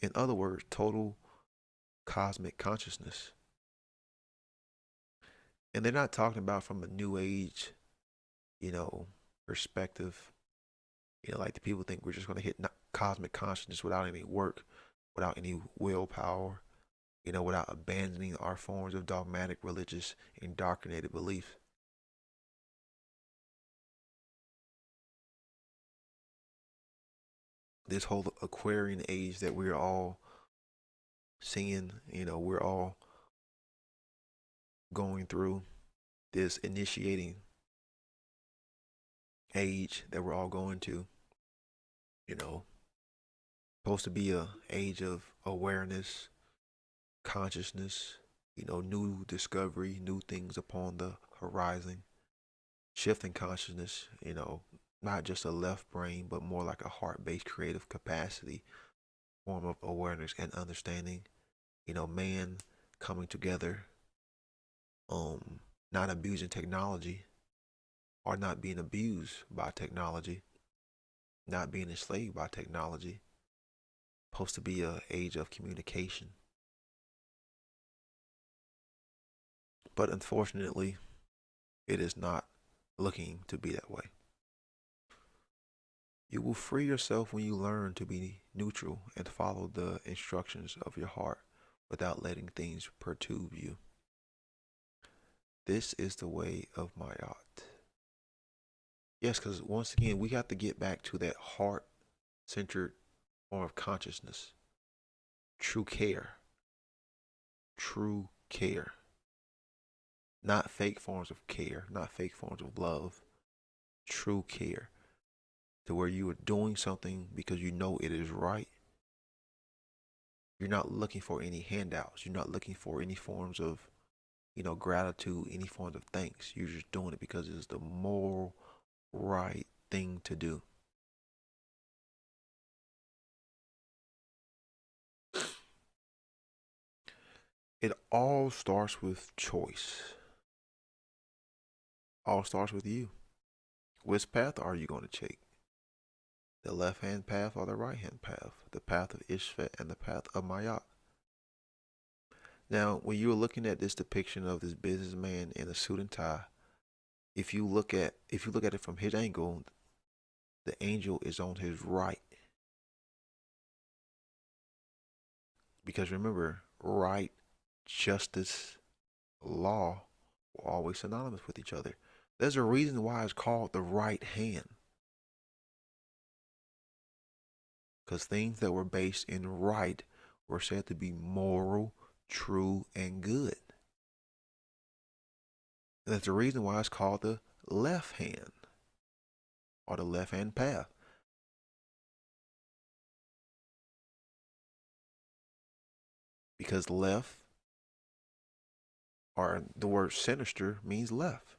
In other words, total cosmic consciousness. And they're not talking about from a new age, perspective. Like the people think we're just going to hit cosmic consciousness without any work, without any willpower, without abandoning our forms of dogmatic, religious, indoctrinated beliefs. This whole Aquarian age that we're all seeing, we're all going through, this initiating age that we're all going to, supposed to be a age of awareness, consciousness, new discovery, new things upon the horizon, shifting consciousness, not just a left brain, but more like a heart-based creative capacity, form of awareness and understanding, man coming together, not abusing technology, or not being abused by technology, not being enslaved by technology. Supposed to be an age of communication. But unfortunately, it is not looking to be that way. You will free yourself when you learn to be neutral and follow the instructions of your heart without letting things perturb you. This is the way of Maat. Yes, because once again, we have to get back to that heart-centered form of consciousness. True care. True care. Not fake forms of care, not fake forms of love. True care. To where you are doing something because you know it is right. You're not looking for any handouts. You're not looking for any forms of, gratitude, any forms of thanks. You're just doing it because it's the moral right thing to do. It all starts with choice. All starts with you. Which path are you going to take? The left-hand path or the right-hand path? The path of Isfet and the path of Maat. Now, when you're looking at this depiction of this businessman in a suit and tie, if you look at it from his angle, the angel is on his right. Because remember, right, justice, law are always synonymous with each other. There's a reason why it's called the right hand. Because things that were based in right were said to be moral, true, and good. And that's the reason why it's called the left hand or the left hand path. Because left, or the word sinister, means left.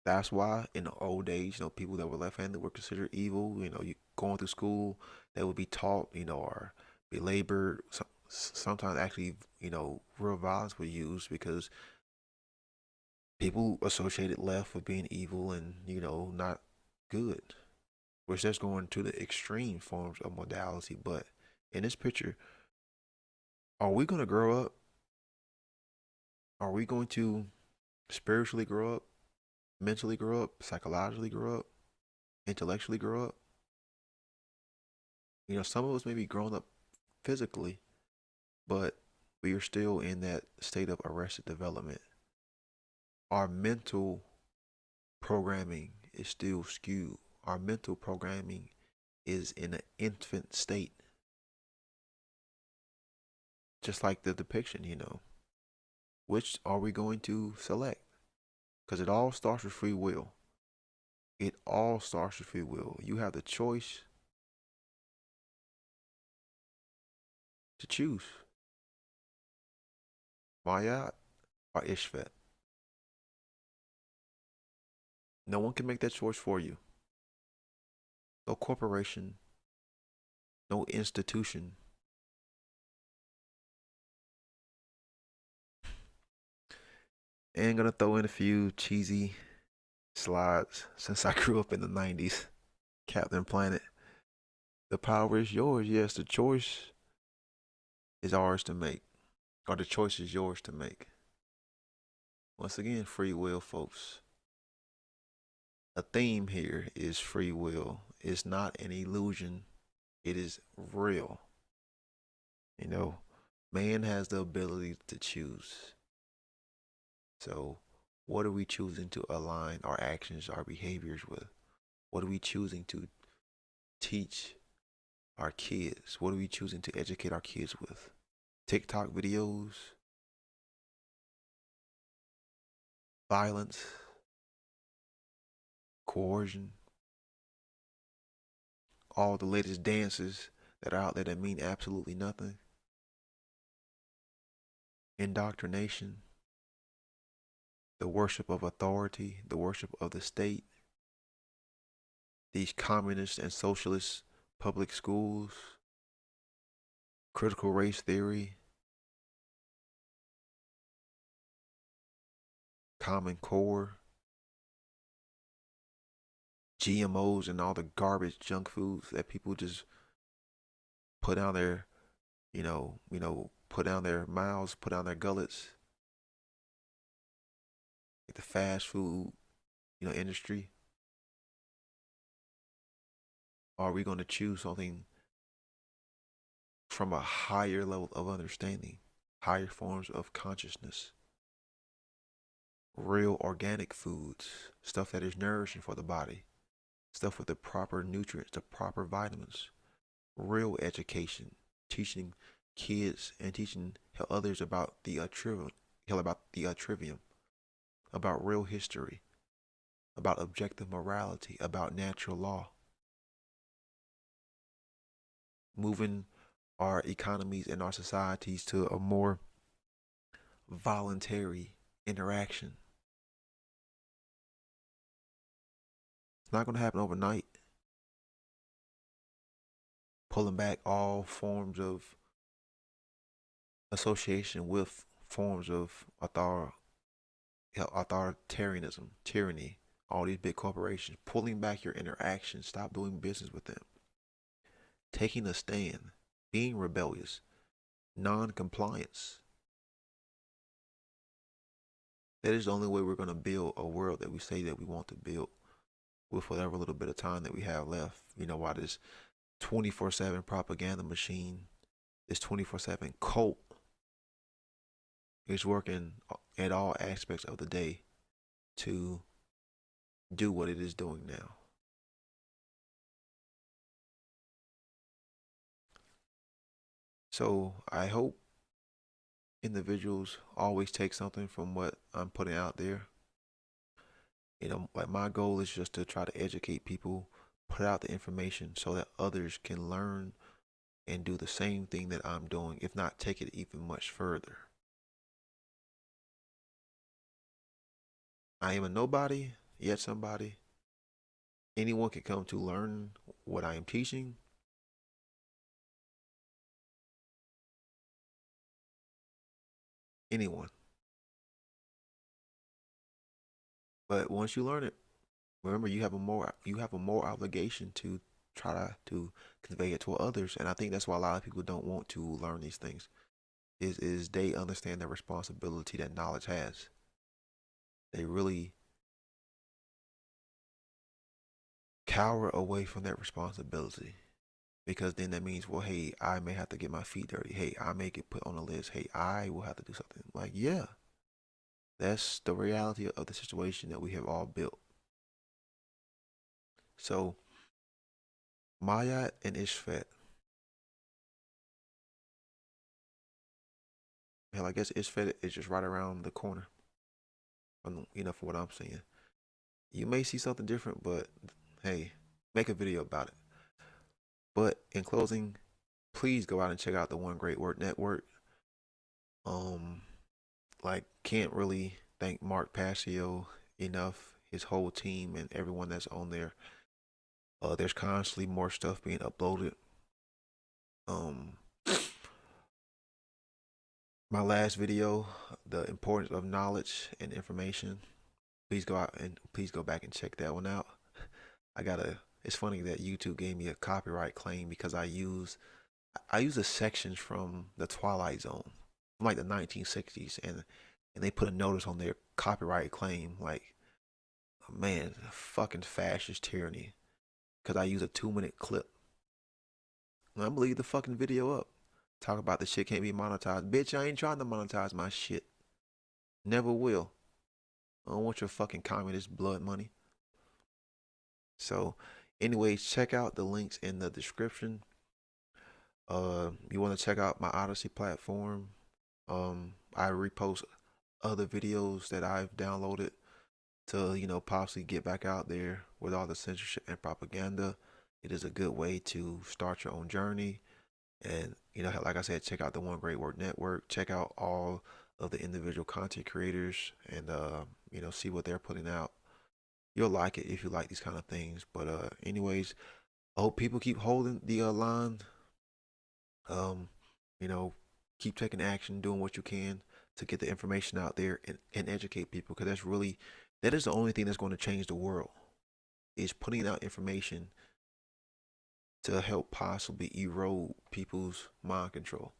That's why in the old days, people that were left-handed were considered evil. You going through school, they would be taught, or belabored. Sometimes actually, real violence was used because people associated left with being evil and, not good. Which that's going to the extreme forms of modality. But in this picture, are we going to grow up? Are we going to spiritually grow up? Mentally grow up, psychologically grow up, intellectually grow up? Some of us may be grown up physically, but we are still in that state of arrested development. Our mental programming is still skewed. Our mental programming is in an infant state. Just like the depiction, Which are we going to select? Because it all starts with free will. It all starts with free will. You have the choice to choose Maat or Isfet. No one can make that choice for you. No corporation, no institution. And gonna throw in a few cheesy slides since I grew up in the 90s. Captain Planet. The power is yours. Yes, the choice is ours to make. Or the choice is yours to make. Once again, free will, folks. A theme here is free will. It's not an illusion. It is real. Man has the ability to choose. So, what are we choosing to align our actions, our behaviors with? What are we choosing to teach our kids? What are we choosing to educate our kids with? TikTok videos? Violence? Coercion? All the latest dances that are out there that mean absolutely nothing? Indoctrination? The worship of authority, the worship of the state, these communist and socialist public schools, critical race theory, Common Core, GMOs, and all the garbage junk foods that people just put down their, put down their mouths, put down their gullets. The fast food, industry. Are we going to choose something from a higher level of understanding, higher forms of consciousness? Real organic foods, stuff that is nourishing for the body, stuff with the proper nutrients, the proper vitamins. Real education, teaching kids and teaching others about the trivium, about real history, about objective morality, about natural law. Moving our economies and our societies to a more voluntary interaction. It's not going to happen overnight. Pulling back all forms of association with forms of authoritarianism, tyranny, all these big corporations, pulling back your interaction, stop doing business with them, taking a stand, being rebellious, non-compliance. That is the only way we're going to build a world that we say that we want to build with whatever little bit of time that we have left. You know, while this 24/7 propaganda machine, this 24/7 cult is working at all aspects of the day to do what it is doing now. So I hope individuals always take something from what I'm putting out there. You know, like my goal is just to try to educate people, put out the information so that others can learn and do the same thing that I'm doing, if not take it even much further. I am a nobody, yet somebody. Anyone can come to learn what I am teaching. Anyone. But once you learn it, remember you have a more obligation to try to convey it to others. And I think that's why a lot of people don't want to learn these things. Is they understand the responsibility that knowledge has. They really cower away from that responsibility, because then that means, well, hey, I may have to get my feet dirty. Hey, I may get put on a list. Hey, I will have to do something. Like, yeah, that's the reality of the situation that we have all built. So, Maat and Isfet. Hell, I guess Isfet is just right around the corner. From what I'm seeing. You may see something different, but hey, make a video about it. But in closing, please go out and check out the One Great Word Network. Can't really thank Mark Passio enough, his whole team and everyone that's on there. There's constantly more stuff being uploaded. My last video, the importance of knowledge and information. Please go back and check that one out. It's funny that YouTube gave me a copyright claim because I use the sections from the Twilight Zone, from like the 1960s, and they put a notice on their copyright claim, like, oh, man, fucking fascist tyranny, because I use a 2-minute clip. And I believe the fucking video up. Talk about the shit can't be monetized. Bitch, I ain't trying to monetize my shit. Never will. I don't want your fucking communist blood money. So, anyways, check out the links in the description. You want to check out my Odyssey platform. I repost other videos that I've downloaded to, possibly get back out there with all the censorship and propaganda. It is a good way to start your own journey. And, like I said, check out the One Great Word Network. Check out all of the individual content creators and, see what they're putting out. You'll like it if you like these kind of things. But anyways, I hope people keep holding the line. Keep taking action, doing what you can to get the information out there and educate people, because that is the only thing that's going to change the world, is putting out information to help possibly erode people's mind control,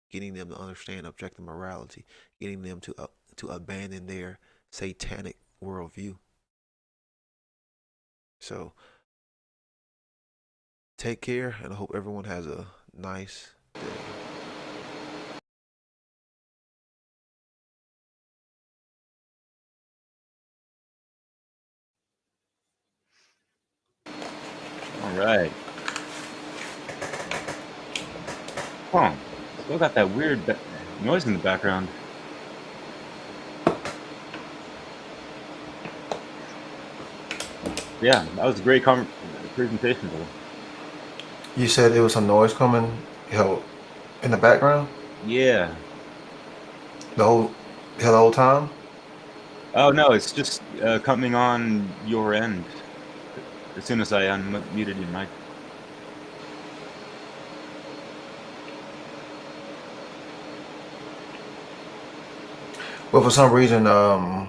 getting them to understand objective morality, getting them to abandon their satanic worldview. So take care, and I hope everyone has a nice day. All right. Huh. Still got that weird noise in the background. Yeah, that was a great presentation, though. You said it was some noise coming hell in the background Yeah. the whole hell the whole time. Oh no, it's just coming on your end as soon as I unmuted your mic. Well, for some reason, the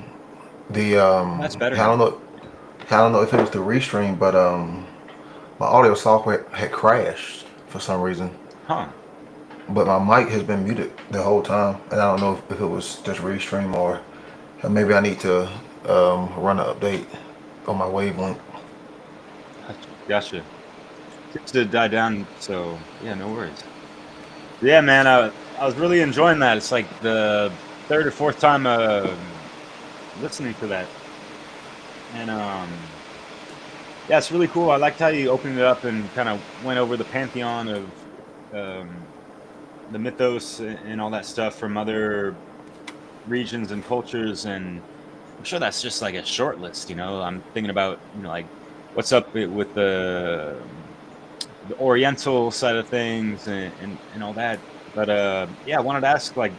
That's better I don't now. know, I don't know if it was the restream, but my audio software had crashed for some reason. Huh. But my mic has been muted the whole time, and I don't know if it was just restream or maybe I need to run an update on my wavelength. Gotcha. Seems to die down, so yeah, no worries. Yeah, man, I was really enjoying that. It's like the third or fourth time listening to that, and yeah, it's really cool. I liked how you opened it up and kind of went over the pantheon of the mythos and all that stuff from other regions and cultures, and I'm sure that's just like a short list. I'm thinking about like what's up with the Oriental side of things and all that. But yeah, I wanted to ask like,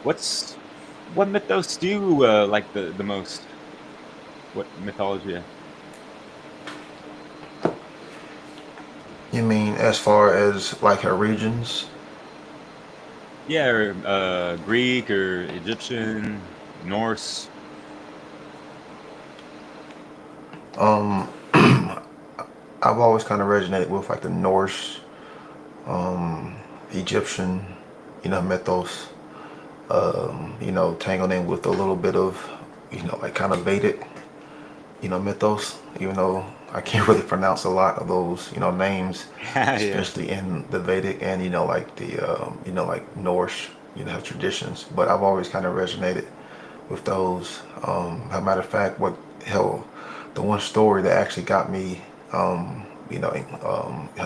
what mythos do you like the most? What mythology? You mean as far as like her regions? Yeah, or Greek or Egyptian, Norse. Um, I've always kind of resonated with like the Norse, Egyptian, mythos. Tangled in with a little bit of, like kind of Vedic, mythos. Even though I can't really pronounce a lot of those, names, Yeah. especially in the Vedic and like the, like Norse, traditions. But I've always kind of resonated with those. As a matter of fact, the one story that actually got me,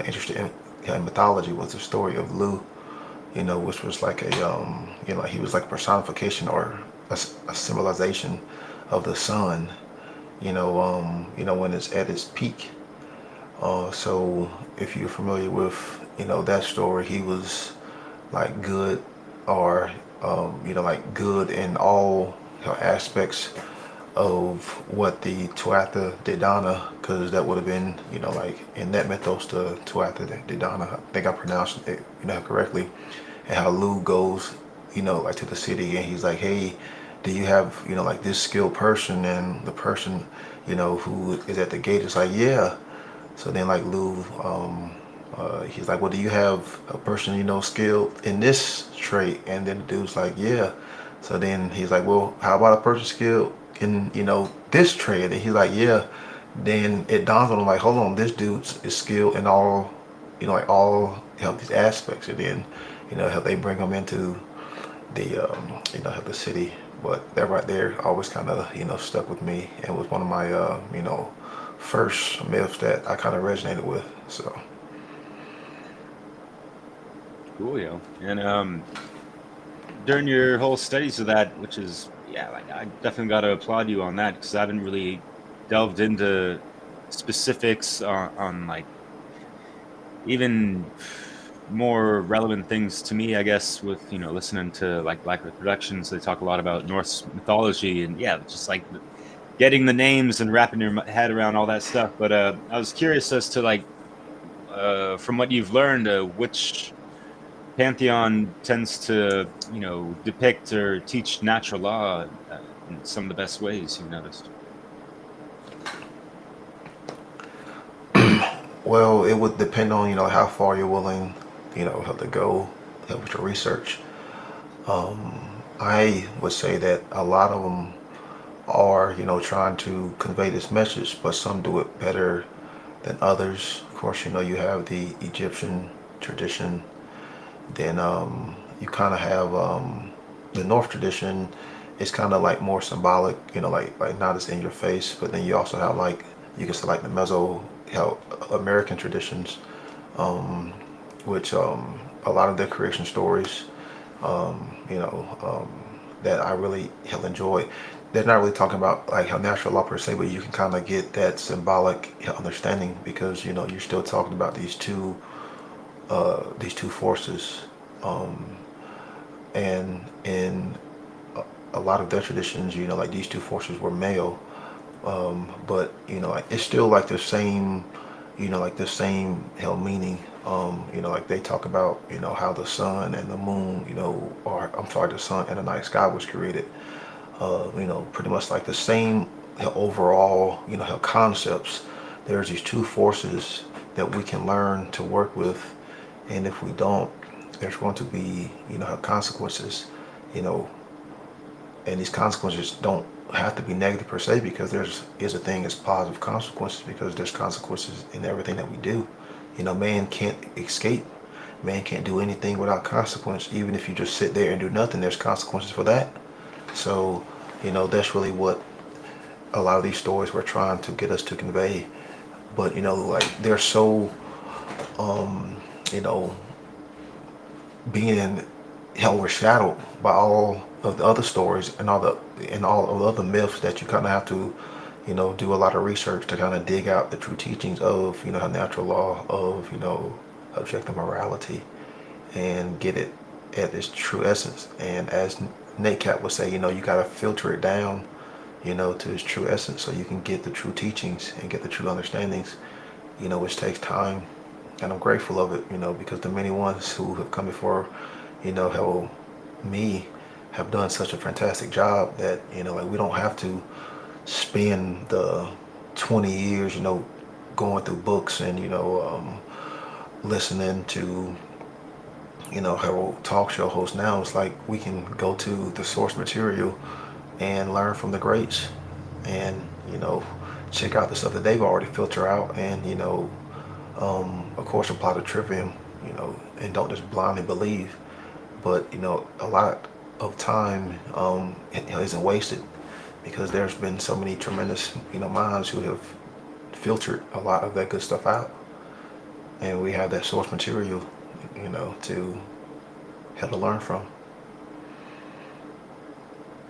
interested in mythology was the story of Lu, which was like a, he was like a personification or a symbolization of the sun, when it's at its peak. So if you're familiar with, that story, he was like good or, like good in all aspects of what the Tuatha De Danann, because that would have been, like in that mythos, the Tuatha De Danann, I think I pronounced it, correctly, and how Lu goes, like to the city and he's like, hey, do you have, like this skilled person? And the person, who is at the gate is like, yeah. So then like Lu, he's like, well, do you have a person, skilled in this trait? And then the dude's like, yeah. So then he's like, well, how about a person skilled in, this trade? And he's like, yeah. Then it dawns on him like, hold on, this dude is skilled in all, like all these aspects. And then, they bring him into the, the city. But that right there always kind of, stuck with me and was one of my, first myths that I kind of resonated with. So. Cool, yo. And during your whole studies of that, which is, yeah, like I definitely got to applaud you on that because I haven't really delved into specifics on like even more relevant things to me, I guess, with listening to like Black Earth Productions. They talk a lot about Norse mythology and yeah, just like getting the names and wrapping your head around all that stuff. But I was curious as to like from what you've learned, which pantheon tends to depict or teach natural law in some of the best ways you've noticed. Well, it would depend on how far you're willing to go with your research. I would say that a lot of them are trying to convey this message, but some do it better than others. Of course, you have the Egyptian tradition. Then you kind of have the North tradition. It's kind of like more symbolic, like not as in your face. But then you also have like you can say like the American traditions, which a lot of their creation stories, that I really enjoy. They're not really talking about like how natural law per se, but you can kind of get that symbolic understanding because you're still talking about these two these two forces, and in a lot of their traditions, like these two forces were male, but like it's still like the same, like the same hell meaning. Like they talk about, how the sun and the moon, or I'm sorry, the sun and the night sky was created. Pretty much like the same overall, how concepts. There's these two forces that we can learn to work with, and if we don't, there's going to be, consequences, and these consequences don't have to be negative per se, because is a thing as positive consequences, because there's consequences in everything that we do. Man can't escape. Man can't do anything without consequence. Even if you just sit there and do nothing, there's consequences for that. So, that's really what a lot of these stories were trying to get us to convey. But, like they're so, you know, being overshadowed by all of the other stories and all of the other myths that you kind of have to, do a lot of research to kind of dig out the true teachings of, the natural law of, objective morality, and get it at its true essence. And as Nate Cap would say, you got to filter it down, to its true essence, so you can get the true teachings and get the true understandings, which takes time. And I'm grateful of it, because the many ones who have come before, help me, have done such a fantastic job that, like we don't have to spend the 20 years, going through books and, listening to, how talk show hosts now. It's like we can go to the source material and learn from the greats, and, check out the stuff that they've already filtered out, and, of course apply the trivium, and don't just blindly believe. But, a lot of time isn't wasted, because there's been so many tremendous, minds who have filtered a lot of that good stuff out. And we have that source material, to have to learn from.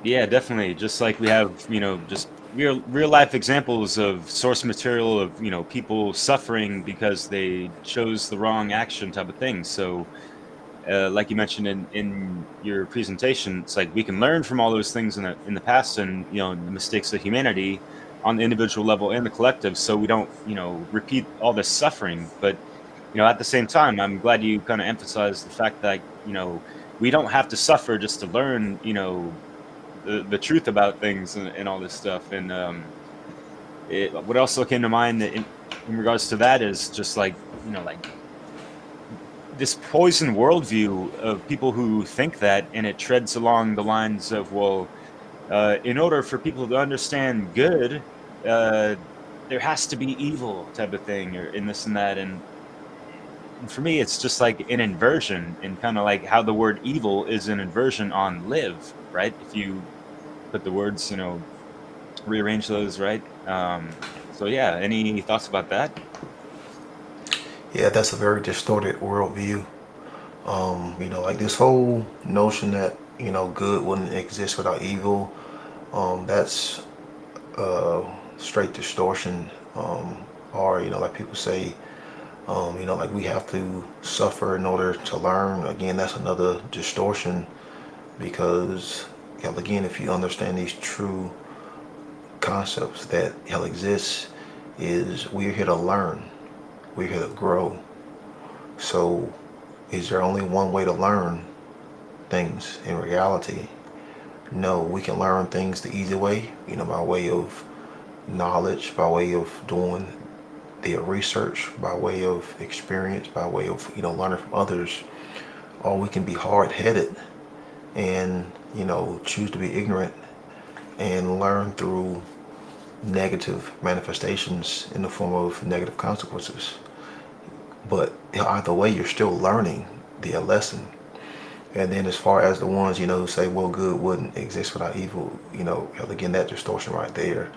Yeah, definitely. Just like we have, just real life examples of source material of, people suffering because they chose the wrong action type of thing. So, like you mentioned in your presentation, it's like we can learn from all those things in the past, and the mistakes of humanity on the individual level and the collective, so we don't repeat all this suffering. But at the same time, I'm glad you kind of emphasized the fact that we don't have to suffer just to learn the truth about things and all this stuff. And what also came to mind in regards to that is just like this poison worldview of people who think that, and it treads along the lines of, well, in order for people to understand good, there has to be evil type of thing, or in this and that. And for me, it's just like an inversion, and kind of like how the word evil is an inversion on live, right? If you put the words, rearrange those, right? So yeah, any thoughts about that? Yeah, that's a very distorted worldview. Like this whole notion that, good wouldn't exist without evil, that's straight distortion. Or, like people say, like we have to suffer in order to learn. Again, that's another distortion, because, again, if you understand these true concepts that hell exists, is we're here to learn. We're here to grow. So is there only one way to learn things in reality? No, we can learn things the easy way, by way of knowledge, by way of doing the research, by way of experience, by way of, learning from others. Or we can be hard-headed and, choose to be ignorant and learn through negative manifestations in the form of negative consequences. But either way, you're still learning the lesson. And then as far as the ones, who say, well, good wouldn't exist without evil, again, that distortion right there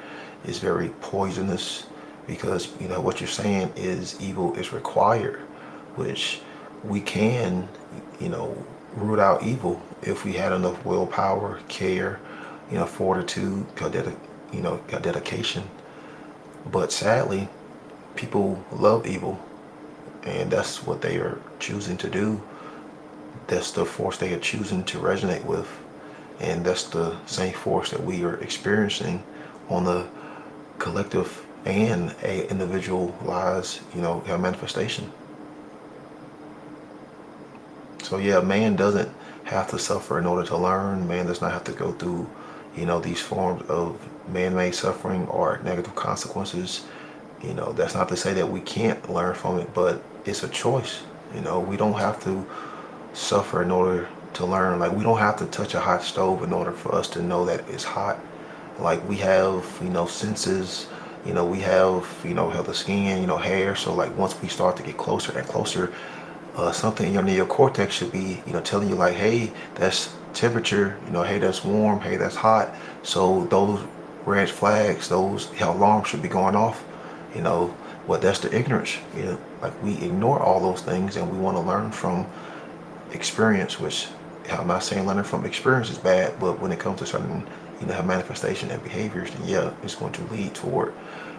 is very poisonous, because, what you're saying is evil is required, which we can, root out evil if we had enough willpower, care, fortitude, dedication. But sadly, people love evil. and that's what they are choosing to do. That's the force they are choosing to resonate with, and that's the same force that we are experiencing on the collective and a individualized, manifestation. So yeah, man doesn't have to suffer in order to learn. Man does not have to go through, these forms of man-made suffering or negative consequences. That's not to say that we can't learn from it, but it's a choice. We don't have to suffer in order to learn. Like, we don't have to touch a hot stove in order for us to know that it's hot. Like, we have, senses, we have the skin, hair. So like, once we start to get closer and closer, something in your neocortex should be, telling you like, hey, that's temperature, hey, that's warm, hey, that's hot. So those red flags, those alarms should be going off. That's the ignorance. Like, we ignore all those things and we want to learn from experience, which I'm not saying learning from experience is bad, but when it comes to certain, manifestation and behaviors, then yeah, it's going to lead toward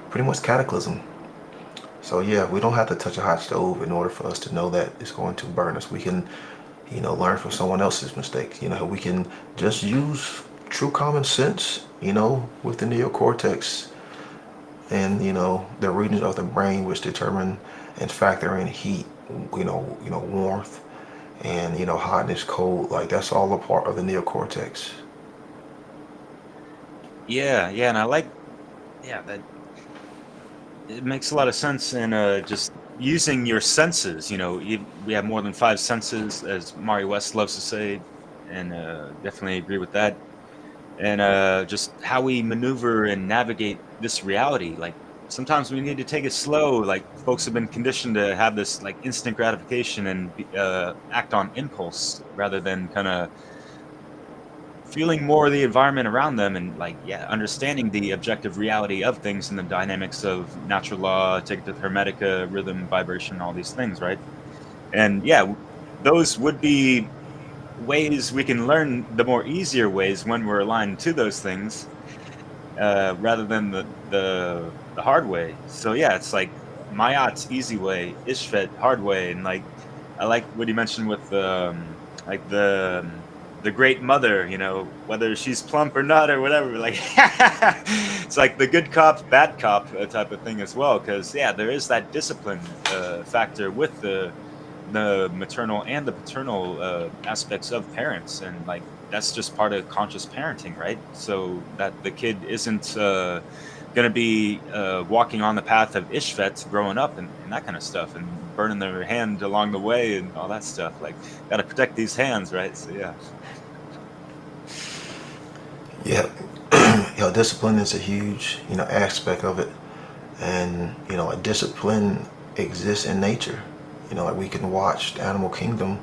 pretty much cataclysm. So yeah, we don't have to touch a hot stove in order for us to know that it's going to burn us. We can, learn from someone else's mistakes. We can just use true common sense, with the neocortex and, the regions of the brain which determine and factor in heat, warmth, and, hotness, cold. Like, that's all a part of the neocortex. Yeah, and I like, that it makes a lot of sense in just using your senses. We have more than 5 senses, as Mari West loves to say, and definitely agree with that. And just how we maneuver and navigate this reality. Like, sometimes we need to take it slow. Like, folks have been conditioned to have this like instant gratification and act on impulse rather than kind of feeling more of the environment around them and understanding the objective reality of things and the dynamics of natural law, take it to hermetica, rhythm, vibration, all these things, right? And those would be ways we can learn, the more easier ways when we're aligned to those things, rather than the hard way. So it's like Maat's easy way, Isfet hard way, and like I like what he mentioned with the great mother, whether she's plump or not or whatever. Like, it's like the good cop, bad cop type of thing as well. Because there is that discipline factor with the maternal and the paternal aspects of parents, and like that's just part of conscious parenting, right? So that the kid isn't going to be walking on the path of Ishvet growing up and that kind of stuff, and burning their hand along the way and all that stuff. Like, got to protect these hands, right? So Discipline is a huge, aspect of it. And, a discipline exists in nature. Like, we can watch the animal kingdom.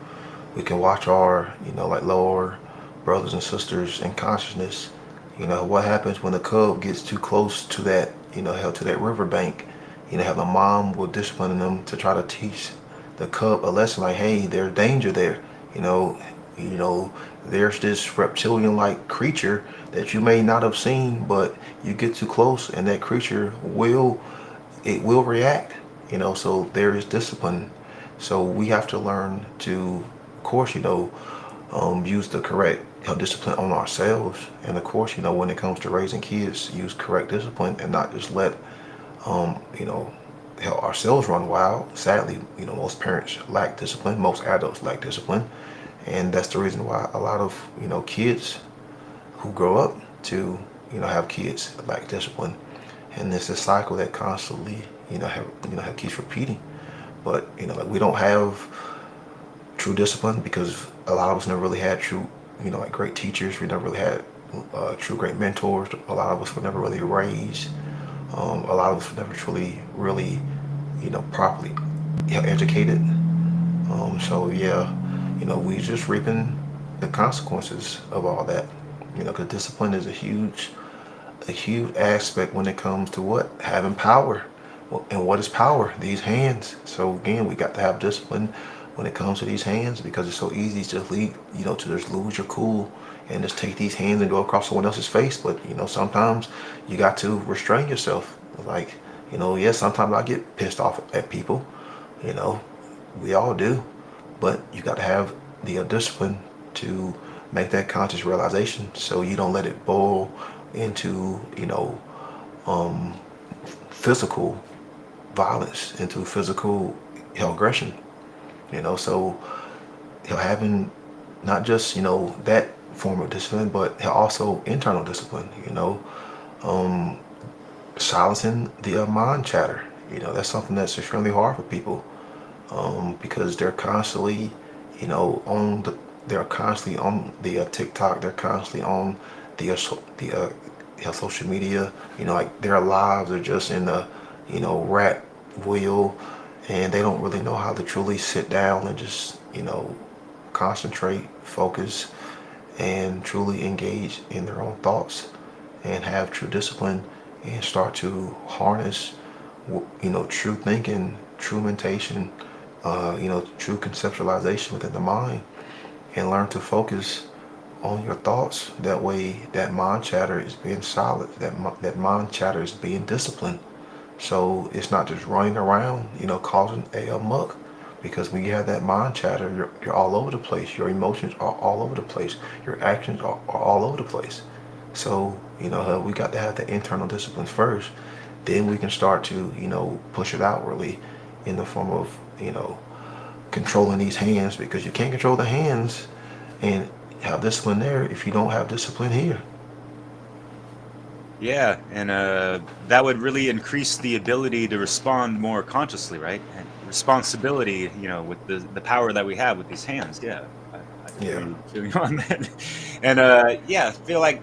We can watch our, lower brothers and sisters in consciousness. What happens when the cub gets too close to that, to that riverbank. How the mom will discipline them to try to teach the cub a lesson, like, hey, there's danger there. There's this reptilian-like creature that you may not have seen, but you get too close and that creature will react. So there is discipline. So we have to learn to, of course, use the correct discipline on ourselves. And of course, when it comes to raising kids, use correct discipline and not just let ourselves run wild. Sadly, most parents lack discipline. Most adults lack discipline. And that's the reason why a lot of, kids who grow up to, have kids lack discipline. And it's a cycle that constantly, keeps repeating. But, we don't have true discipline because a lot of us never really had true, great teachers. We never really had true great mentors. A lot of us were never really raised. A lot of us were never truly, really, properly educated. We just reaping the consequences of all that. Because discipline is a huge aspect when it comes to what? Having power. And what is power? These hands. So again, we got to have discipline when it comes to these hands, because it's so easy to to just lose your cool and just take these hands and go across someone else's face. But sometimes you got to restrain yourself. Like, sometimes I get pissed off at people, You know, we all do, but you got to have the discipline to make that conscious realization, so you don't let it boil into, um, physical violence, into physical aggression. So having not just that form of discipline, but also internal discipline. Um, Silencing the mind chatter. That's something that's extremely hard for people, because they're constantly, they're constantly on the TikTok. They're constantly on the social media. Like their lives are just in the rat wheel, and they don't really know how to truly sit down and just concentrate, focus, and truly engage in their own thoughts, and have true discipline, and start to harness true thinking, true mentation, true conceptualization within the mind, and learn to focus on your thoughts. That way that mind chatter is being solid, that mind chatter is being disciplined, so it's not just running around causing a muck. Because when you have that mind chatter, you're all over the place. Your emotions are all over the place. Your actions are all over the place. So we got to have the internal disciplines first. Then we can start to push it outwardly in the form of controlling these hands, because you can't control the hands and have discipline there if you don't have discipline here. Yeah, and that would really increase the ability to respond more consciously, right? And responsibility, with the power that we have with these hands. Yeah, I Yeah. feel you on that. And yeah, I feel like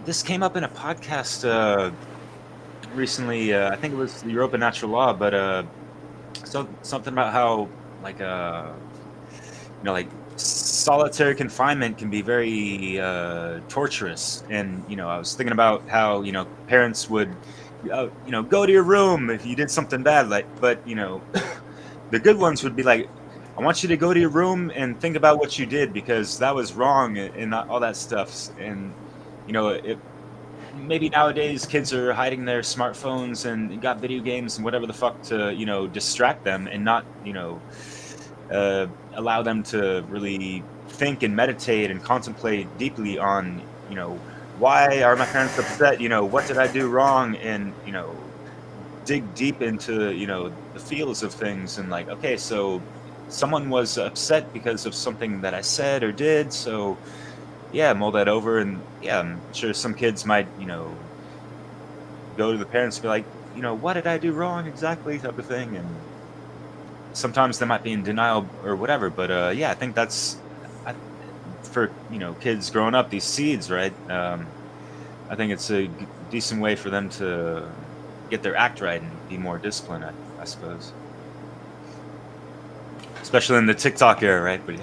this came up in a podcast recently. I think it was the Europa Natural Law, but something about how like like solitary confinement can be very torturous. And I was thinking about how parents would go to your room if you did something bad, like, but the good ones would be like, I want you to go to your room and think about what you did, because that was wrong, and all that stuff. And it, maybe nowadays kids are hiding their smartphones and got video games and whatever the fuck to distract them, and not allow them to really think and meditate and contemplate deeply on why are my parents upset, what did I do wrong, and dig deep into the feels of things, and like, okay, so someone was upset because of something that I said or did, so yeah, mull that over. And yeah, I'm sure some kids might go to the parents and be like, what did I do wrong exactly, type of thing. And sometimes they might be in denial or whatever, but yeah, I think that's for kids growing up, these seeds, right? I think it's a decent way for them to get their act right and be more disciplined, I suppose, especially in the TikTok era, right? But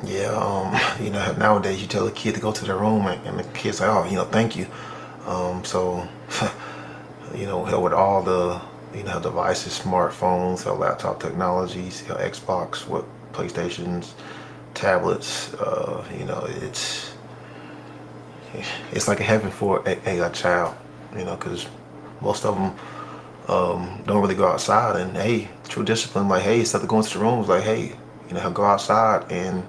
yeah, nowadays you tell a kid to go to their room, and the kid's like, oh, thank you. So hell, with all the devices, smartphones, laptop technologies, Xbox, what PlayStations, tablets, it's like a heaven for a child, because most of them don't really go outside. And hey, true discipline, like, hey, instead of going to the rooms, like, hey, he'll go outside and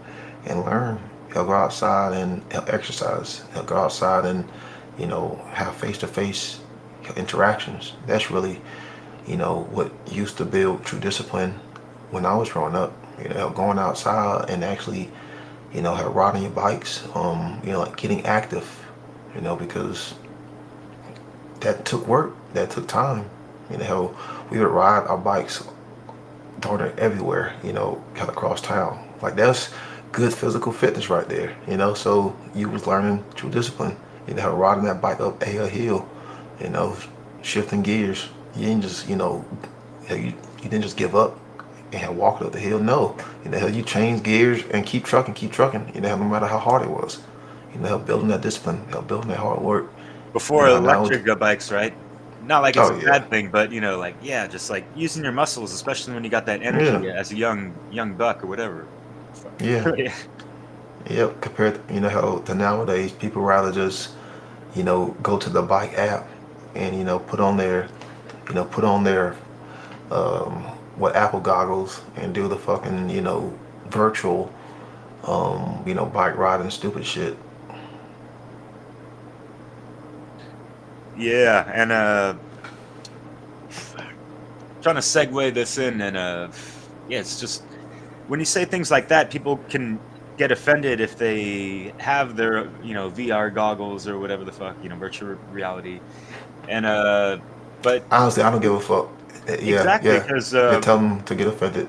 learn. He'll go outside and he'll exercise. He'll go outside and have face-to-face interactions. That's really what used to build true discipline when I was growing up. Going outside and actually riding your bikes, like getting active, because that took work, that took time. We would ride our bikes darn near everywhere, kind of across town. Like, that's good physical fitness right there, so you was learning true discipline, riding that bike up a hill, shifting gears. You didn't just, you didn't just give up and walk up the hill. No, you change gears and keep trucking, no matter how hard it was. Building that discipline, building that hard work. before electric bikes, right? Not like it's Oh a yeah, bad thing, but like, yeah, just like using your muscles, especially when you got that energy yeah, as a young buck or whatever. yeah, Yeah. yep. Compared to, how to nowadays, people rather just, go to the bike app and, put on their put on their what Apple goggles and do the fucking virtual bike riding stupid shit. Yeah, and trying to segue this in, and yeah, it's just when you say things like that, people can get offended if they have their VR goggles or whatever the fuck, virtual reality, and but Honestly, I don't give a fuck. Yeah, exactly, yeah. because You tell them to get offended.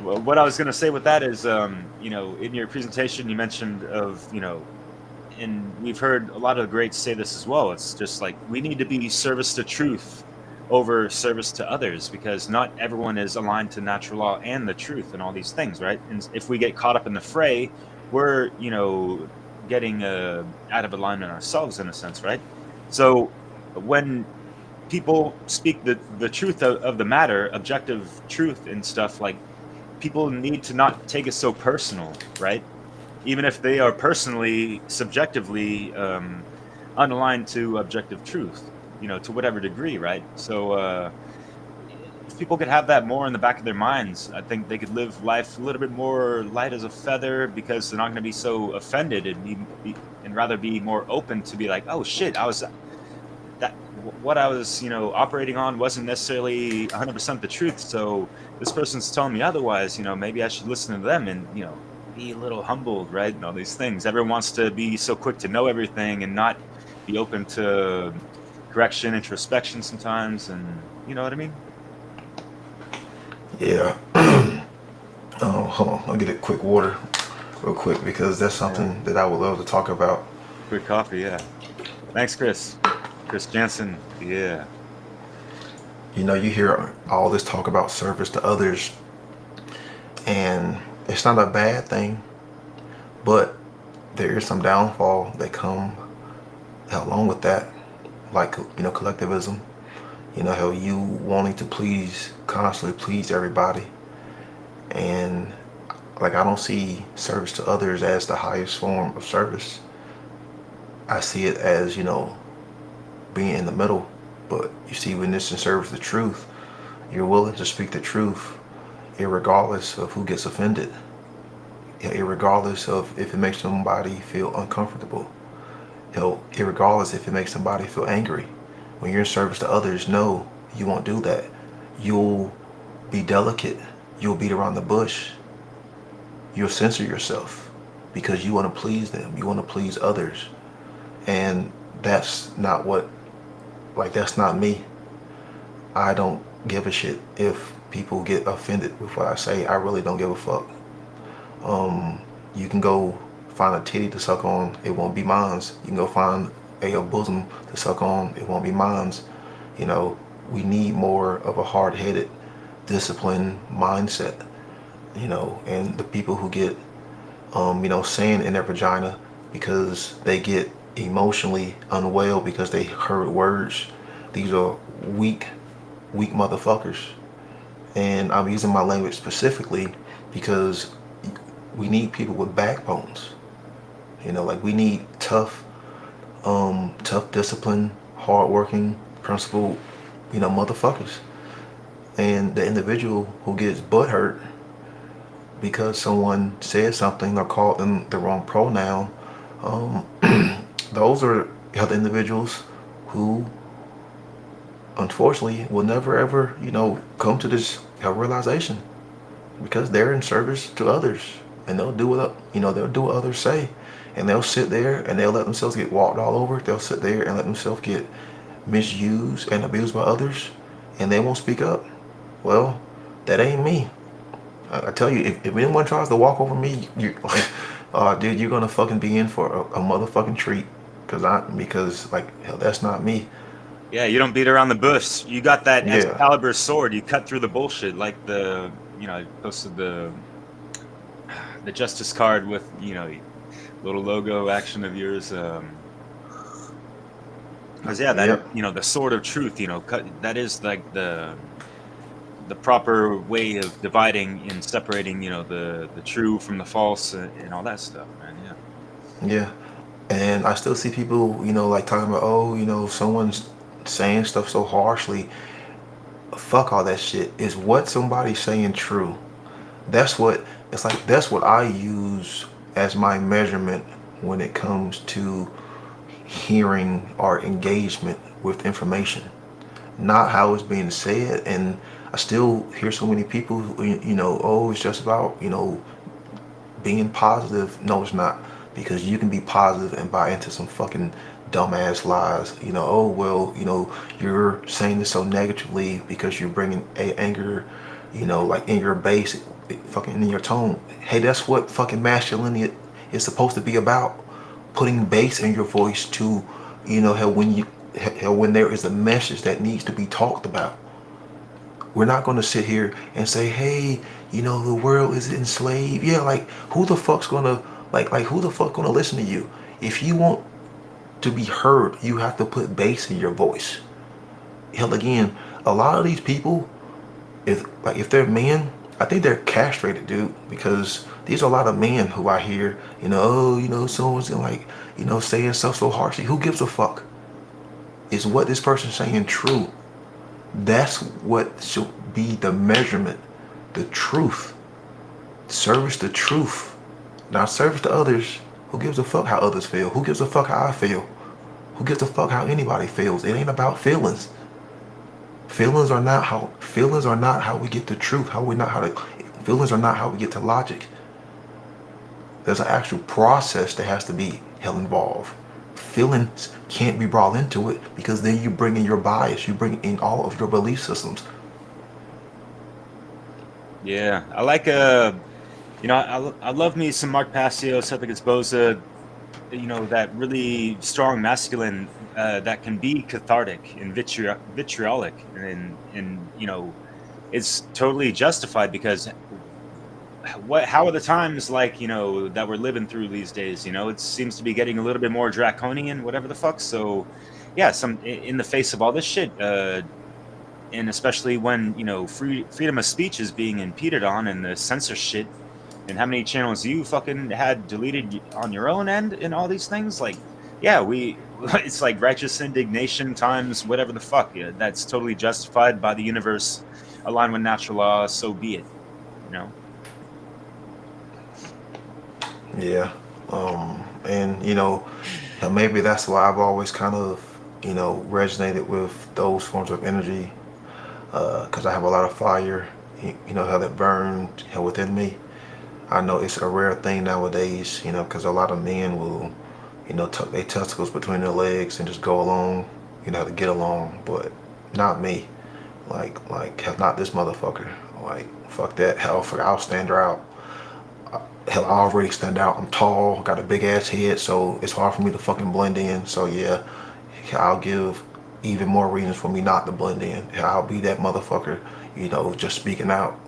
well, what I was going to say with that is, in your presentation, you mentioned of, and we've heard a lot of the greats say this as well. It's just like we need to be service to truth over service to others, because not everyone is aligned to natural law and the truth and all these things, right? And if we get caught up in the fray, we're, getting out of alignment ourselves in a sense, right? So when people speak the truth of the matter, objective truth and stuff, like people need to not take it so personal, right? Even if they are personally, subjectively unaligned to objective truth, to whatever degree, right? So if people could have that more in the back of their minds, I think they could live life a little bit more light as a feather, because they're not going to be so offended and rather be more open to be like, oh shit, what I was, operating on wasn't necessarily 100% the truth. So this person's telling me otherwise, maybe I should listen to them and, be a little humbled, right? And all these things. Everyone wants to be so quick to know everything and not be open to correction, introspection sometimes. And you know what I mean? Yeah. Hold on. I'll get a quick water real quick, because that's something that I would love to talk about. Quick coffee, yeah. Thanks, Chris. Chris Jantzen, yeah. You hear all this talk about service to others, and it's not a bad thing, but there is some downfall that come along with that, like collectivism. How you wanting to constantly please everybody, and like I don't see service to others as the highest form of service. I see it as being in the middle. But you see, when it's in service to truth, you're willing to speak the truth, irregardless of who gets offended, irregardless of if it makes somebody feel uncomfortable, irregardless if it makes somebody feel angry. When you're in service to others, no, you won't do that. You'll be delicate. You'll beat around the bush. You'll censor yourself because you want to please them. You want to please others. And that's not that's not me. I don't give a shit if people get offended with what I say. I really don't give a fuck. You can go find a titty to suck on, it won't be mine's. You can go find a bosom to suck on, it won't be mine's. We need more of a hard-headed, disciplined mindset. And the people who get, sand in their vagina because they get emotionally unwell because they heard words. These are weak motherfuckers. And I'm using my language specifically because we need people with backbones. We need tough discipline, hardworking, principled, motherfuckers. And the individual who gets butthurt because someone said something or called them the wrong pronoun, those are the individuals who unfortunately will never ever, come to this realization, because they're in service to others, and they'll do what others say, and they'll sit there and they'll let themselves get walked all over. They'll sit there and let themselves get misused and abused by others, and they won't speak up. Well, that ain't me. I tell you, if anyone tries to walk over me, dude, you're gonna fucking be in for a motherfucking treat, because hell, that's not me. Yeah, you don't beat around the bush. You got that Excalibur sword. You cut through the bullshit, like I posted the justice card with little logo action of yours. Because the sword of truth. That is like the proper way of dividing and separating. The true from the false and all that stuff, man. Yeah. Yeah. And I still see people, talking about, someone's saying stuff so harshly, fuck all that shit. Is what somebody's saying true? That's what it's like. That's what I use as my measurement when it comes to hearing or engagement with information, not how it's being said. And I still hear so many people who, oh, it's just about, being positive. No, it's not, because you can be positive and buy into some fucking dumbass lies. Oh, well, you're saying this so negatively because you're bringing anger, like in your base, fucking in your tone. Hey, that's what fucking masculinity is supposed to be about. Putting bass in your voice to, when there is a message that needs to be talked about. We're not going to sit here and say, hey, the world is enslaved. Yeah, like who the fuck's gonna who the fuck gonna listen to you? If you want to be heard, you have to put bass in your voice. Hell, again, a lot of these people, if they're men, I think they're castrated, dude, because these are a lot of men who I hear, someone's saying stuff so harshly. Who gives a fuck? Is what this person's saying true? That's what should be the measurement. The truth. Service the truth. Not service to others. Who gives a fuck how others feel? Who gives a fuck how I feel? Who gives a fuck how anybody feels? It ain't about feelings. Feelings are not how we get to truth. Feelings are not how we get to logic. There's an actual process that has to be involved. Feelings can't be brought into it, because then you bring in your bias, you bring in all of your belief systems. Yeah, I like I love me some Mark Passio, Cedric Esposa, that really strong masculine that can be cathartic and vitriolic, and it's totally justified, because how are the times like, that we're living through these days? It seems to be getting a little bit more draconian, whatever the fuck. So yeah, in the face of all this shit, and especially when freedom of speech is being impeded on, and the censorship, and how many channels you fucking had deleted on your own end, and all these things, like, yeah, it's like righteous indignation times whatever the fuck. Yeah, that's totally justified by the universe, aligned with natural law, so be it. Yeah. And maybe that's why I've always kind of resonated with those forms of energy, because I have a lot of fire, how that burned within me. I know it's a rare thing nowadays, because a lot of men will tuck their testicles between their legs and just go along, to get along. But not me. Like not this motherfucker. Like, fuck that. Hell, I'll stand her out. Hell, I already stand out. I'm tall, got a big ass head, so it's hard for me to fucking blend in. So yeah, I'll give even more reasons for me not to blend in. I'll be that motherfucker, just speaking out.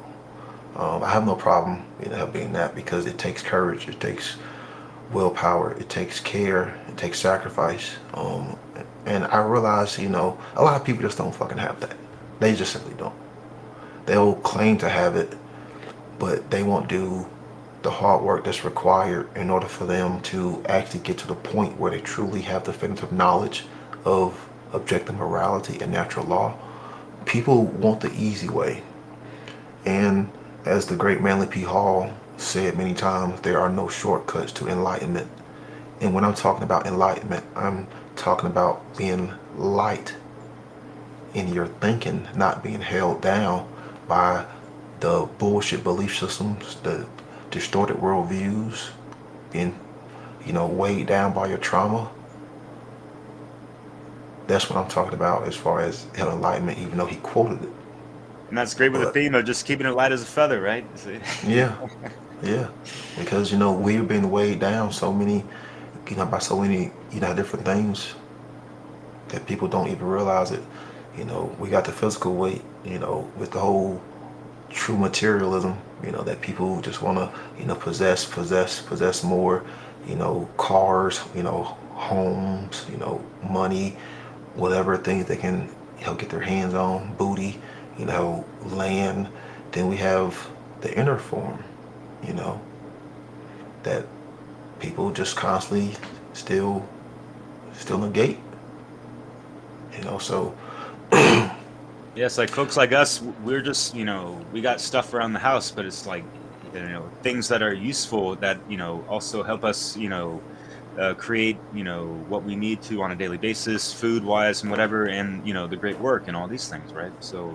I have no problem, being that, because it takes courage, it takes willpower, it takes care, it takes sacrifice. And I realize, a lot of people just don't fucking have that. They just simply don't. They'll claim to have it, but they won't do the hard work that's required in order for them to actually get to the point where they truly have definitive knowledge of objective morality and natural law. People want the easy way. And as the great Manly P. Hall said many times, there are no shortcuts to enlightenment. And when I'm talking about enlightenment, I'm talking about being light in your thinking, not being held down by the bullshit belief systems, the distorted worldviews, being, weighed down by your trauma. That's what I'm talking about as far as enlightenment, even though he quoted it. And that's great with the theme of just keeping it light as a feather, right? Yeah, yeah. Because, we've been weighed down so many, by so many, different things that people don't even realize it. We got the physical weight, with the whole true materialism, that people just want to, possess more, cars, homes, money, whatever things they can, get their hands on, booty, land. Then we have the inner form, that people just constantly still negate. You know, so Yes, like folks like us, we're just, we got stuff around the house, but it's like, things that are useful that, also help us, create, what we need to on a daily basis, food wise and whatever, and, the great work and all these things, right? So,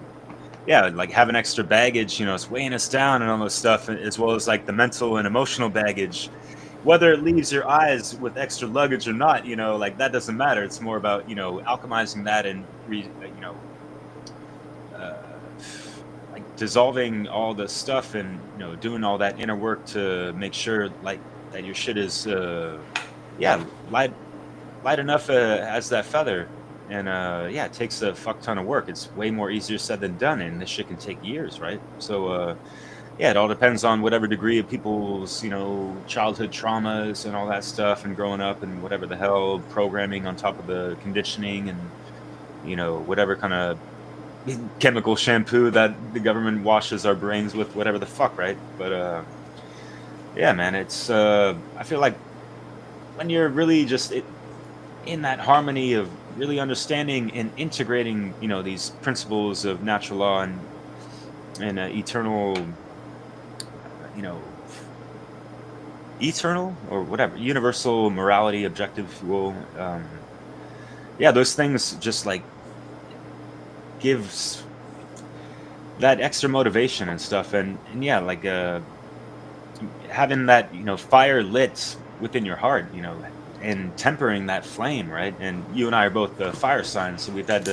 yeah, like having extra baggage, it's weighing us down and all this stuff, as well as like the mental and emotional baggage. Whether it leaves your eyes with extra luggage or not, like that doesn't matter. It's more about, alchemizing that and, uh, like dissolving all the stuff and, doing all that inner work to make sure like that your shit is, yeah, light enough as that feather. And yeah, it takes a fuck ton of work. It's way more easier said than done, and this shit can take years, right? So yeah, it all depends on whatever degree of people's, childhood traumas and all that stuff, and growing up and whatever the hell programming on top of the conditioning, and whatever kind of chemical shampoo that the government washes our brains with, whatever the fuck, right? But yeah, man, it's I feel like when you're really just in that harmony of really understanding and integrating, these principles of natural law and eternal, eternal or whatever, universal morality, objective, if you will. Yeah, those things just like gives that extra motivation and stuff, and yeah, like having that fire lit within your heart, and tempering that flame, right? And you and I are both fire signs, so we've had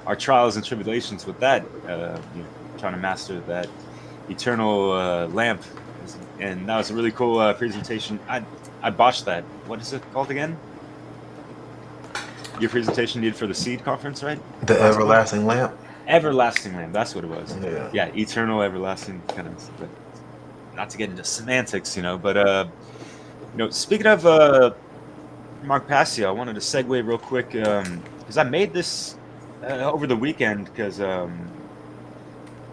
our trials and tribulations with that, trying to master that eternal lamp. And that was a really cool presentation. I botched that. What is it called again? Your presentation you did for the Seed conference, right? the everlasting lamp. Everlasting lamp. That's what it was. Yeah. Yeah, eternal, everlasting, kind of. But not to get into semantics, but speaking of Mark Passio, I wanted to segue real quick because I made this over the weekend because I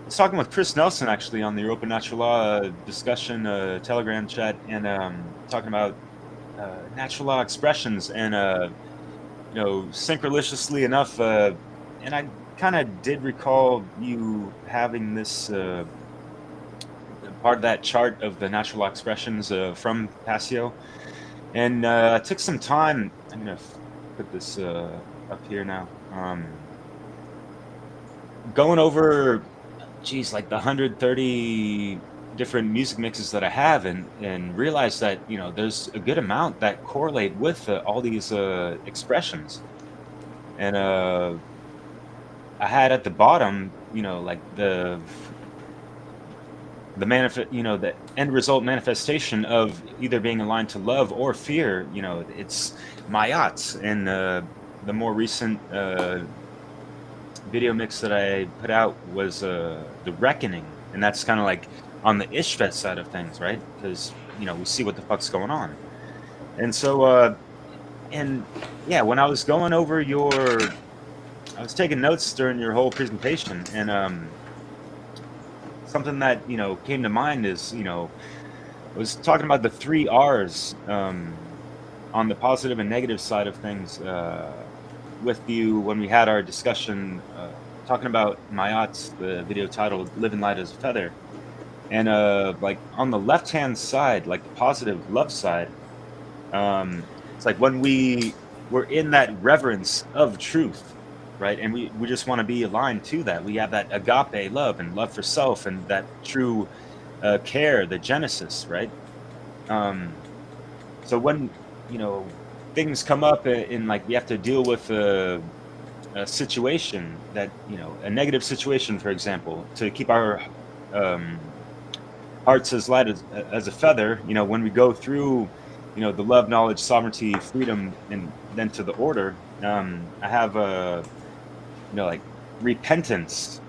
was talking with Chris Nelson actually on the Open Natural Law discussion Telegram chat, and talking about natural law expressions, and synchroniciously enough, and I kind of did recall you having this part of that chart of the natural law expressions from Passio. And I took some time. I'm gonna put this up here now. Going over, like the 130 different music mixes that I have, and realized that there's a good amount that correlate with all these expressions. And I had at the bottom, like the the end result manifestation of either being aligned to love or fear. It's Maat. And the more recent video mix that I put out was the Reckoning, and that's kind of like on the Isfet side of things, right? Because we see what the fuck's going on. And so and yeah, when I was going over I was taking notes during your whole presentation, and something that came to mind is I was talking about the 3 R's on the positive and negative side of things with you when we had our discussion talking about Maat, the video titled "Living Light as a Feather," and like on the left hand side, like the positive love side, it's like when we're in that reverence of truth, right? And we just want to be aligned to that. We have that agape love and love for self, and that true care, the genesis, right? So when things come up in like we have to deal with a situation that a negative situation, for example, to keep our hearts as light as a feather. When we go through the love, knowledge, sovereignty, freedom, and then to the order, I have like repentance,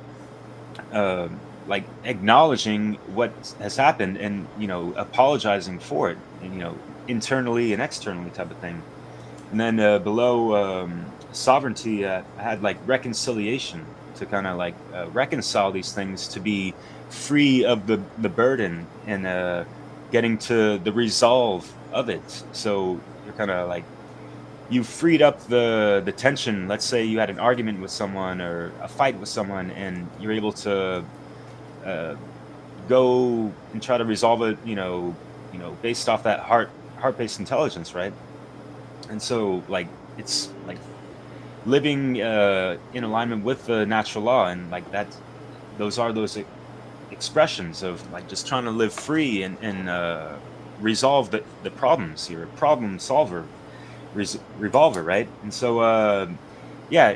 like acknowledging what has happened, and apologizing for it, and internally and externally type of thing. And then below sovereignty, I had like reconciliation, to kind of like reconcile these things, to be free of the burden, and getting to the resolve of it. So you're kind of like you freed up the tension. Let's say you had an argument with someone or a fight with someone, and you're able to go and try to resolve it, based off that heart-based intelligence, right? And so, like, it's like living in alignment with the natural law, and like that, those are those expressions of like just trying to live free and resolve the problems. You're a problem solver, revolver, right? And so, yeah,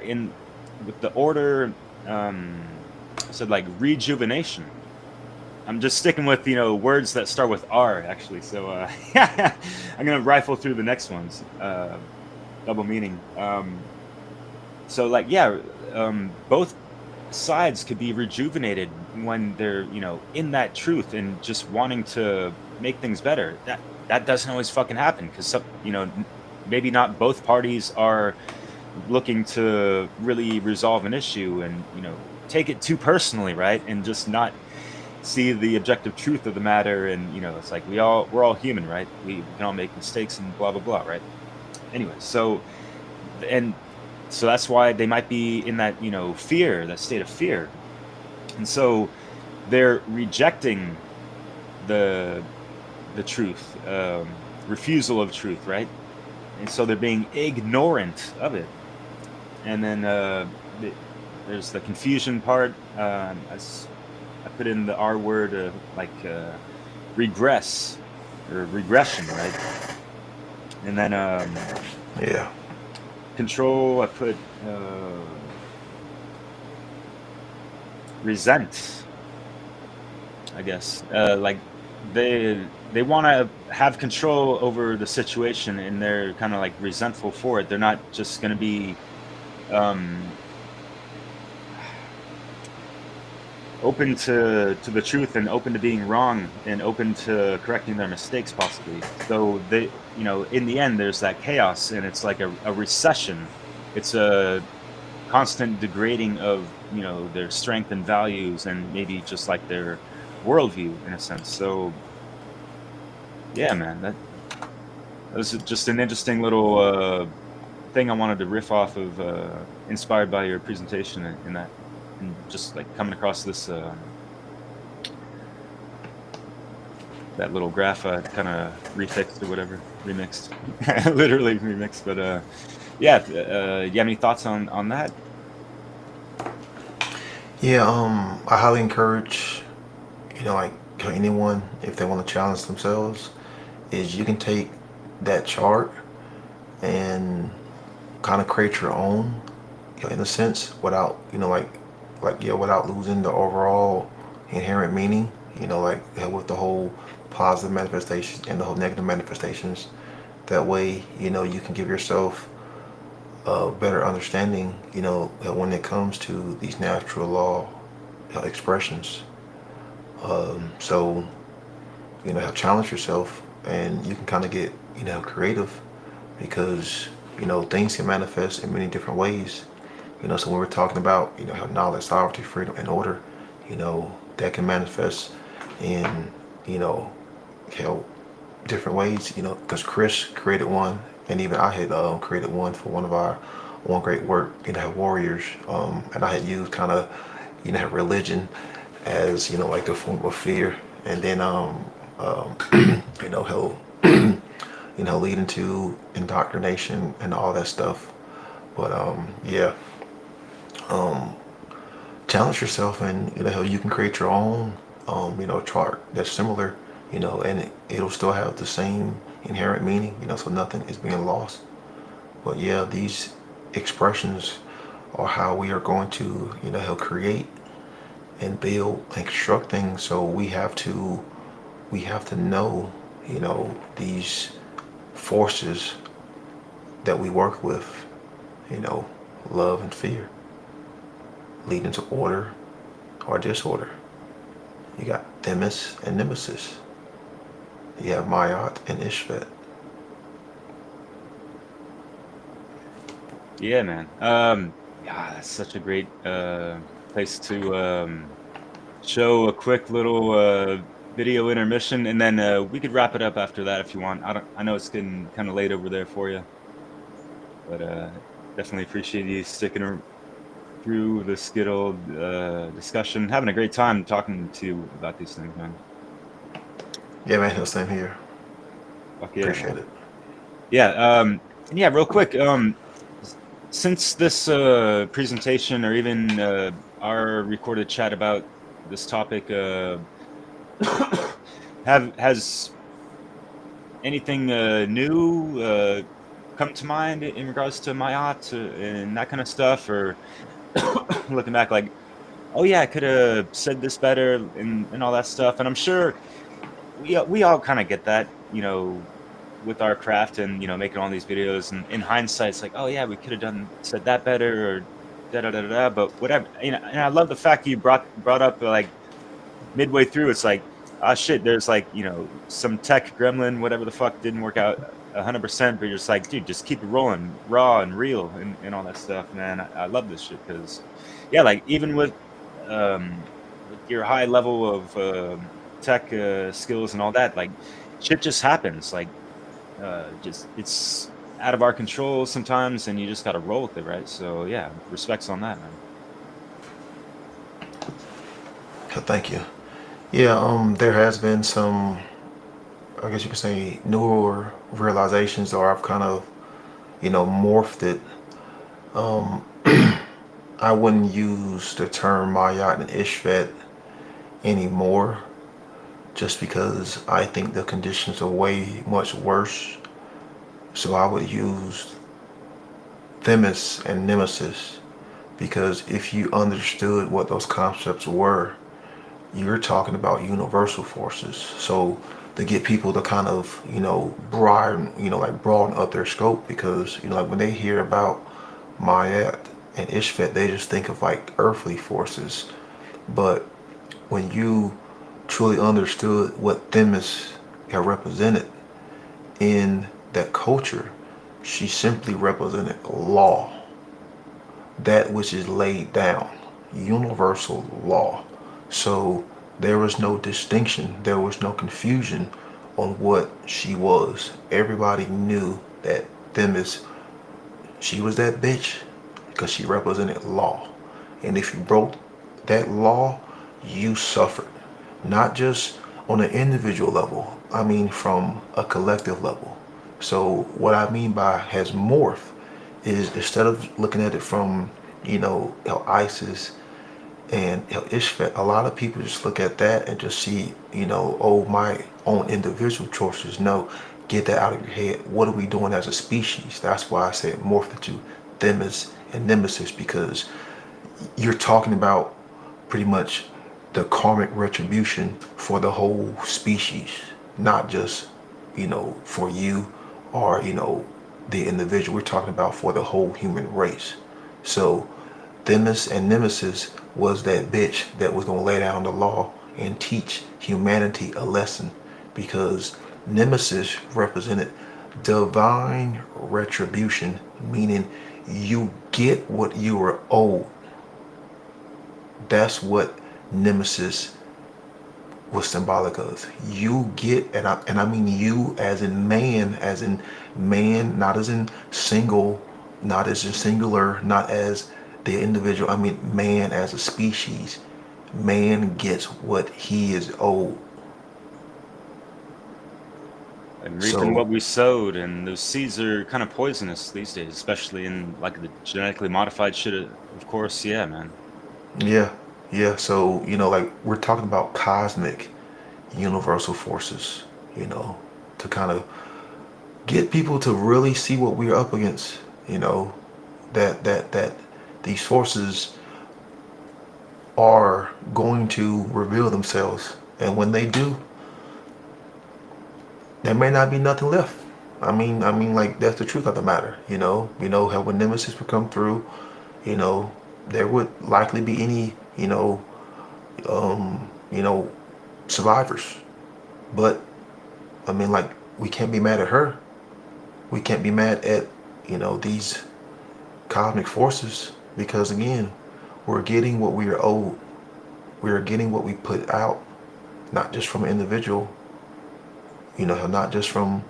with the order, I said like rejuvenation. I'm just sticking with words that start with R, actually. So I'm gonna rifle through the next ones. Double meaning. So like, yeah, both sides could be rejuvenated when they're in that truth and just wanting to make things better. That doesn't always fucking happen, because maybe not both parties are looking to really resolve an issue and take it too personally, right? And just not see the objective truth of the matter. And it's like we're all human, right? We can all make mistakes and blah blah blah, right? Anyway, so that's why they might be in that fear, that state of fear. And so they're rejecting the truth, refusal of truth, right? And so they're being ignorant of it. And then there's the confusion part. I put in the R word, regress or regression, right? And then Yeah. control, I put resent, I guess. Like they want to have control over the situation, and they're kind of like resentful for it. They're not just going to be open to the truth, and open to being wrong, and open to correcting their mistakes possibly. So they, in the end, there's that chaos, and it's like a recession. It's a constant degrading of their strength and values, and maybe just like their worldview in a sense. So yeah, man, that was just an interesting little thing I wanted to riff off of, inspired by your presentation in that, and just like coming across this that little graph kind of refixed or whatever, remixed, literally remixed. But yeah, you have any thoughts on that? Yeah, I highly encourage, like anyone, if they want to challenge themselves, is you can take that chart and kind of create your own, in a sense, without, without losing the overall inherent meaning, with the whole positive manifestation and the whole negative manifestations. That way, you can give yourself a better understanding, when it comes to these natural law expressions. So, challenge yourself, and you can kind of get, creative, because, things can manifest in many different ways. So when we're talking about, how knowledge, sovereignty, freedom, and order, that can manifest in, different ways, because Chris created one, and even I had created one for one great work, warriors, and I had used kind of, religion as, like the form of fear, and then, he'll, leading to indoctrination and all that stuff. But yeah, challenge yourself, and you can create your own chart that's similar, and it'll still have the same inherent meaning, so nothing is being lost. But yeah, these expressions are how we are going to help create and build and construct things. So we have to know these forces that we work with, love and fear, leading to order or disorder. You got Themis and Nemesis. You have Maat and Isfet. Yeah, man. That's such a great place to show a quick little video intermission, and then we could wrap it up after that if you want. I know it's getting kind of late over there for you. But definitely appreciate you sticking through the Skittle discussion. Having a great time talking to you about these things, man. Yeah, man, the same here. Fuck yeah, Appreciate man. it. Yeah, and yeah, real quick. Since this presentation, or even our recorded chat about this topic, has anything new come to mind in regards to Maat and that kind of stuff, or looking back, like, oh yeah, I could have said this better and all that stuff. And I'm sure we all kind of get that, with our craft and making all these videos. And in hindsight, it's like, oh yeah, we could have said that better, or da da da da. Da. But whatever, And I love the fact you brought up like midway through. It's like, ah shit, there's like some tech gremlin, whatever the fuck, didn't work out 100%. But you're just like, dude, just keep it rolling, raw and real, and all that stuff, man. I love this shit because, yeah, like even with your high level of tech skills and all that, like shit just happens. Like just it's out of our control sometimes, and you just got to roll with it, right? So yeah, respects on that, man. Thank you. Yeah, there has been some, I guess you could say, newer realizations, or I've kind of, morphed it. I wouldn't use the term Maat and Isfet anymore, just because I think the conditions are way much worse. So I would use Themis and Nemesis, because if you understood what those concepts were, you're talking about universal forces. So to get people to kind of, broaden up their scope, because, like when they hear about Maat and Isfet, they just think of like earthly forces. But when you truly understood what Themis had represented in that culture, she simply represented law, that which is laid down, universal law. So there was no distinction, there was no confusion on what she was. Everybody knew that Themis, she was that bitch, because she represented law. And if you broke that law, you suffered. Not just on an individual level, I mean from a collective level. So what I mean by has morphed is, instead of looking at it from, how ISIS and Ishfet, a lot of people just look at that and just see, oh, my own individual choices. No, get that out of your head. What are we doing as a species? That's why I said morph into Themis and Nemesis, because you're talking about pretty much the karmic retribution for the whole species, not just, for you or, the individual. We're talking about for the whole human race. So Themis and Nemesis was that bitch that was going to lay down the law and teach humanity a lesson, because Nemesis represented divine retribution, meaning you get what you were owed. That's what Nemesis was symbolic of. You get, and I mean you as in man, not as in single, not as in singular, not as the individual. I mean man as a species. Man gets what he is owed. And reaping what we sowed, and those seeds are kind of poisonous these days, especially in like the genetically modified shit, of course. Yeah, man. Yeah. So, like we're talking about cosmic universal forces, to kind of get people to really see what we're up against, that these forces are going to reveal themselves. And when they do, there may not be nothing left. I mean, like that's the truth of the matter. How when Nemesis would come through, there would likely be any, survivors. But I mean, like, we can't be mad at her. We can't be mad at, these cosmic forces, because again, we're getting what we are owed. We are getting what we put out, not just from an individual, not just from,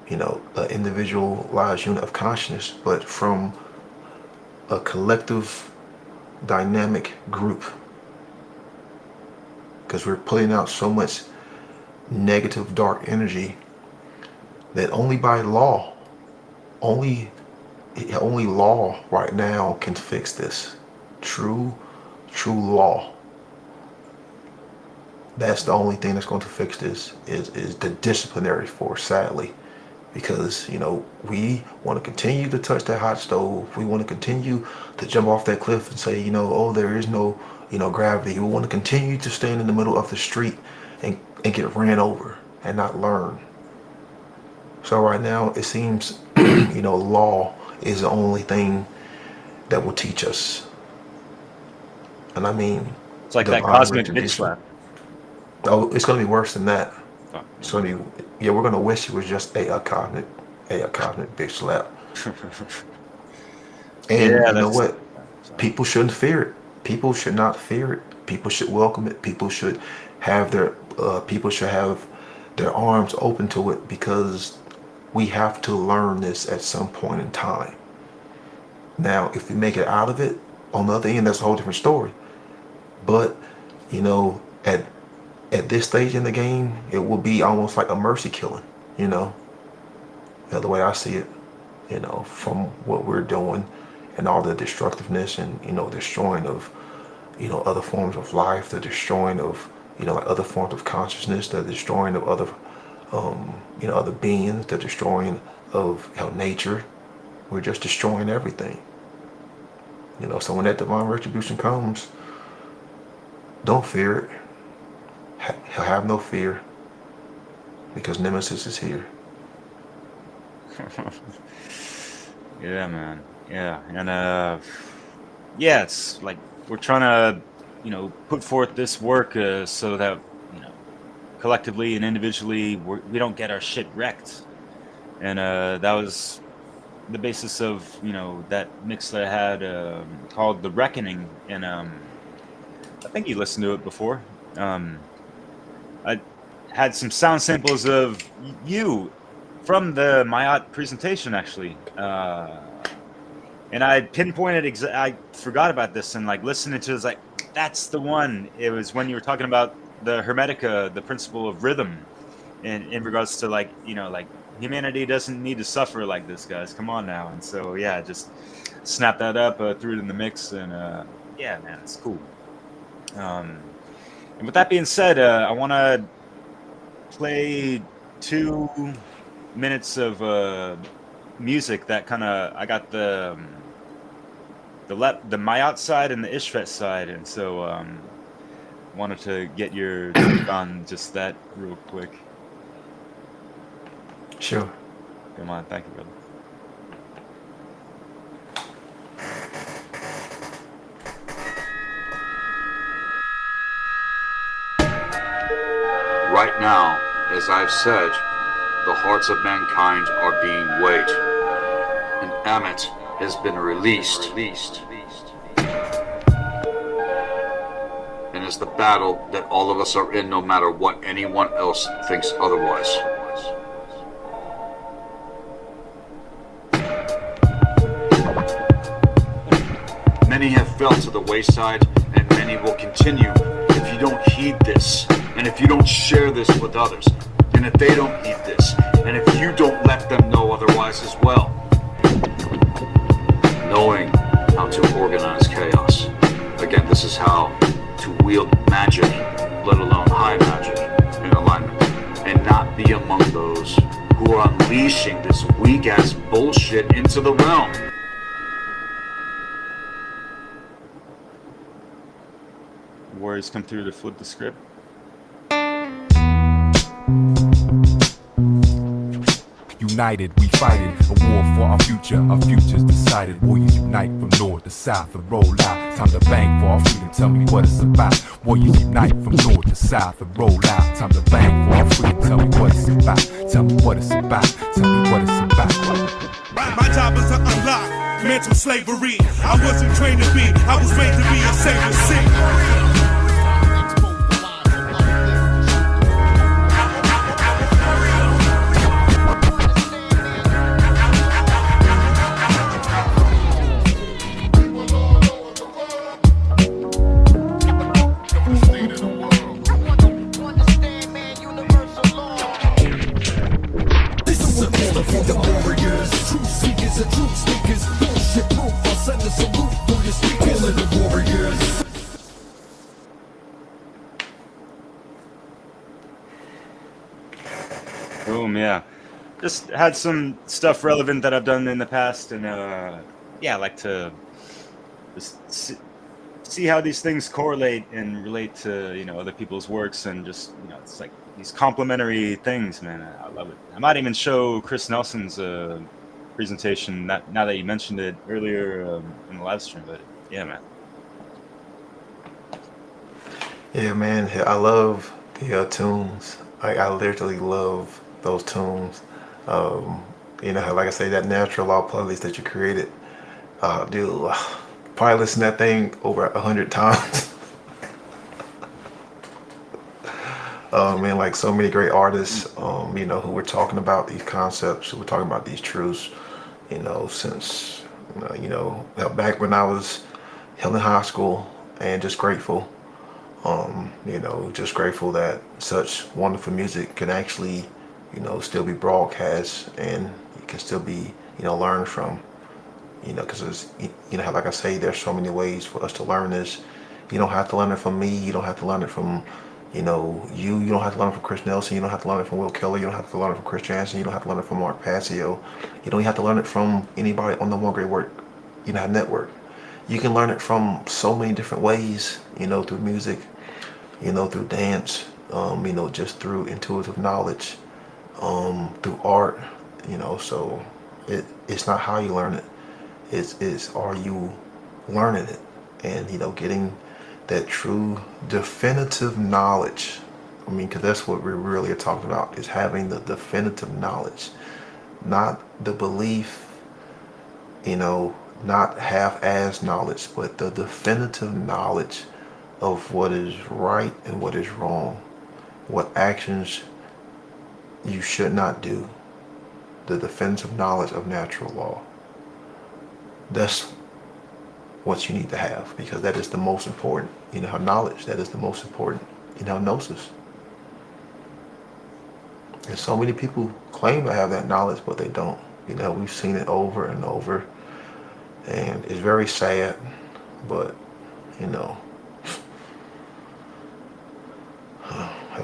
an individualized unit of consciousness, but from a collective dynamic group, because we're putting out so much negative dark energy that only by law, only law right now can fix this. True law. That's the only thing that's going to fix this is the disciplinary force, sadly. Because, we want to continue to touch that hot stove. We want to continue to jump off that cliff and say, oh, there is no, gravity. We want to continue to stand in the middle of the street and get ran over and not learn. So right now, it seems, law is the only thing that will teach us. And I mean, it's like that cosmic bitch slap. Oh, it's going to be worse than that. It's going to be, we're going to wish it was just a cosmic bitch slap. And you know what? People shouldn't fear it. People should not fear it. People should welcome it. People should have their arms open to it, because we have to learn this at some point in time. Now, if we make it out of it, on the other end, that's a whole different story. But, at this stage in the game, it will be almost like a mercy killing, the way I see it, from what we're doing and all the destructiveness and, destroying of, other forms of life, the destroying of, like other forms of consciousness, the destroying of other, other beings, the destroying of nature. We're just destroying everything. So when that divine retribution comes, don't fear it. Have no fear, because Nemesis is here. Yeah, man. Yeah, and it's like we're trying to, put forth this work so that, collectively and individually we don't get our shit wrecked. And that was the basis of, that mix that I had called The Reckoning, and I think you listened to it before. I had some sound samples of you from the Maat presentation, actually, and I pinpointed. I forgot about this, and like listening to it, was like, that's the one. It was when you were talking about the Hermetica, the principle of rhythm, in regards to like humanity doesn't need to suffer like this, guys. Come on now. And so just snap that up, threw it in the mix, and man, it's cool. And with that being said, I want to play 2 minutes of music that kind of, I got the Maat side and the Isfet side, and so wanted to get your take on just that real quick. Sure. Come on, thank you, brother. Right now, as I've said, the hearts of mankind are being weighed, and Ammit has been released. And it's the battle that all of us are in, no matter what anyone else thinks otherwise. Many have fell to the wayside, and many will continue if you don't heed this, and if you don't share this with others, and if they don't heed this, and if you don't let them know otherwise as well. Knowing how to organize chaos. Again, this is how to wield magic, let alone high magic, in alignment, and not be among those who are unleashing this weak-ass bullshit into the realm. Warriors come through to flip the script. United, we fighting a war for our futures decided. Warriors unite from north to south and roll out. Time to bang for our freedom, tell me what it's about. Warriors unite from north to south and roll out. Time to bang for our freedom, tell me what it's about. Tell me what it's about, tell me what it's about. My job is to unlock mental slavery. I wasn't trained to be, I was made to be a savior. album. Yeah, just had some stuff relevant that I've done in the past, and yeah, I like to just see how these things correlate and relate to other people's works, and just it's like these complementary things, man. I love it. I might even show Chris Nelson's presentation now that you mentioned it earlier in the live stream. But yeah, man. Yeah, man. I love the tunes. I literally love those tunes. Like I say, that Natural Law playlist that you created, dude, probably listen to that thing over 100 times. Man, like so many great artists, who were talking about these concepts, who were talking about these truths, since, back when I was held in high school, and just grateful, just grateful that such wonderful music can actually, still be broadcast, and you can still be, learned from, because like I say, there's so many ways for us to learn this. You don't have to learn it from me. You don't have to learn it from, you don't have to learn it from Chris Nelson. You don't have to learn it from Will Kelly. You don't have to learn it from Chris Jantzen. You don't have to learn it from Mark Passio. You don't have to learn it from anybody on the One Great Work, network. You can learn it from so many different ways, through music, through dance, just through intuitive knowledge, through art, so it's not how you learn it. It's are you learning it, and, getting that true definitive knowledge. I mean, because that's what we really are talking about, is having the definitive knowledge, not the belief, not half-ass knowledge, but the definitive knowledge of what is right and what is wrong, what actions you should not do, the definitive knowledge of natural law. That's what you need to have, because that is the most important, knowledge. That is the most important, gnosis. And so many people claim to have that knowledge, but they don't. We've seen it over and over, and it's very sad, but,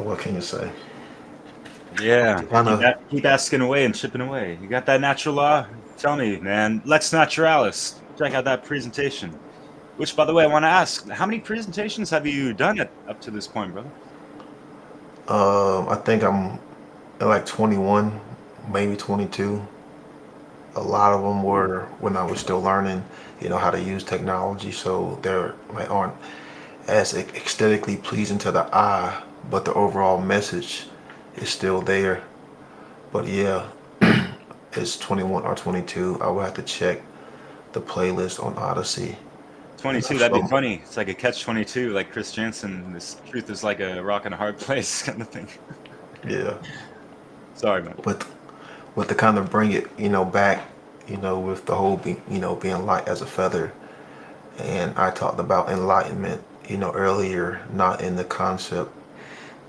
what can you say? Yeah, keep asking away and chipping away. You got that natural law? Tell me, man. Lex Naturalis. Check out that presentation. Which, by the way, I want to ask, how many presentations have you done up to this point, brother? I think I'm at like 21, maybe 22. A lot of them were when I was still learning, how to use technology, so they aren't as aesthetically pleasing to the eye, but the overall message is still there. But yeah, it's 21 or 22. I will have to check the playlist on Odyssey. 22, that'd be funny. It's like a catch-22, like Chris Jantzen. This truth is like a rock and a hard place kind of thing. Yeah. Sorry, man. But to kind of bring it, back, with the whole, being light as a feather. And I talked about enlightenment, earlier, not in the concept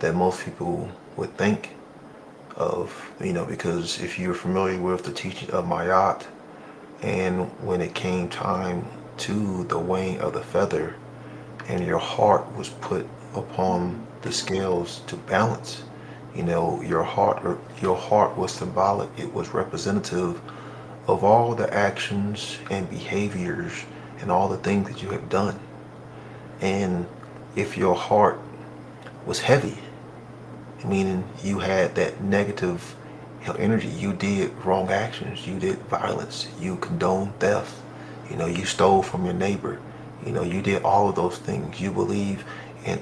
that most people would think of, because if you're familiar with the teaching of Maat, and when it came time to the weighing of the feather, and your heart was put upon the scales to balance, your heart was symbolic. It was representative of all the actions and behaviors and all the things that you have done. And if your heart was heavy, meaning you had that negative energy, you did wrong actions, you did violence, you condoned theft, you stole from your neighbor, you did all of those things. You believe in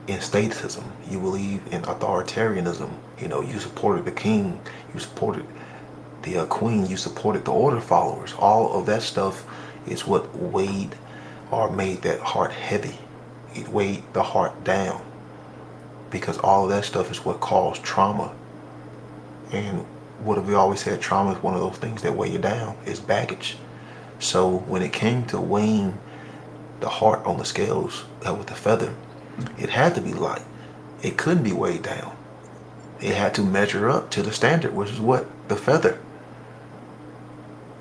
statism, you believe in authoritarianism, you supported the king, you supported the queen, you supported the order followers. All of that stuff is what weighed or made that heart heavy. It weighed the heart down, because all of that stuff is what caused trauma. And what have we always said? Trauma is one of those things that weigh you down. It's baggage. So when it came to weighing the heart on the scales with the feather, it had to be light. It couldn't be weighed down. It had to measure up to the standard, which is what? The feather.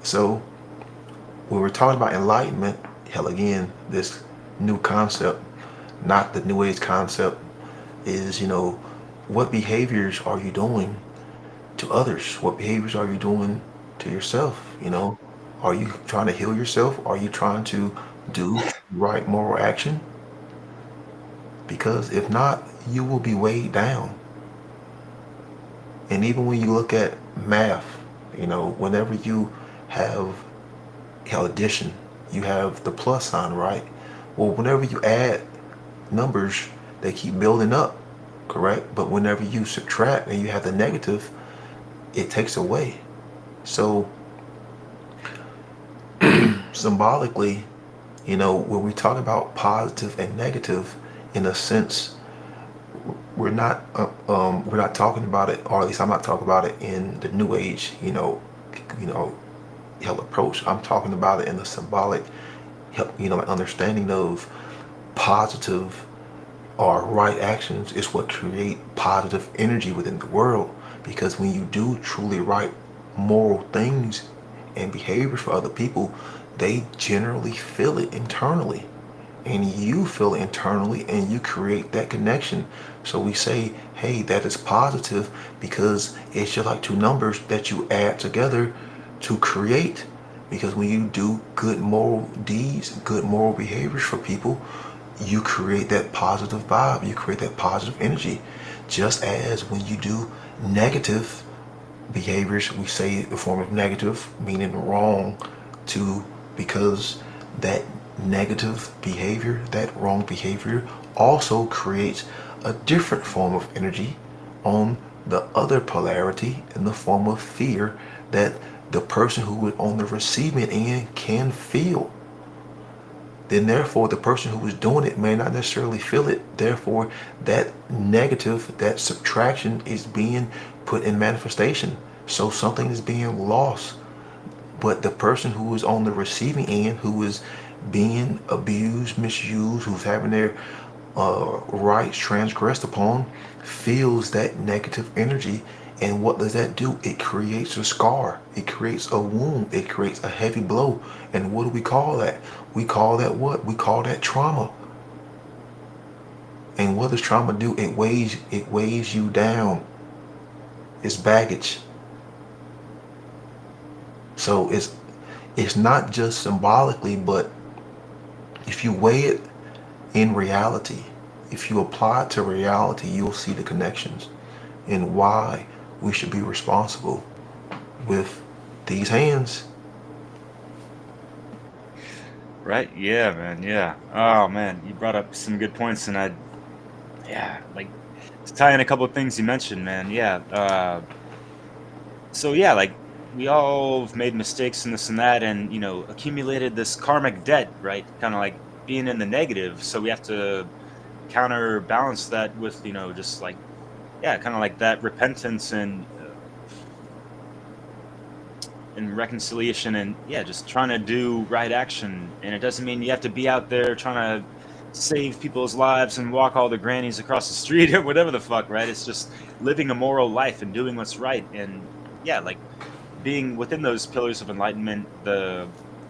So when we're talking about enlightenment, hell, again, this new concept, not the New Age concept, is, what behaviors are you doing to others? What behaviors are you doing to yourself? You know, are you trying to heal yourself? Are you trying to do right moral action? Because if not, you will be weighed down. And even when you look at math, you know, whenever you have addition, you have the plus sign, right? Well, whenever you add numbers, they keep building up, correct? But whenever you subtract and you have the negative, it takes away. So symbolically, you know, when we talk about positive and negative, in a sense, we're not talking about it, or at least I'm not talking about it in the New Age, you know, approach. I'm talking about it in the symbolic, you know, understanding of positive or right actions is what create positive energy within the world. Because when you do truly right moral things and behaviors for other people, they generally feel it internally, and you feel it internally, and you create that connection. So we say, hey, that is positive, because it's just like two numbers that you add together to create. Because when you do good moral deeds, good moral behaviors for people, you create that positive vibe, you create that positive energy. Just as when you do negative behaviors, we say the form of negative, meaning wrong, because that negative behavior, that wrong behavior, also creates a different form of energy on the other polarity, in the form of fear, that the person who is on the receiving end can feel. Then therefore the person who is doing it may not necessarily feel it. Therefore that negative, that subtraction is being put in manifestation. So something is being lost. But the person who is on the receiving end, who is being abused, misused, who's having their rights transgressed upon, feels that negative energy. And what does that do? It creates a scar. It creates a wound. It creates a heavy blow. And what do we call that? We call that what? We call that trauma. And what does trauma do? It weighs you down. It's baggage. So it's not just symbolically, but if you weigh it in reality, if you apply it to reality, you'll see the connections and why we should be responsible with these hands. Right? Yeah, man. Yeah. Oh, man. You brought up some good points, and to tie in a couple of things you mentioned, man. Yeah. So yeah, like, we all have made mistakes and this and that, and, you know, accumulated this karmic debt, right? Kind of like being in the negative. So we have to counterbalance that with, you know, just like, yeah, kind of like that repentance and reconciliation, and yeah, just trying to do right action. And it doesn't mean you have to be out there trying to save people's lives and walk all the grannies across the street or whatever the fuck, right? It's just living a moral life and doing what's right. And yeah, like being within those pillars of enlightenment, the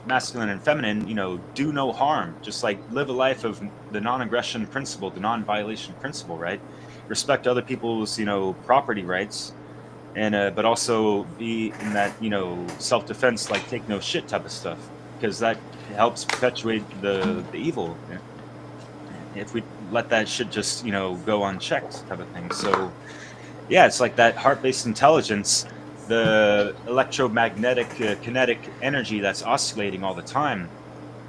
masculine and feminine, you know, do no harm. Just like live a life of the non-aggression principle, the non-violation principle, right? Respect other people's, you know, property rights, and but also be in that, you know, self-defense, like take no shit type of stuff, because that helps perpetuate the evil if we let that shit just, you know, go unchecked type of thing. So yeah, it's like that heart-based intelligence, the electromagnetic kinetic energy that's oscillating all the time,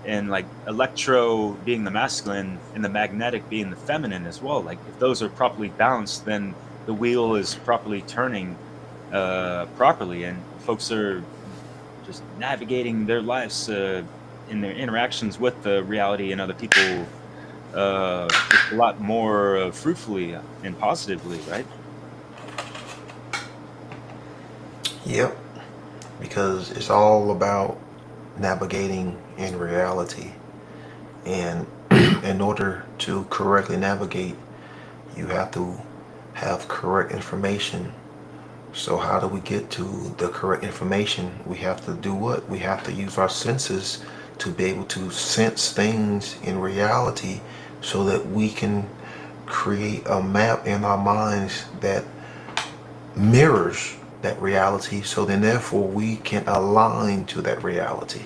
and like electro being the masculine and the magnetic being the feminine as well. Like if those are properly balanced, then the wheel is properly turning properly, and folks are just navigating their lives in their interactions with the reality and other people just a lot more fruitfully and positively, right? Yep, because it's all about navigating in reality. And in order to correctly navigate, you have to have correct information. So how do we get to the correct information? We have to do what? We have to use our senses to be able to sense things in reality, so that we can create a map in our minds that mirrors that reality, so then therefore we can align to that reality.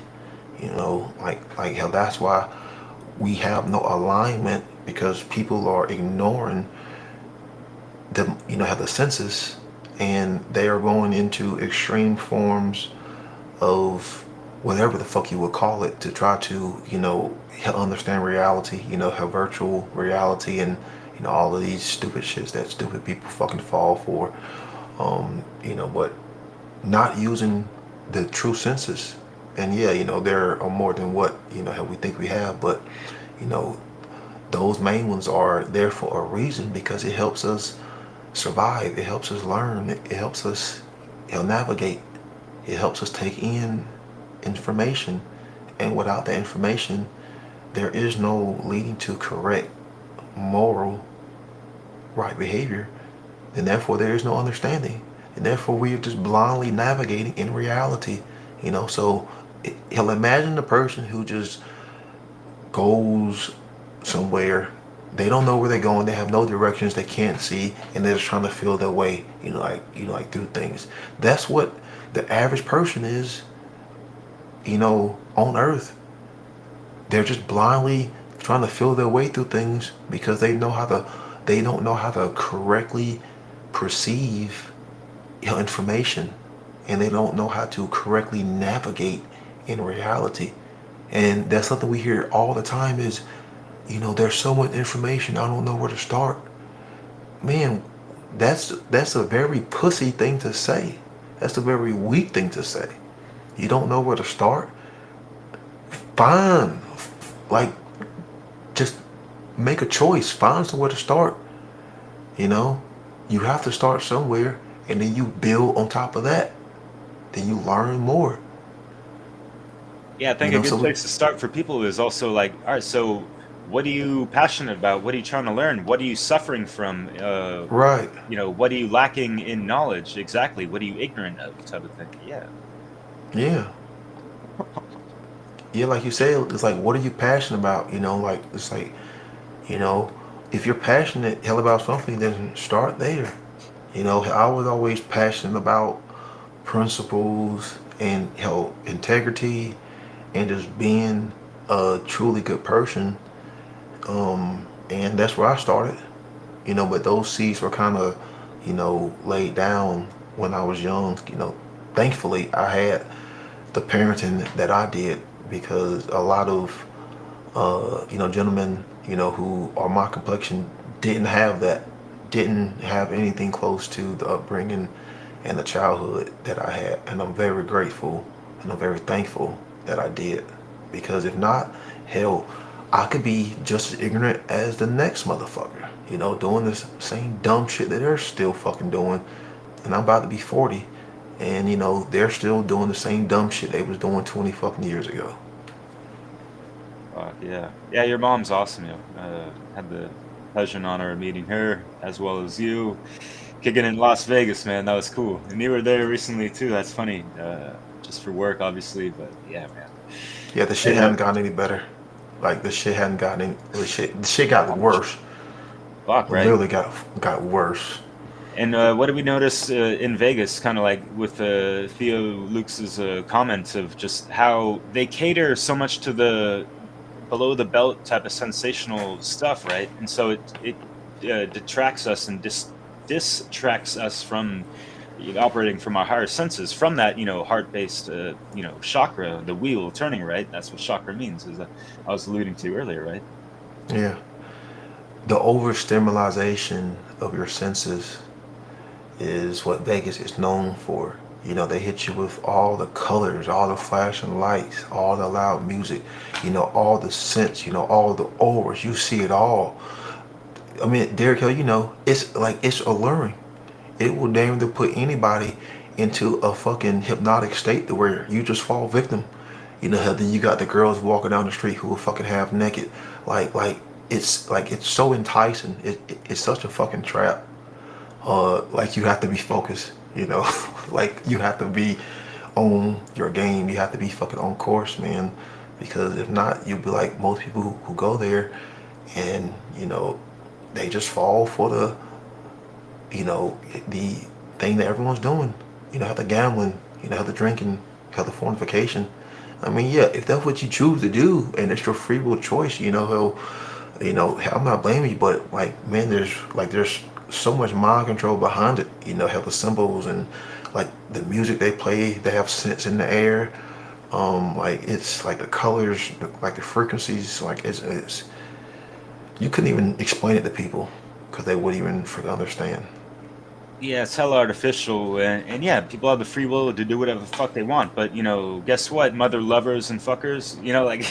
You know, like hell, that's why we have no alignment, because people are ignoring the, you know, have the senses, and they are going into extreme forms of whatever the fuck you would call it, to try to, you know, understand reality, you know, have virtual reality, and you know, all of these stupid shits that stupid people fucking fall for. You know, but not using the true senses. And yeah, you know, there are more than what, you know, we think we have, but you know, those main ones are there for a reason, because it helps us survive, it helps us learn, it helps us, you know, navigate, it helps us take in information, and without that information there is no leading to correct moral right behavior, and therefore there is no understanding, and therefore we are just blindly navigating in reality. You know, so he'll imagine the person who just goes somewhere, they don't know where they're going, they have no directions, they can't see, and they're just trying to feel their way, you know, like through things. That's what the average person is, you know, on earth. They're just blindly trying to feel their way through things, because they don't know how to correctly perceive, you know, information, and they don't know how to correctly navigate in reality. And that's something we hear all the time is, you know, there's so much information, I don't know where to start. Man, that's a very pussy thing to say. That's a very weak thing to say. You don't know where to start? Fine. Like, just make a choice. Find somewhere to start. You know? You have to start somewhere, and then you build on top of that. Then you learn more. Yeah, I think You a know, good so place to start for people is also like, all right, so what are you passionate about? What are you trying to learn? What are you suffering from? right. You know, what are you lacking in knowledge? Exactly. What are you ignorant of? Type of thing. Yeah. Yeah. Yeah, like you said, it's like, what are you passionate about? You know, like, it's like, you know, if you're passionate hell about something, then start there. You know, I was always passionate about principles and, you know, integrity, and just being a truly good person. And that's where I started. You know, but those seeds were kind of, you know, laid down when I was young. You know, thankfully I had the parenting that I did, because a lot of you know, gentlemen, you know, who are my complexion didn't have that, didn't have anything close to the upbringing and the childhood that I had. And I'm very grateful, and I'm very thankful that I did, because if not, hell, I could be just as ignorant as the next motherfucker, you know, doing this same dumb shit that they're still fucking doing. And I'm about to be 40, and you know, they're still doing the same dumb shit they was doing 20 fucking years ago. Yeah. Yeah, your mom's awesome. You had the pleasure and honor of meeting her, as well as you. Kicking in Las Vegas, man. That was cool. And you were there recently too. That's funny. Just for work, obviously, but yeah, man. Yeah, the shit hadn't gotten any better. Like, the shit hadn't gotten any, the shit got worse. Fuck, right? Literally got worse. And what did we notice in Vegas, kind of like with Theo Luke's comments of just how they cater so much to the below the belt type of sensational stuff, right? And so it detracts us and distracts us from, you know, operating from our higher senses, from that, you know, heart-based, you know, chakra, the wheel turning, right? That's what chakra means, as I was alluding to earlier, right? Yeah. The overstimulation of your senses is what Vegas is known for. You know, they hit you with all the colors, all the flashing lights, all the loud music, you know, all the scents, you know, all the auras. You see it all. I mean, Derek Hill, you know, it's like, it's alluring. It will damn to put anybody into a fucking hypnotic state to where you just fall victim. You know, then you got the girls walking down the street who are fucking half naked. Like it's so enticing. It's such a fucking trap. Like, you have to be focused, you know. Like, you have to be on your game. You have to be fucking on course, man. Because if not, you'll be like most people who go there, and, you know, they just fall for the, you know, the thing that everyone's doing. have the gambling, have the drinking, have the fornication. I mean, yeah, if that's what you choose to do and it's your free will choice, I'm not blaming you, but like, man, there's so much mind control behind it. Have the symbols and like the music they play, they have sense in the air. Like it's like the colors, like the frequencies, like it's you couldn't even explain it to people because they wouldn't even understand. Yeah, it's hella artificial, and yeah, people have the free will to do whatever the fuck they want. But guess what, mother lovers and fuckers, like,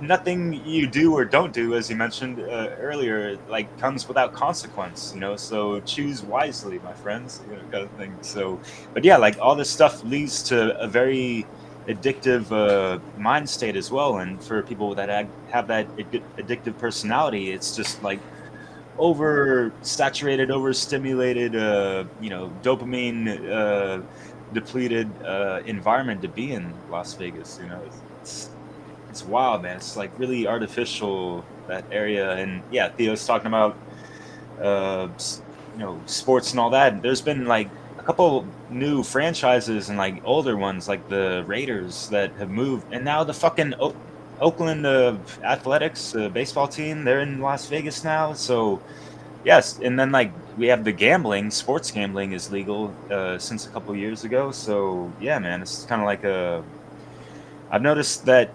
nothing you do or don't do, as you mentioned earlier, like comes without consequence. So choose wisely, my friends, kind of thing. So, but yeah, like all this stuff leads to a very addictive mind state as well. And for people that have that addictive personality, it's just like oversaturated, overstimulated, dopamine depleted environment to be in Las Vegas. It's wild, man. It's like really artificial, that area. And yeah, Theo's talking about sports and all that. There's been like a couple new franchises and like older ones, like the Raiders, that have moved, and now the fucking Oakland Athletics baseball team, they're in Las Vegas now. So yes, and then like we have the gambling. Sports gambling is legal since a couple years ago. So yeah, man, it's kind of like I've noticed that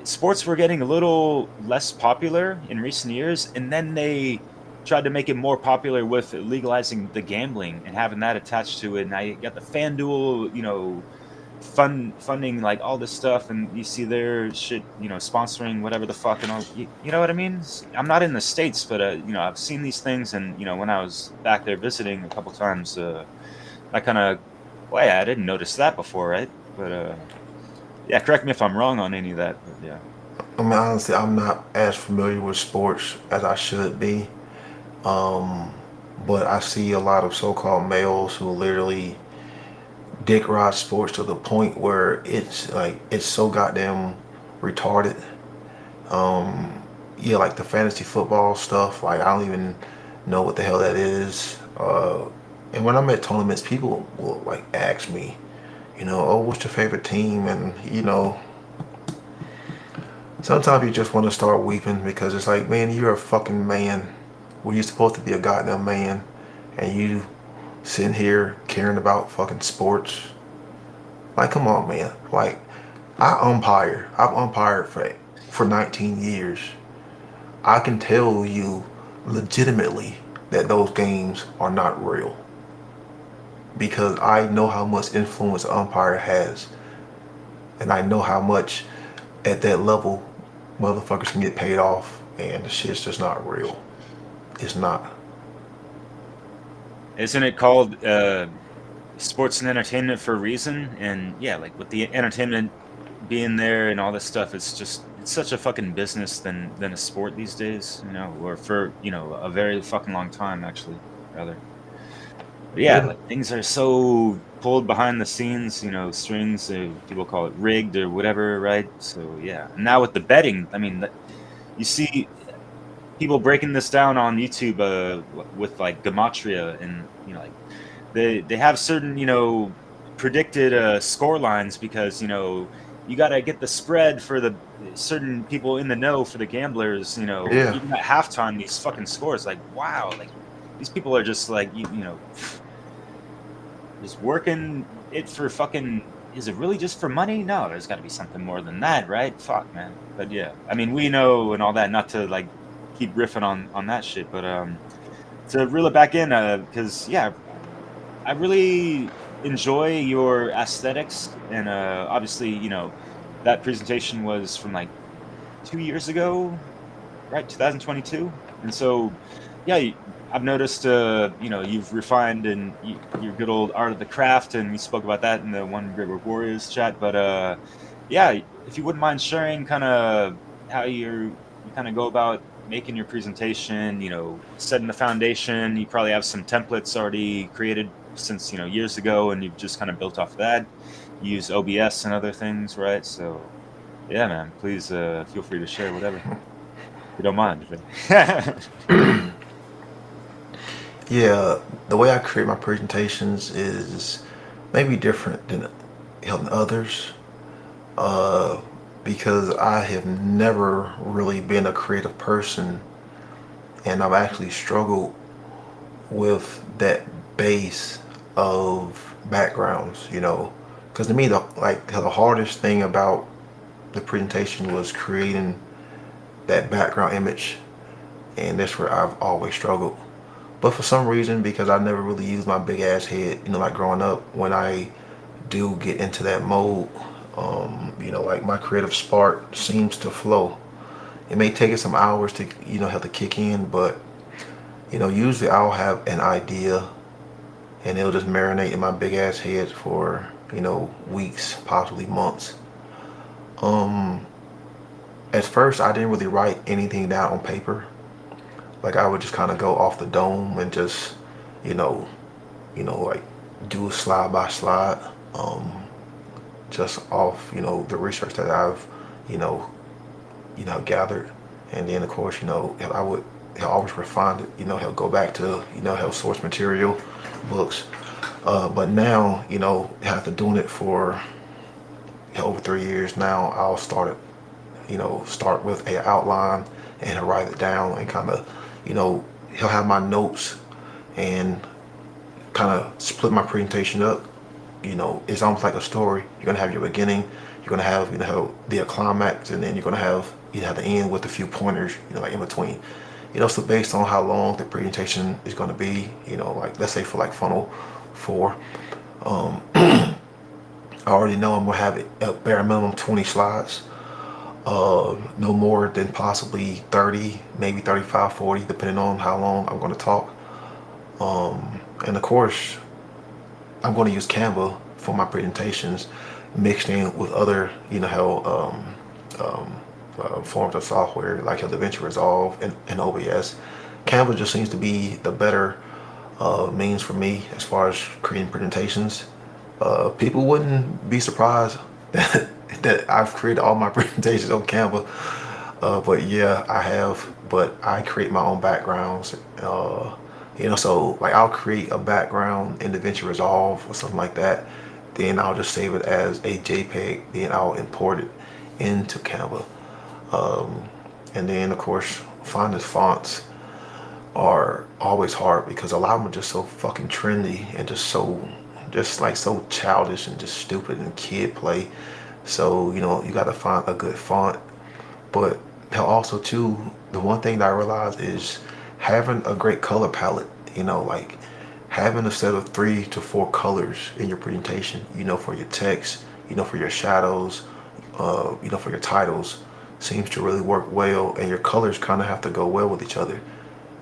sports were getting a little less popular in recent years, and then they tried to make it more popular with legalizing the gambling and having that attached to it. And I got the FanDuel, funding like all this stuff, and you see their shit, sponsoring whatever the fuck and all. You know what I mean? I'm not in the States, but I've seen these things, and when I was back there visiting a couple times, I kind of, I didn't notice that before, right? But yeah, correct me if I'm wrong on any of that. But yeah. I mean, honestly, I'm not as familiar with sports as I should be. But I see a lot of so-called males who literally dick ride sports to the point where it's so goddamn retarded. Yeah, like the fantasy football stuff, like I don't even know what the hell that is. And when I'm at tournaments, people will like ask me, oh, what's your favorite team? And sometimes you just want to start weeping because it's like, man, you're a fucking man. Well, you're supposed to be a goddamn man, and you sitting here caring about fucking sports. Like, come on, man. Like, I've umpired for 19 years. I can tell you legitimately that those games are not real, because I know how much influence an umpire has, and I know how much at that level motherfuckers can get paid off, and the shit's just not real. It's not. Isn't it called sports and entertainment for a reason? And yeah, like with the entertainment being there and all this stuff, it's such a fucking business than a sport these days, or for a very fucking long time, actually, rather. But yeah, like things are so pulled behind the scenes, strings, people call it rigged or whatever, right? So yeah, and now with the betting, I mean, you see people breaking this down on YouTube with like gematria, and like they have certain predicted score lines, because you gotta get the spread for the certain people in the know, for the gamblers. Yeah. Even at halftime, these fucking scores, like, wow, like these people are just like just working it for fucking. Is it really just for money? No, there's got to be something more than that, right? Fuck, man. But yeah, I mean, we know and all that, not to like keep riffing on that shit, but to reel it back in, because yeah, I really enjoy your aesthetics, and obviously that presentation was from like 2 years ago, right? 2022. And so yeah, I've noticed you've refined and your good old art of the craft, and we spoke about that in the One Great Work Warriors chat. But yeah, if you wouldn't mind sharing kind of how you kind of go about making your presentation, setting the foundation. You probably have some templates already created since years ago, and you've just kind of built off of that. You use OBS and other things, right? So yeah, man, please feel free to share whatever, if you don't mind. Yeah, the way I create my presentations is maybe different than others, uh, because I have never really been a creative person, and I've actually struggled with that base of backgrounds, because to me, the hardest thing about the presentation was creating that background image, and that's where I've always struggled. But for some reason, because I never really used my big ass head, like growing up, when I do get into that mode, like my creative spark seems to flow. It may take it some hours to, have to kick in, but, usually I'll have an idea and it'll just marinate in my big ass head for, weeks, possibly months. At first, I didn't really write anything down on paper. Like I would just kind of go off the dome and just, like do a slide by slide, just off, the research that I've, gathered. And then of course, I would always refine it, he'll go back to, he'll source material, books. But now, after doing it for over 3 years now, I'll start with a outline and he'll write it down and kind of, he'll have my notes and kind of split my presentation up. It's almost like a story. You're gonna have your beginning, you're gonna have, the climax, and then you're gonna have, the end with a few pointers, like in between. So based on how long the presentation is gonna be, like let's say for like funnel 4, I already know I'm gonna have it at bare minimum 20 slides. No more than possibly 30, maybe 35, 40, depending on how long I'm going to talk. And of course, I'm going to use Canva for my presentations, mixed in with other, forms of software like DaVinci Resolve and OBS. Canva just seems to be the better means for me as far as creating presentations. People wouldn't be surprised that I've created all my presentations on Canva, but yeah, I have. But I create my own backgrounds, so like I'll create a background in DaVinci Resolve or something like that, then I'll just save it as a JPEG, then I'll import it into Canva. And then of course, finding fonts are always hard because a lot of them are just so fucking trendy and just so childish and just stupid and kid play. So, you got to find a good font. But also too, the one thing that I realized is having a great color palette, like having a set of 3 to 4 colors in your presentation, for your text, for your shadows, for your titles, seems to really work well, and your colors kind of have to go well with each other.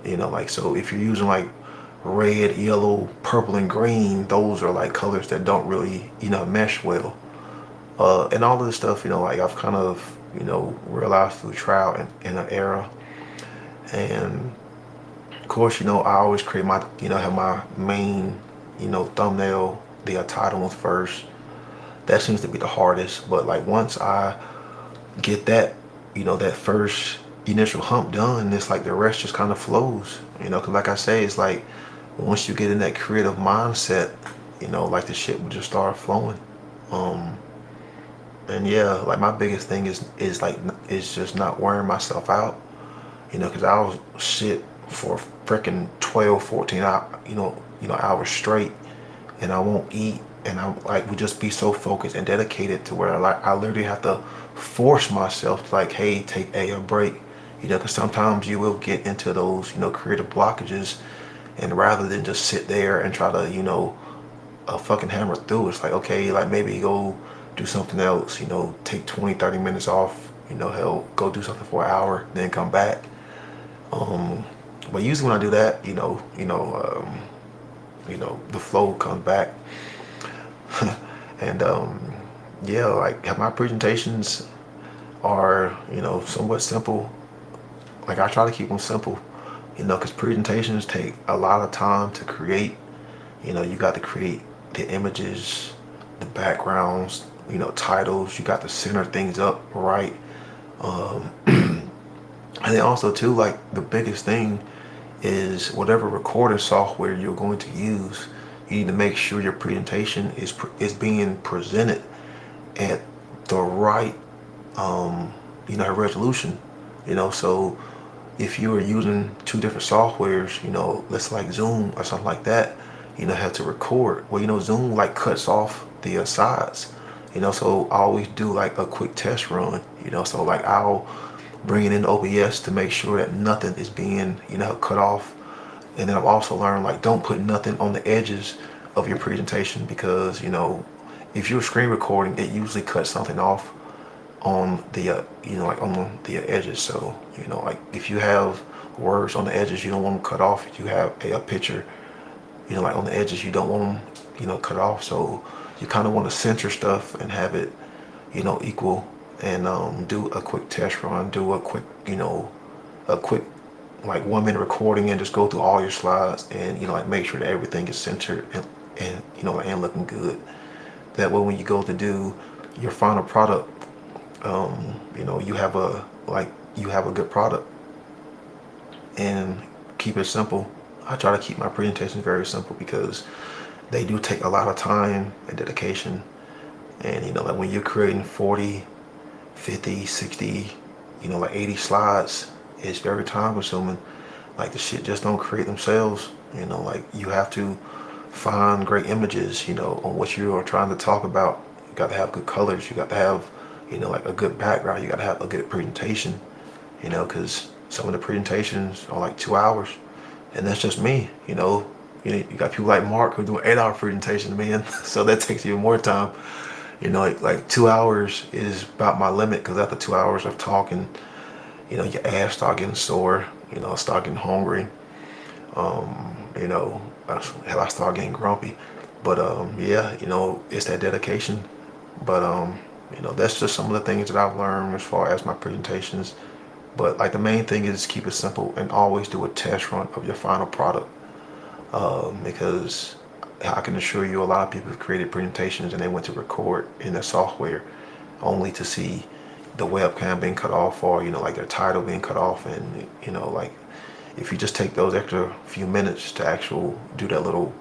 Like, so if you're using like red, yellow, purple, and green, those are like colors that don't really, mesh well. And all of this stuff, like I've kind of, realized through trial and error. And of course, I always create my, have my main, thumbnail, the title ones first. That seems to be the hardest. But like once I get that, that first initial hump done, it's like the rest just kind of flows, because like I say, it's like once you get in that creative mindset, like the shit will just start flowing. And yeah, like my biggest thing is just not wearing myself out, because I'll sit for freaking 12, 14 hours straight, and I won't eat, and I'm like, would just be so focused and dedicated to where I literally have to force myself to like, hey, take a break, because sometimes you will get into those, creative blockages, and rather than just sit there and try to, fucking hammer through, it's like, okay, like maybe go do something else, take 20, 30 minutes off, hell, go do something for an hour, then come back. But usually when I do that, the flow comes back. And yeah, like my presentations are, somewhat simple. Like I try to keep them simple, because presentations take a lot of time to create. You got to create the images, the backgrounds, titles. You got to center things up right. And then also too, like the biggest thing is whatever recording software you're going to use, you need to make sure your presentation is being presented at the right resolution. So if you are using two different softwares, let's like Zoom or something like that, have to record. Well, Zoom like cuts off the sides. So I always do like a quick test run. So like I'll bring it in OBS to make sure that nothing is being cut off. And then I've also learned like don't put nothing on the edges of your presentation, because if you're screen recording, it usually cuts something off on the like on the edges. So like if you have words on the edges, you don't want them cut off. If you have a picture like on the edges, you don't want them cut off. So you kind of want to center stuff and have it equal, and do a quick test run, do a quick like 1 minute recording, and just go through all your slides, and like make sure that everything is centered and and looking good. That way when you go to do your final product, you have a good product. And keep it simple. I try to keep my presentations very simple, because they do take a lot of time and dedication. And like when you're creating 40, 50, 60, like 80 slides, it's very time consuming. Like the shit just don't create themselves. Like you have to find great images on what you are trying to talk about. You got to have good colors, you got to have like a good background, you got to have a good presentation, because some of the presentations are like 2 hours, and that's just me. You got people like Mark who do 8-hour presentations, man. So that takes even more time. Like 2 hours is about my limit, because after 2 hours of talking, your ass start getting sore, start getting hungry. Hell, I start getting grumpy. But yeah, it's that dedication. But that's just some of the things that I've learned as far as my presentations. But like the main thing is keep it simple and always do a test run of your final product. Because I can assure you a lot of people have created presentations and they went to record in their software only to see the webcam being cut off, or like their title being cut off. And like if you just take those extra few minutes to actually do that little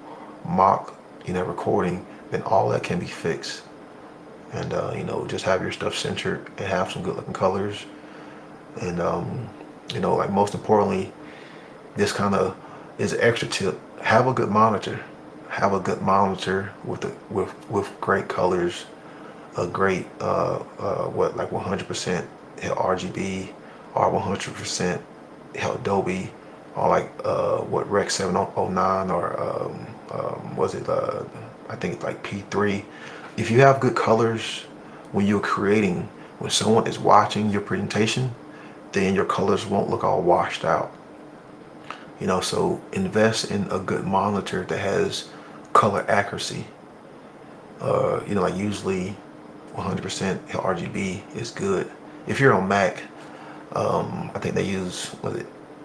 mock recording, then all that can be fixed. And just have your stuff centered and have some good looking colors. And like most importantly, this kind of is an extra tip: have a good monitor. Have a good monitor with great colors, a great like 100% RGB or 100% Dolby, or like Rec 709, or was it I think it's like P3. If you have good colors when you're creating, when someone is watching your presentation, then your colors won't look all washed out. So invest in a good monitor that has color accuracy. Like usually 100% RGB is good. If you're on Mac, I think they use,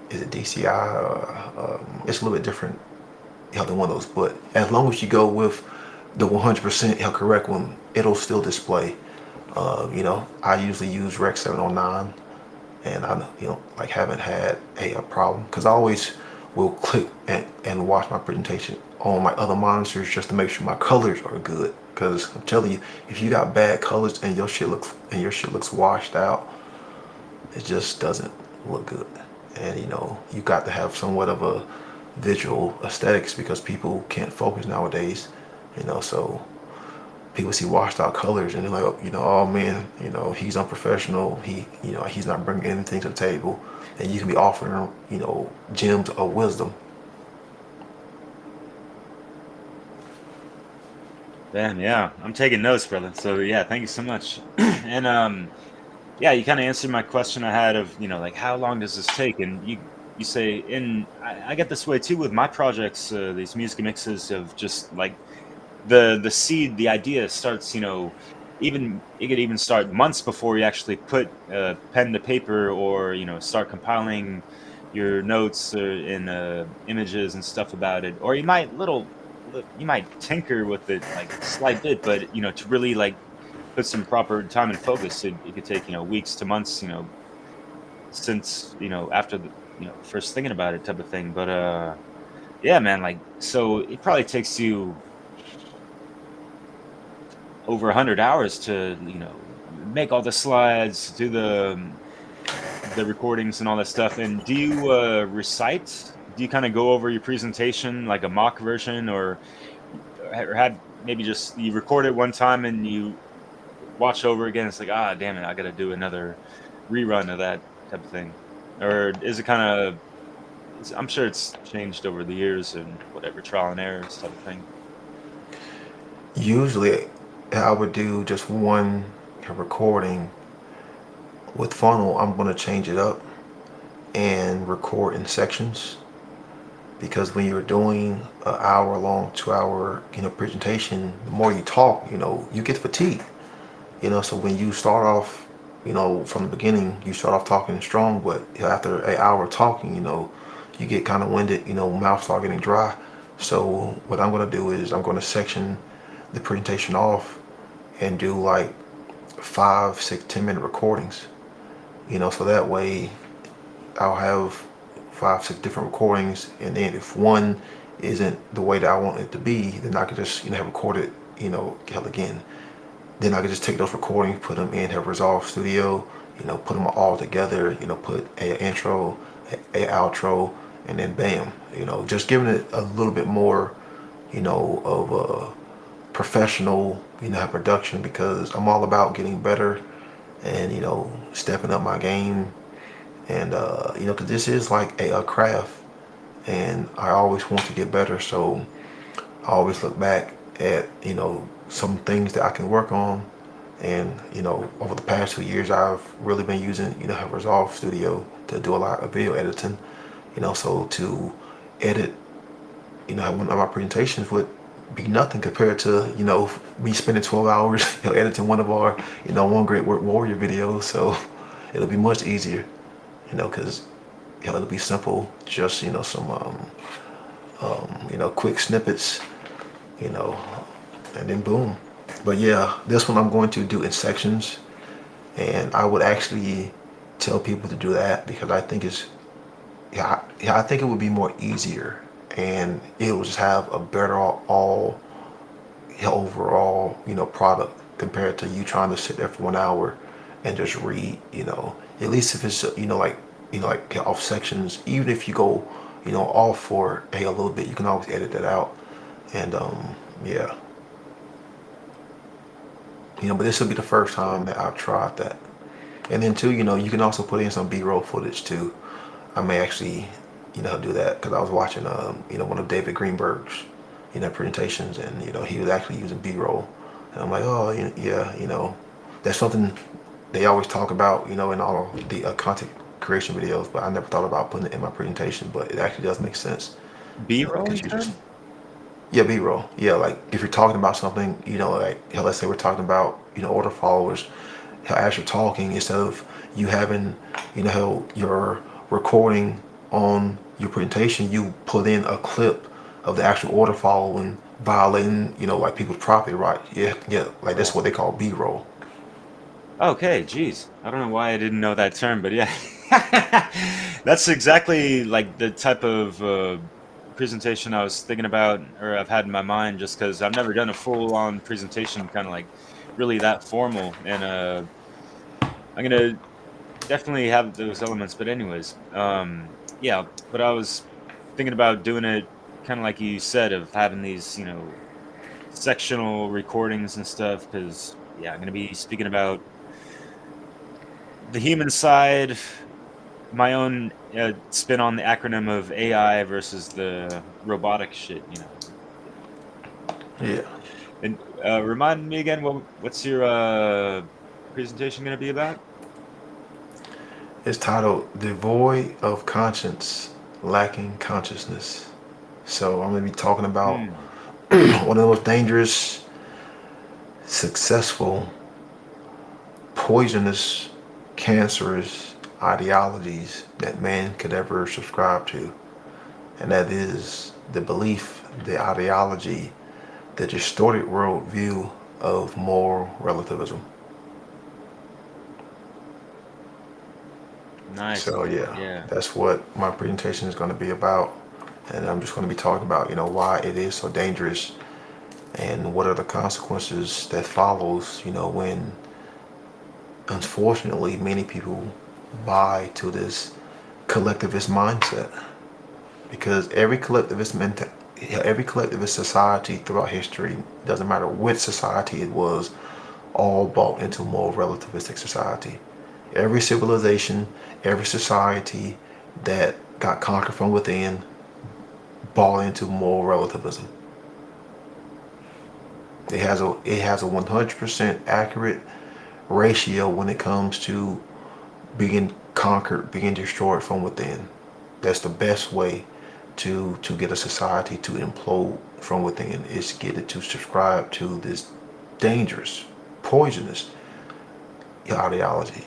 is it DCI? It's a little bit different than one of those. But as long as you go with the 100% correct one, it'll still display. I usually use Rec 709, and I like haven't had a problem, because I always will click and watch my presentation on my other monitors just to make sure my colors are good. Because I'm telling you, if you got bad colors and your shit looks washed out, it just doesn't look good. And you got to have somewhat of a visual aesthetics, because people can't focus nowadays. So people see washed out colors and they're like, oh man, he's unprofessional. He's not bringing anything to the table. And you can be offering gems of wisdom. Damn, yeah, I'm taking notes, brother. So yeah, thank you so much. And yeah, you kind of answered my question I had of like how long does this take? And you say, I get this way too with my projects, these music mixes, of just like the seed, the idea starts, even it could even start months before you actually put pen to paper, or start compiling your notes in images and stuff about it. Or you might tinker with it like a slight bit, but to really like put some proper time and focus, it could take weeks to months, since after first thinking about it type of thing. But yeah, man, like, so it probably takes you over 100 hours to make all the slides, do the recordings and all that stuff. And do you recite? Do you kind of go over your presentation like a mock version, or had maybe just you record it one time and you watch over again? It's like, ah, damn it, I got to do another rerun of that type of thing. Or is it kind of? I'm sure it's changed over the years and whatever, trial and errors type of thing. Usually, I would do just one recording. With funnel, I'm going to change it up and record in sections, because when you're doing an hour long, 2 hour, presentation, the more you talk, you get fatigued, so when you start off, from the beginning, you start off talking strong, but after an hour talking, you get kind of winded, mouth start getting dry. So what I'm going to do is I'm going to section the presentation off and do like 5, 6, 10 minute recordings, so that way I'll have 5, 6 different recordings, and then if one isn't the way that I want it to be, then I could just have recorded hell again. Then I could just take those recordings, put them in have Resolve Studio, put them all together, put a intro, a outro, and then bam, just giving it a little bit more of a professional production, because I'm all about getting better and stepping up my game. And because this is like a craft, and I always want to get better, so I always look back at some things that I can work on. And over the past 2 years, I've really been using have Resolve Studio to do a lot of video editing, so to edit one of my presentations would be nothing compared to me spending 12 hours editing one of our One Great Warrior videos. So it'll be much easier, because it'll be simple, just some quick snippets, and then boom. But yeah, this one I'm going to do in sections, and I would actually tell people to do that, because I think I think it would be more easier, and it will just have a better overall product, compared to you trying to sit there for 1 hour and just read. At least if it's like off sections, even if you go off for a little bit, you can always edit that out. And yeah, but this will be the first time that I've tried that. And then too, you can also put in some B-roll footage too. I may actually do that, because I was watching one of David Greenberg's presentations, and he was actually using B-roll, and I'm like, oh yeah, that's something they always talk about in all of the content creation videos, but I never thought about putting it in my presentation, but it actually does make sense. B-roll? Yeah, B-roll. Yeah, like if you're talking about something, like let's say we're talking about order followers, as you're talking, instead of you having your recording on your presentation, you put in a clip of the actual order following violating like people's property rights. Yeah, like that's what they call B-roll. Okay, geez, I don't know why I didn't know that term, but yeah. That's exactly like the type of presentation I was thinking about, or I've had in my mind, just because I've never done a full-on presentation kind of like really that formal. And I'm gonna definitely have those elements, but anyways, yeah, but I was thinking about doing it kind of like you said, of having these sectional recordings and stuff, because yeah, I'm gonna be speaking about the human side, my own spin on the acronym of AI versus the robotic shit, Yeah. And remind me again, what's your presentation going to be about? It's titled "Devoid of Conscience, Lacking Consciousness." So I'm going to be talking about one of the most dangerous, successful, poisonous, cancerous ideologies that man could ever subscribe to. And that is the belief, the ideology, the distorted worldview of moral relativism. Nice. So yeah, Yeah. that's what my presentation is going to be about, and I'm just going to be talking about why it is so dangerous and what are the consequences that follows when unfortunately many people buy to this collectivist mindset, because every collectivist society throughout history, doesn't matter which society it was, all bought into more relativistic society. Every civilization, every society that got conquered from within bought into more relativism. It has a 100% accurate ratio when it comes to being conquered, being destroyed from within. That's the best way to get a society to implode from within, is get it to subscribe to this dangerous, poisonous ideology.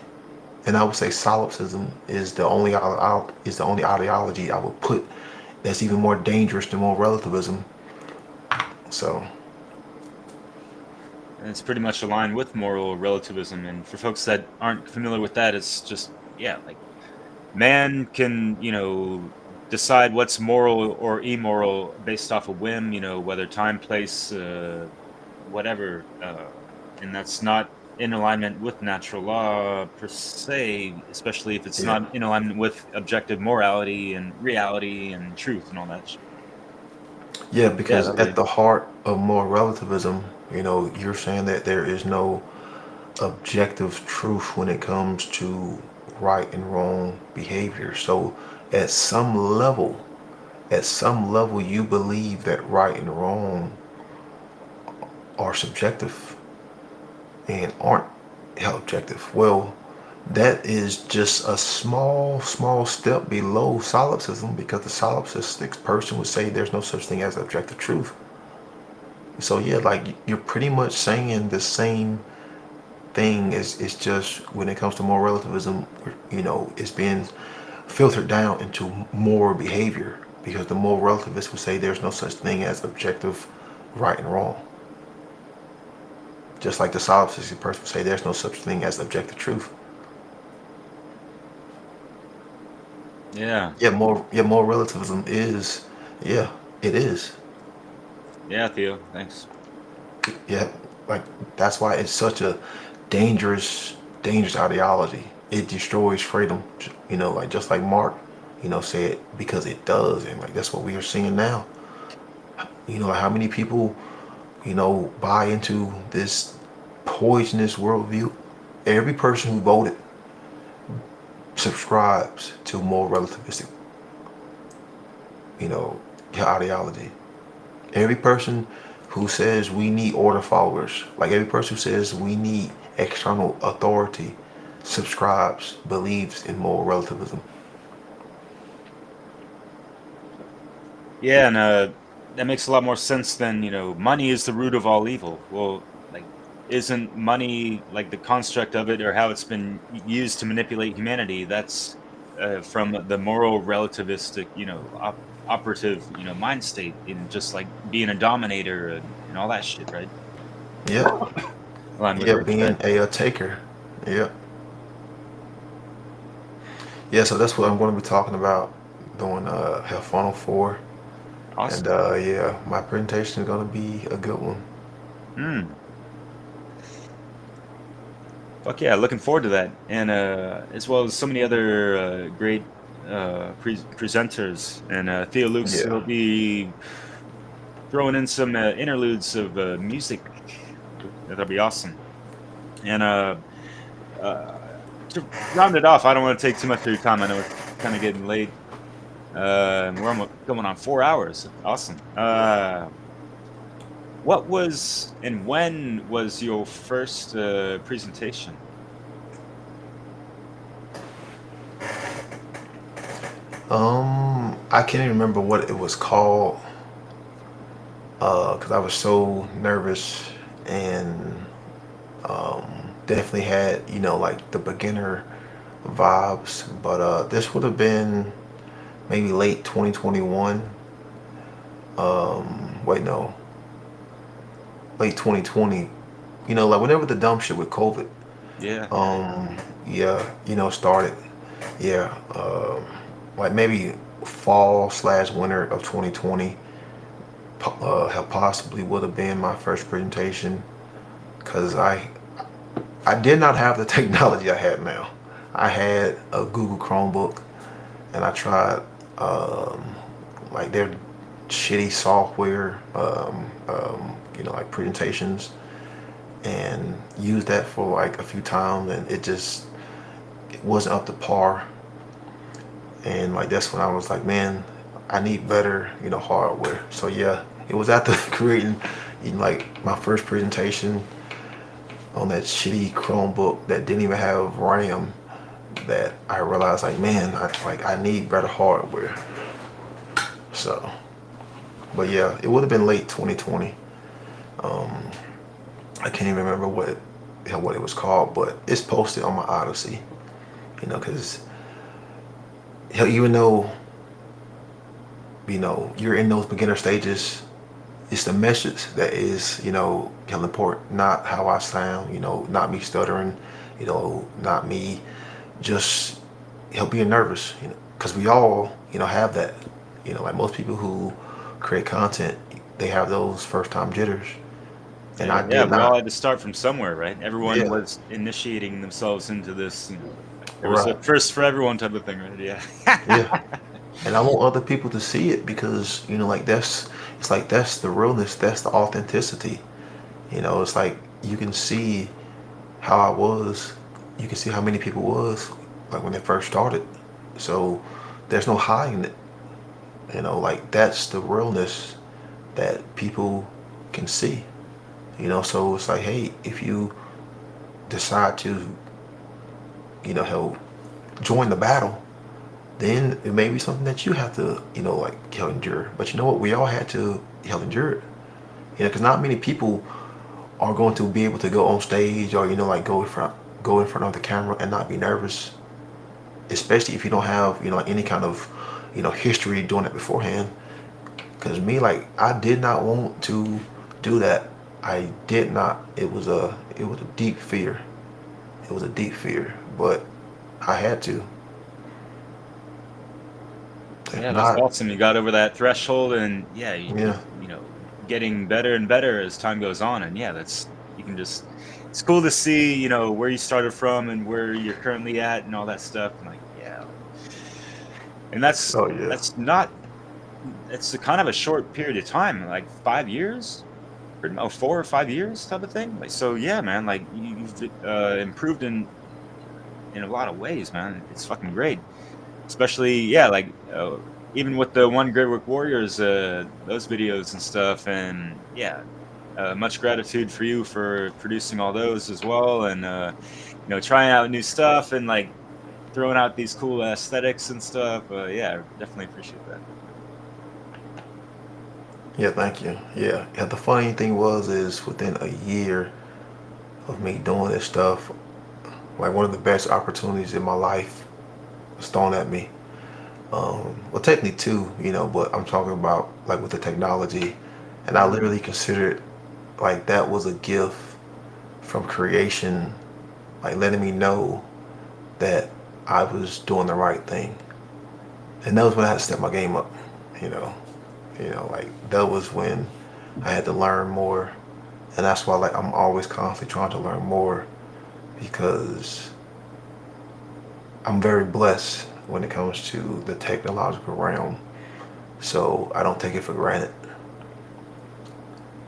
And I would say solipsism is the only ideology I would put that's even more dangerous than more relativism. So And it's pretty much aligned with moral relativism. And for folks that aren't familiar with that, it's just, yeah, like man can, decide what's moral or immoral based off a whim, whether time, place, whatever. And that's not in alignment with natural law per se, especially if it's yeah, not in alignment with objective morality and reality and truth and all that shit. yeah, Yeah, because that at way. the heart of moral relativism, you're saying that there is no objective truth when it comes to right and wrong behavior. So at some level, you believe that right and wrong are subjective and aren't objective. Well, that is just a small step below solipsism, because the solipsistic person would say there's no such thing as objective truth. So yeah, like you're pretty much saying the same thing. It's just when it comes to moral relativism, it's being filtered down into moral behavior, because the moral relativist would say there's no such thing as objective right and wrong. Just like the solipsistic person would say there's no such thing as objective truth. Yeah. Moral relativism is, yeah, it is. Yeah, Theo. Thanks. Yeah, like that's why it's such a dangerous ideology. It destroys freedom, like just like Mark, said, because it does. And like that's what we are seeing now. Like how many people, buy into this poisonous worldview. Every person who voted subscribes to more relativistic, ideology. Every person who says we need order followers, like every person who says we need external authority, subscribes, believes in moral relativism. Yeah, and that makes a lot more sense than, money is the root of all evil. Well, like, isn't money, like the construct of it or how it's been used to manipulate humanity? That's from the moral relativistic, operative, mind state, in just like being a dominator and all that shit, right? Yeah, Aligned with yeah, Earth, being right? a taker. Yeah, yeah. So that's what I'm going to be talking about doing Hell Funnel 4. And Awesome. yeah, my presentation is going to be a good one. Fuck yeah, looking forward to that. And as well as so many other great presenters. And Theo Lukes Yeah. will be throwing in some interludes of music. That'll be awesome. And to round it off, I don't want to take too much of your time. I know it's kind of getting late. We're almost going on 4 hours. Awesome. What was and when was your first presentation? I can't even remember what it was called, because I was so nervous, and definitely had like the beginner vibes. But this would have been maybe late 2021. Wait, no, late 2020. Like whenever the dumb shit with COVID, Yeah. yeah, started. yeah, like maybe fall/winter of 2020 have possibly would have been my first presentation, because I did not have the technology I had now. I had a Google Chromebook, and I tried like their shitty software, like presentations, and used that for like a few times, and it wasn't up to par. And like that's when I was like, man, I need better, hardware. So yeah, it was after creating, like my first presentation on that shitty Chromebook that didn't even have RAM, that I realized like, man, I need better hardware. So, but yeah, it would have been late 2020. I can't even remember what it was called, but it's posted on my Odyssey. Because even though you're in those beginner stages, it's the message that is kind of important, not how I sound, not me stuttering, not me just being nervous, because we all have that, like most people who create content, they have those first time jitters. And I did we all not. had to start from somewhere, right? Everyone Yeah. was initiating themselves into this. It was a Right. first for everyone type of thing, right? Yeah. Yeah. And I want other people to see it, because that's the realness, that's the authenticity. It's like you can see how I was, you can see how many people was like when they first started. So there's no hiding it. Like that's the realness that people can see. So it's like, hey, if you decide to, help join the battle, then it may be something that you have to, endure. But you know what? We all had to endure it. Because not many people are going to be able to go on stage or, go in front of the camera and not be nervous. Especially if you don't have, any kind of, history doing it beforehand. Because me, I did not want to do that. I did not. It was a deep fear. It was a deep fear, but I had to. Yeah, that's awesome. You got over that threshold, and Yeah. getting better and better as time goes on. And yeah, it's cool to see, where you started from and where you're currently at and all that stuff. And and that's it's a kind of a short period of time, like 5 years, or no, 4 or 5 years type of thing. So yeah, man, you've improved in a lot of ways, man. It's fucking great. Especially, even with the One Great Work Warriors, those videos and stuff, and much gratitude for you for producing all those as well, and trying out new stuff and throwing out these cool aesthetics and stuff. I definitely appreciate that. Yeah, thank you. Yeah, the funny thing is within a year of me doing this stuff, one of the best opportunities in my life was thrown at me. Well, technically two, but I'm talking about with the technology, and I literally considered that was a gift from creation, letting me know that I was doing the right thing. And that was when I had to step my game up, that was when I had to learn more. And that's why I'm always constantly trying to learn more, because I'm very blessed when it comes to the technological realm. So I don't take it for granted.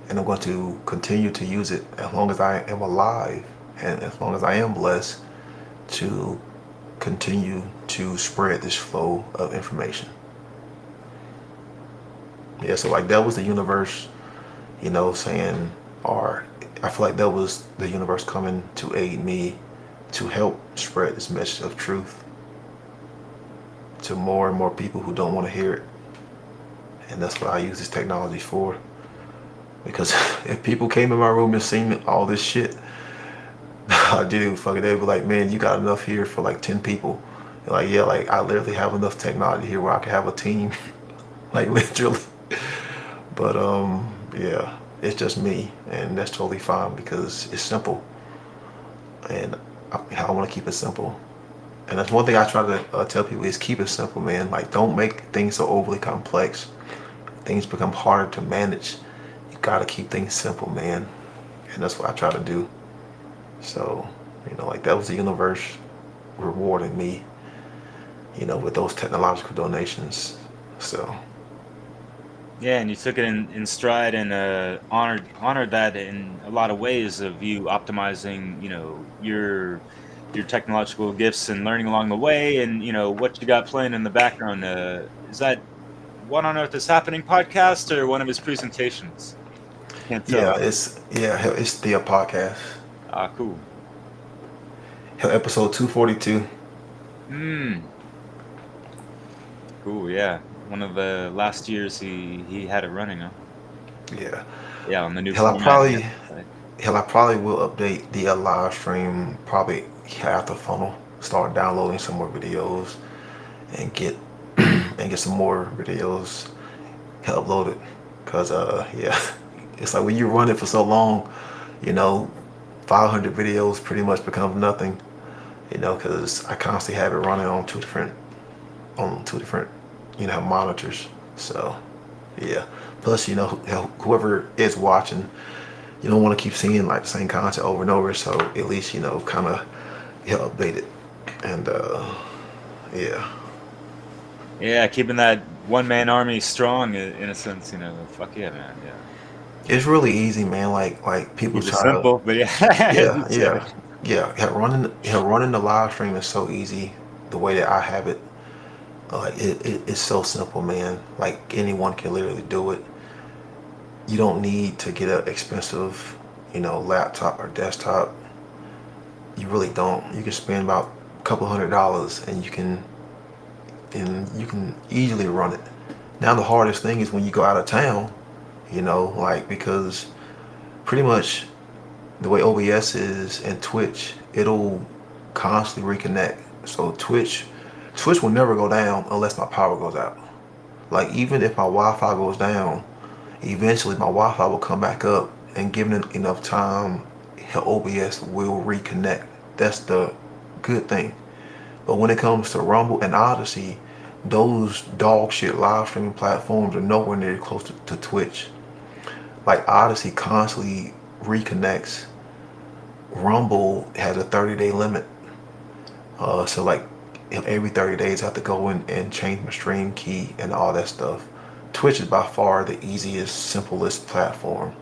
And I'm going to continue to use it as long as I am alive, and as long as I am blessed to continue to spread this flow of information. Yeah, so that was the universe, saying, or I feel like that was the universe coming to aid me to help spread this message of truth to more and more people who don't want to hear it. And that's what I use this technology for. Because if people came in my room and seen all this shit, they'd be like, man, you got enough here for 10 people. I literally have enough technology here where I could have a team, literally. But it's just me, and that's totally fine because it's simple, and I want to keep it simple. And that's one thing I try to tell people is keep it simple, man. Like, don't make things so overly complex. Things become harder to manage. You gotta keep things simple, man. And that's what I try to do. So, like that was the universe rewarding me, with those technological donations. So. Yeah, and you took it in stride and honored that in a lot of ways of you optimizing, your technological gifts and learning along the way, and what you got playing in the background. Is that What on Earth is Happening podcast or one of his presentations? Can't tell. Yeah, it's the podcast. Ah, cool. Episode 242. Cool, yeah. One of the last years he had it running, huh? Yeah. Yeah, on the new Hell, I format. probably will update the live stream probably after funnel. Start downloading some more videos and get some more videos uploaded. Cause it's like when you run it for so long, 500 videos pretty much becomes nothing. Cause I constantly have it running on two different monitors. So yeah. Plus, whoever is watching, you don't want to keep seeing like the same content over and over. So at least, kind of update it. And yeah. Yeah, keeping that one-man army strong in a sense, fuck yeah, man. Yeah. It's really easy, man. Like people Keep it try simple, but yeah. Yeah. Running the live stream is so easy. The way that I have it, it's so simple, man. Like anyone can literally do it. You don't need to get an expensive, laptop or desktop. You really don't. You can spend about a couple $100 and you can easily run it. Now the hardest thing is when you go out of town, because pretty much the way OBS is and Twitch, it'll constantly reconnect. So Twitch will never go down unless my power goes out. Like even if my Wi-Fi goes down, eventually my Wi-Fi will come back up, and given it enough time, OBS will reconnect. That's the good thing. But when it comes to Rumble and Odyssey, those dog shit live streaming platforms are nowhere near close to Twitch. Like Odyssey constantly reconnects. Rumble has a 30-day limit. So like every 30 days I have to go in and change my stream key and all that stuff. Twitch is by far the easiest, simplest platform.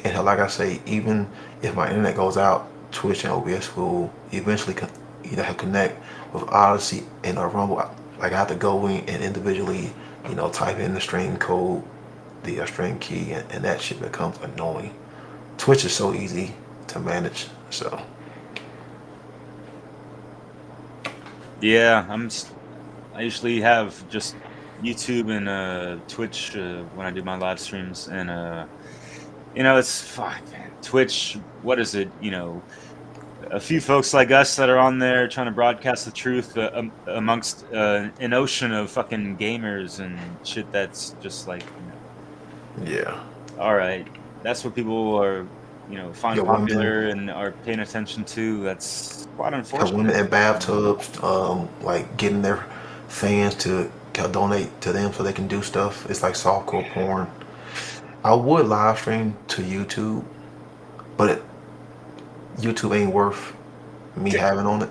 And like I say, even if my internet goes out, Twitch and OBS will eventually connect. With Odyssey and Rumble, like I have to go in and individually, type in the stream code, the stream key, and that shit becomes annoying. Twitch is so easy to manage, so. Yeah, I usually have just YouTube and Twitch when I do my live streams, and it's fine, man. Twitch, what is it? A few folks like us that are on there trying to broadcast the truth amongst an ocean of fucking gamers and shit that's just like, Yeah. All right, that's what people are, find popular and are paying attention to. That's quite unfortunate. Women in bathtubs, like getting their fans to donate to them so they can do stuff. It's like softcore porn. I would live stream to YouTube, but YouTube ain't worth me having on it,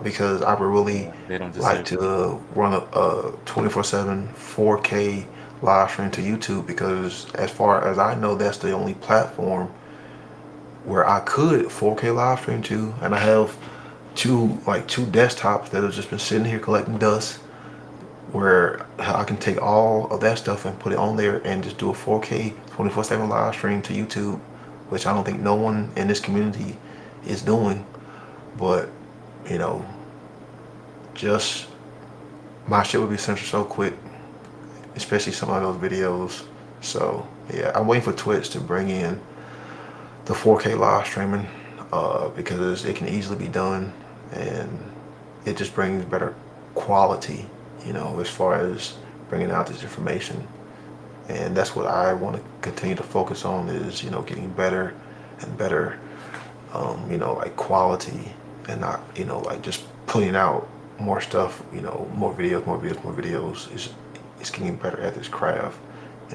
because I would really like to run a 24/7 4K live stream to YouTube, because as far as I know, that's the only platform where I could 4K live stream to, and I have two desktops that have just been sitting here collecting dust, where I can take all of that stuff and put it on there and just do a 4K 24/7 live stream to YouTube, which I don't think no one in this community is doing. But just my shit would be censored so quick, especially some of those videos. So yeah, I'm waiting for Twitch to bring in the 4K live streaming, because it can easily be done, and it just brings better quality, as far as bringing out this information. And that's what I want to continue to focus on, is getting better and better, like quality, and not like just putting out more stuff, more videos. Is getting better at this craft,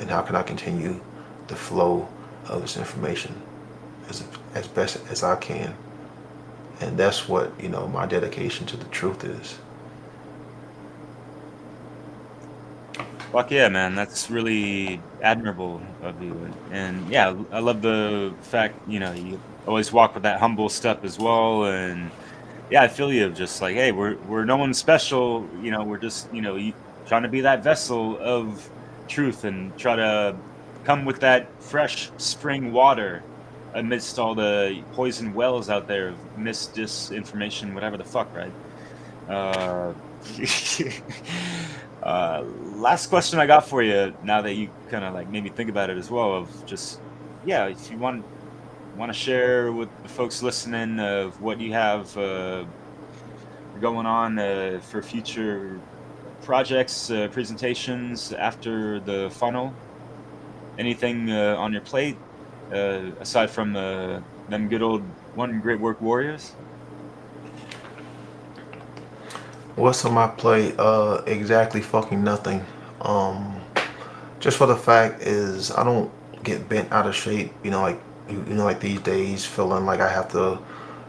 and how can I continue the flow of this information as best as I can. And that's what my dedication to the truth is. Fuck yeah, man. That's really admirable of you. And yeah, I love the fact, you always walk with that humble step as well. And yeah, I feel you of just like, hey, we're no one special. We're just, trying to be that vessel of truth and try to come with that fresh spring water amidst all the poison wells out there of disinformation, whatever the fuck, right? Last question I got for you, now that you kind of like made me think about it as well, of just, yeah, if you want to share with the folks listening of what you have going on for future projects, presentations after the funnel, anything on your plate aside from them good old One Great Work Warriors? What's on my plate? Exactly fucking nothing. Just for the fact is I don't get bent out of shape, like these days, feeling like I have to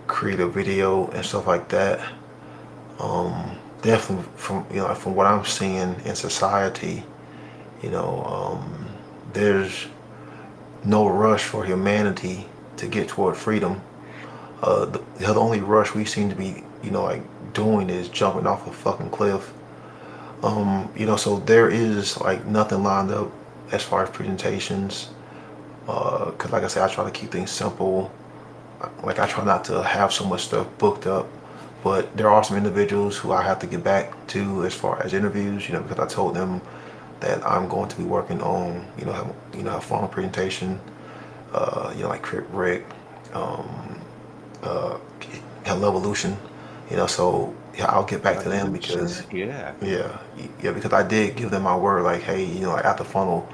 create a video and stuff like that. Definitely from what I'm seeing in society, there's no rush for humanity to get toward freedom. The only rush we seem to be, like doing is jumping off a fucking cliff. So there is like nothing lined up as far as presentations. Cause like I said, I try to keep things simple. Like I try not to have so much stuff booked up, but there are some individuals who I have to get back to as far as interviews, because I told them that I'm going to be working on, a funnel presentation, like Rick, Evolution, so yeah, I'll get back to them because because I did give them my word, like, hey, like at the funnel,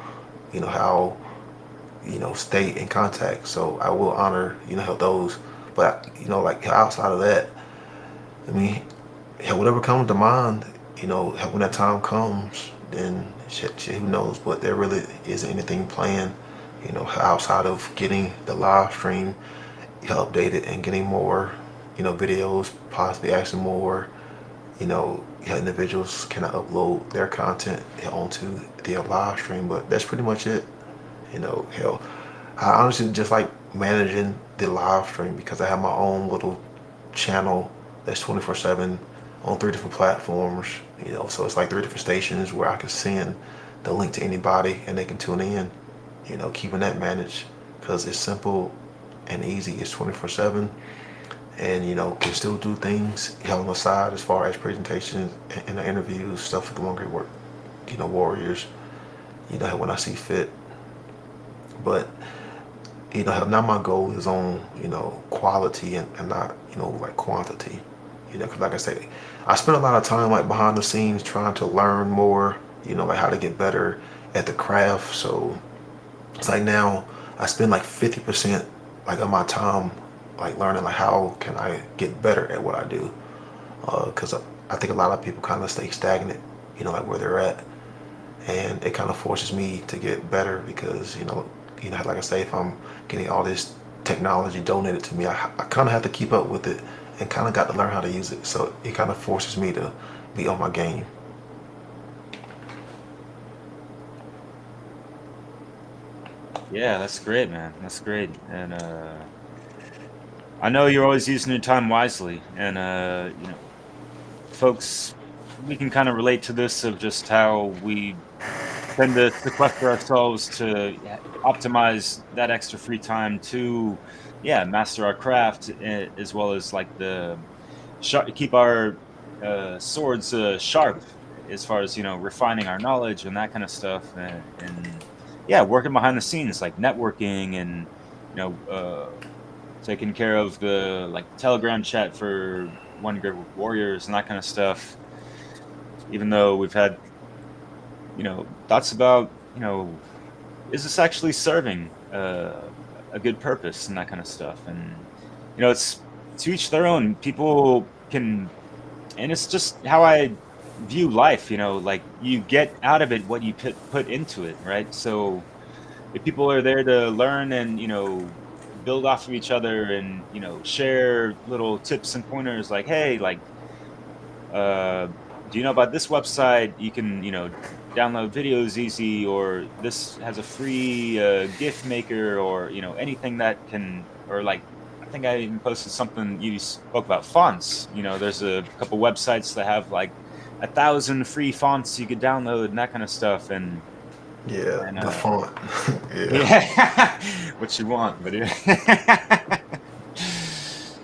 how, stay in contact. So I will honor, those, but like outside of that, I mean, whatever comes to mind, when that time comes, then shit, who knows? But there really isn't anything planned, outside of getting the live stream updated and getting more, videos, possibly actually more, individuals can upload their content onto the live stream. But that's pretty much it. I honestly just like managing the live stream because I have my own little channel that's 24/7 on 3 different platforms, so it's like 3 different stations where I can send the link to anybody and they can tune in, keeping that managed because it's simple and easy. It's 24/7 and, can still do things on the side as far as presentations and the interviews, stuff for the One Great Work, Warriors, when I see fit. But, now my goal is on, quality and not, like quantity. Because like I say, I spend a lot of time like behind the scenes trying to learn more, like how to get better at the craft. So it's like now I spend like 50% like of my time like learning like how can I get better at what I do. Because I think a lot of people kind of stay stagnant, like where they're at. And it kind of forces me to get better because, like I say, if I'm getting all this technology donated to me, I kind of have to keep up with it and kind of got to learn how to use it. So it kind of forces me to be on my game. Yeah, that's great, man. That's great. And I know you're always using your time wisely. And, folks, we can kind of relate to this of just how we tend to sequester ourselves to optimize that extra free time to master our craft, as well as like keep our swords sharp as far as refining our knowledge and that kind of stuff, and working behind the scenes like networking and taking care of the like Telegram chat for One Great Warriors and that kind of stuff. Even though we've had thoughts about is this actually serving a good purpose and that kind of stuff, and it's to each their own. People can and it's just how I view life. Like you get out of it what you put into it, right? So if people are there to learn and build off of each other and share little tips and pointers, like, hey, like, do you know about this website? You can download videos easy, or this has a free GIF maker, or anything that can, or like, I think I even posted something, you spoke about fonts. There's a couple websites that have like 1,000 free fonts you could download and that kind of stuff. And the font. yeah, what you want, but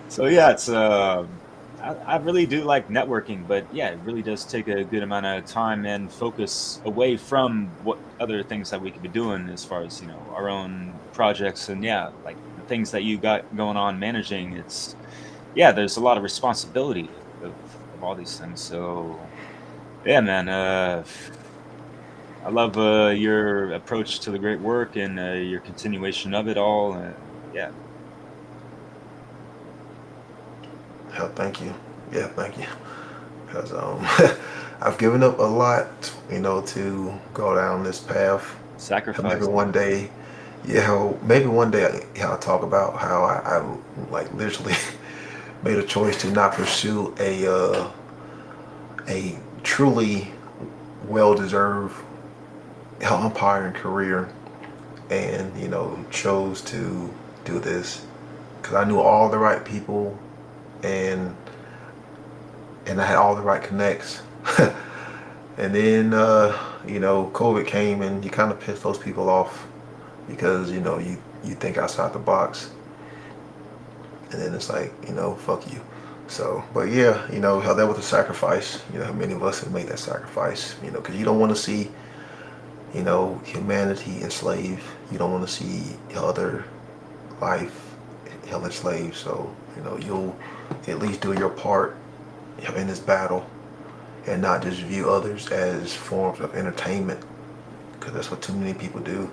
so yeah, it's I really do like networking, but yeah, it really does take a good amount of time and focus away from what other things that we could be doing as far as our own projects, and yeah, like the things that you got going on managing. It's there's a lot of responsibility of all these things. So yeah, man, I love your approach to the great work and your continuation of it all. Yeah. Hell, thank you. Yeah, thank you. Because I've given up a lot, to go down this path. Sacrifice. Maybe one day, I'll talk about how I like literally made a choice to not pursue a truly well-deserved umpiring career, and chose to do this because I knew all the right people, and I had all the right connects. And then COVID came, and you kind of pissed those people off because you think outside the box, and then it's like fuck you. So, but yeah, how that was a sacrifice. How many of us have made that sacrifice? Because you don't want to see humanity enslaved. You don't want to see other life held enslaved. So you'll at least do your part in this battle, and not just view others as forms of entertainment, because that's what too many people do.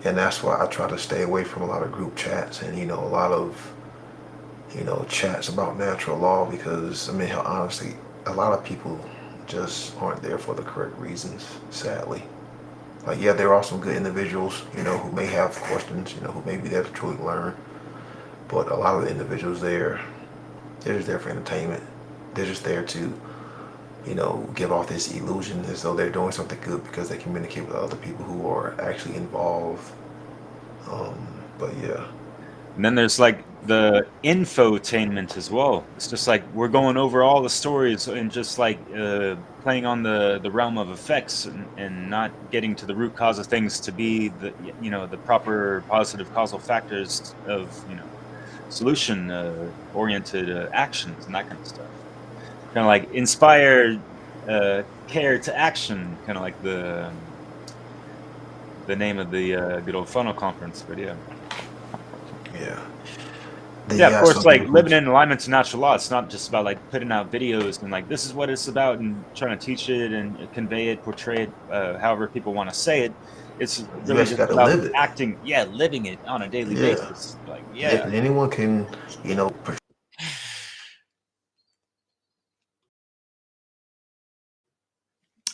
And that's why I try to stay away from a lot of group chats and a lot of chats about natural law, because honestly, a lot of people just aren't there for the correct reasons, sadly. Like, yeah, there are some good individuals, who may have questions, who may be there to truly learn. But a lot of the individuals they're just there for entertainment. They're just there to, give off this illusion as though they're doing something good because they communicate with other people who are actually involved. But yeah. And then there's like the infotainment as well. It's just like we're going over all the stories and just like playing on the realm of effects, and not getting to the root cause of things to be the the proper positive causal factors of solution oriented actions and that kind of stuff. Kind of like inspire care to action, kind of like the name of the good old funnel conference. But yeah. Yeah, of course, like living in alignment to natural law, it's not just about like putting out videos and like this is what it's about and trying to teach it and convey it, portray it, however people want to say it. It's really just about acting, living it on a daily basis. Like, If anyone can,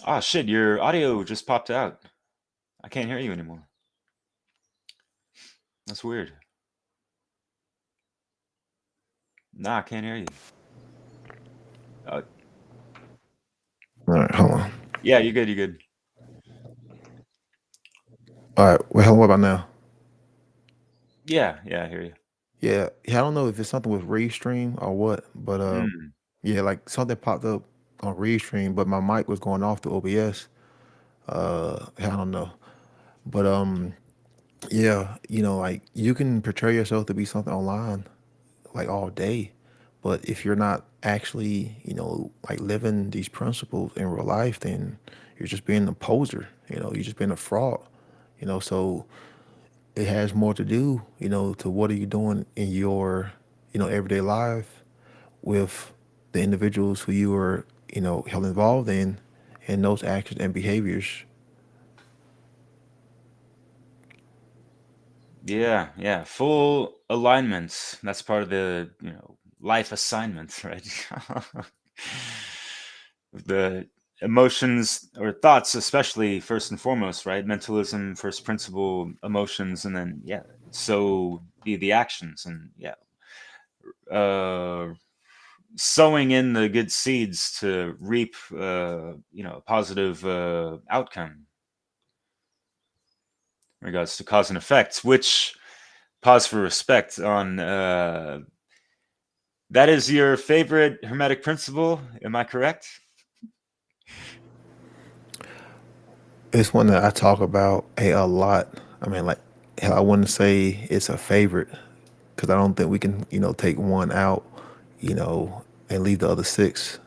oh shit, your audio just popped out. I can't hear you anymore. That's weird. Nah, I can't hear you. All right, hold on. Yeah, you're good. You're good. All right. Well, what about now? Yeah, I hear you. Yeah, I don't know if it's something with Restream or what, but yeah, like something popped up on Restream, but my mic was going off the OBS. I don't know, but yeah, like you can portray yourself to be something online, like all day, but if you're not actually, like living these principles in real life, then you're just being a poser. You're just being a fraud. So it has more to do, to what are you doing in your, everyday life with the individuals who you are, held involved in those actions and behaviors. Yeah. Full alignments. That's part of the, life assignments, right? the emotions or thoughts, especially first and foremost, right? Mentalism, first principle, emotions, and then so be the actions, and sowing in the good seeds to reap, a positive outcome in regards to cause and effect. Which, pause for respect on. That is your favorite Hermetic principle, am I correct? It's one that I talk about a lot. I mean, like, hell, I wouldn't say it's a favorite because I don't think we can, take one out, and leave the other six.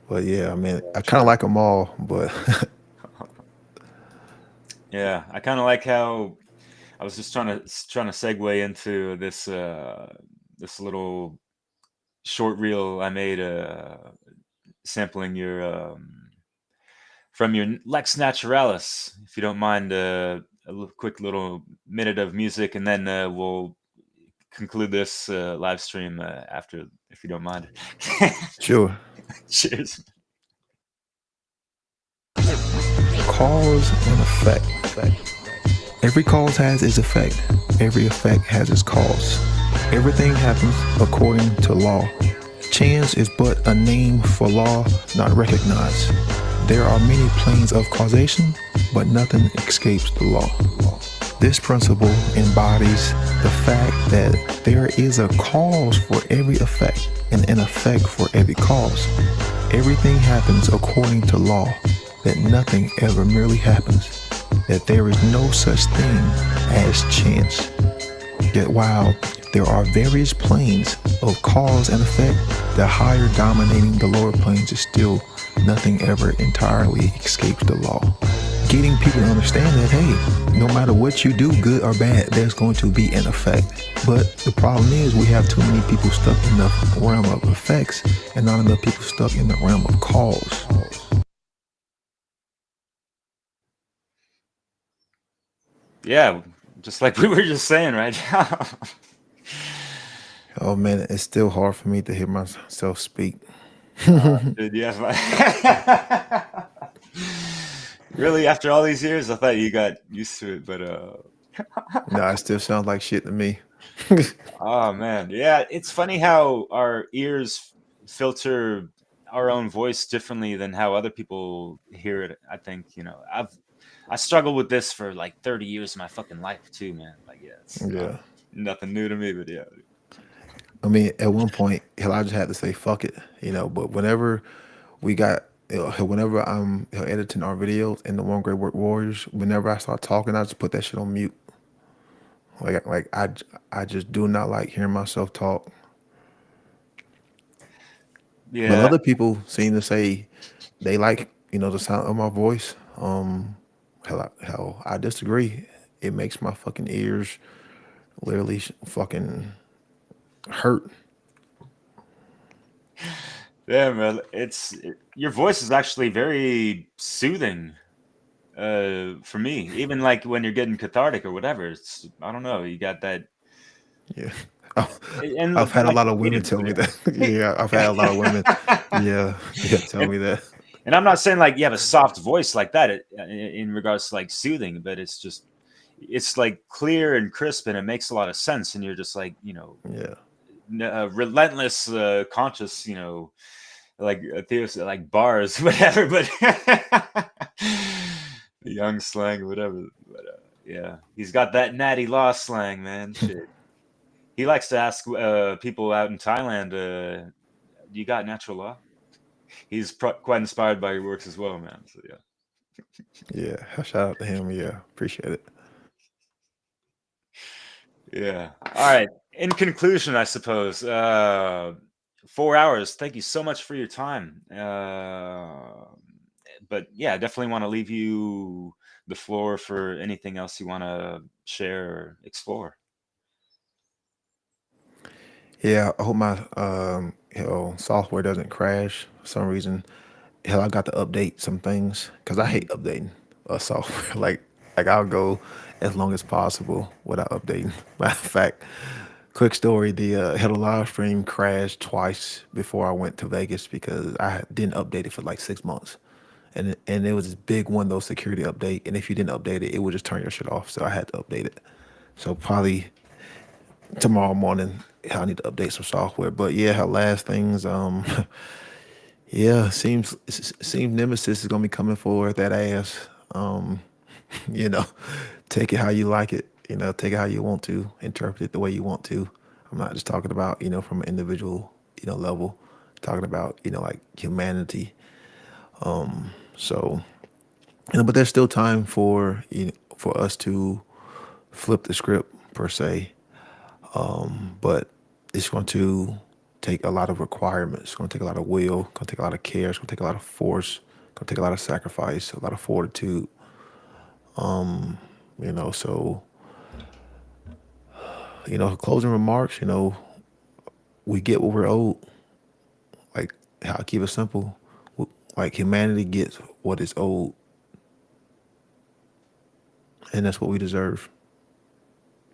But yeah, I mean, I kind of like them all, but Yeah, I kind of like how I was just trying to segue into this this little short reel I made, sampling your from your Lex Naturalis. If you don't mind, quick little minute of music, and then we'll conclude this live stream after, if you don't mind. sure. Cheers. Cause and effect. Every cause has its effect. Every effect has its cause. Everything happens according to law. Chance is but a name for law not recognized. There are many planes of causation, but nothing escapes the law. This principle embodies the fact that there is a cause for every effect and an effect for every cause. Everything happens according to law, that nothing ever merely happens, that there is no such thing as chance. Yet while there are various planes of cause and effect, the higher dominating the lower planes is still nothing ever entirely escapes the law. Getting people to understand that, hey, no matter what you do, good or bad, there's going to be an effect. But the problem is we have too many people stuck in the realm of effects and not enough people stuck in the realm of cause. Yeah, just like we were just saying right now. Oh man, it's still hard for me to hear myself speak. Dude, yeah. Really, after all these years, I thought you got used to it, but No, it still sounds like shit to me. oh man, yeah. It's funny how our ears filter our own voice differently than how other people hear it. I think, I struggled with this for like 30 years of my fucking life too, man. Like, it's Yeah. nothing new to me, but yeah. I mean, at one point, hell, I just had to say fuck it, but whenever we got, whenever I'm editing our videos in the One Great Work Warriors, whenever I start talking, I just put that shit on mute. Like I just do not like hearing myself talk. But Yeah. other people seem to say they like, the sound of my voice. Hell, I disagree. It makes my fucking ears literally fucking hurt. Yeah, man. Your voice is actually very soothing for me. Even like when you're getting cathartic or whatever. I don't know. You got that. Yeah. And I've had a like lot of women creative, tell me yeah. that. Yeah, I've had a lot of women. Yeah, tell me that. And I'm not saying like you have a soft voice like that in regards to like soothing, but it's like clear and crisp, and it makes a lot of sense. And you're just like, Yeah. relentless, conscious, like like bars, whatever. But young slang, whatever. But yeah, he's got that Natty Law slang, man. Shit. He likes to ask people out in Thailand, "Do you got natural law?" He's quite inspired by your works as well, man. So yeah. Yeah, shout out to him. Yeah, appreciate it. Yeah. All right. In conclusion, I suppose, 4 hours. Thank you so much for your time. But yeah, I definitely want to leave you the floor for anything else you want to share or explore. Yeah, I hope my software doesn't crash for some reason. Hell, I got to update some things because I hate updating software. like I'll go as long as possible without updating. Matter of fact, quick story. The had a live stream crash twice before I went to Vegas because I didn't update it for like 6 months. And it was this big Windows security update. And if you didn't update it, it would just turn your shit off. So I had to update it. So probably tomorrow morning I need to update some software. But yeah, her last things, yeah, seems Nemesis is gonna be coming for that ass. You know, take it how you like it, take it how you want to, interpret it the way you want to. I'm not just talking about, from an individual, level, talking about, like humanity. So, but there's still time for, for us to flip the script per se. But it's going to take a lot of requirements. It's going to take a lot of will. It's going to take a lot of care. It's going to take a lot of force. It's going to take a lot of sacrifice, a lot of fortitude. So, closing remarks, we get what we're owed. Like, how I keep it simple. Like, humanity gets what is owed. And that's what we deserve.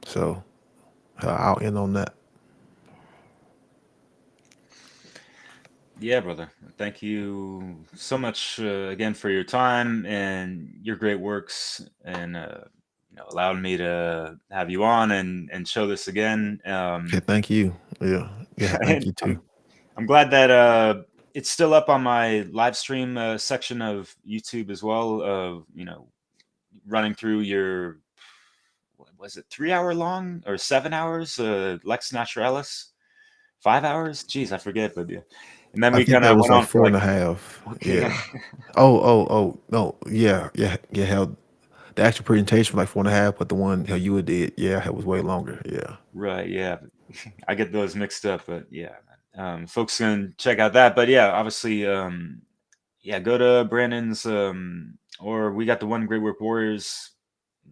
So, I'll end on that. Yeah, brother. Thank you so much again for your time and your great works, and allowing me to have you on and show this again. Yeah, thank you. Yeah, thank you too. I'm glad that it's still up on my live stream section of YouTube as well. Of running through your, what was it, 3 hour long or 7 hours? Lex Naturalis, 5 hours? Jeez, I forget, but yeah. And then we kind of went on for like 4.5. Okay. Yeah. Oh no. Yeah. Hell, the actual presentation was like 4.5, but the one how you did, it was way longer. Yeah. Right. Yeah. I get those mixed up, but yeah. Folks can check out that. But yeah, obviously, go to Brandon's, or we got the One Great Work Warriors.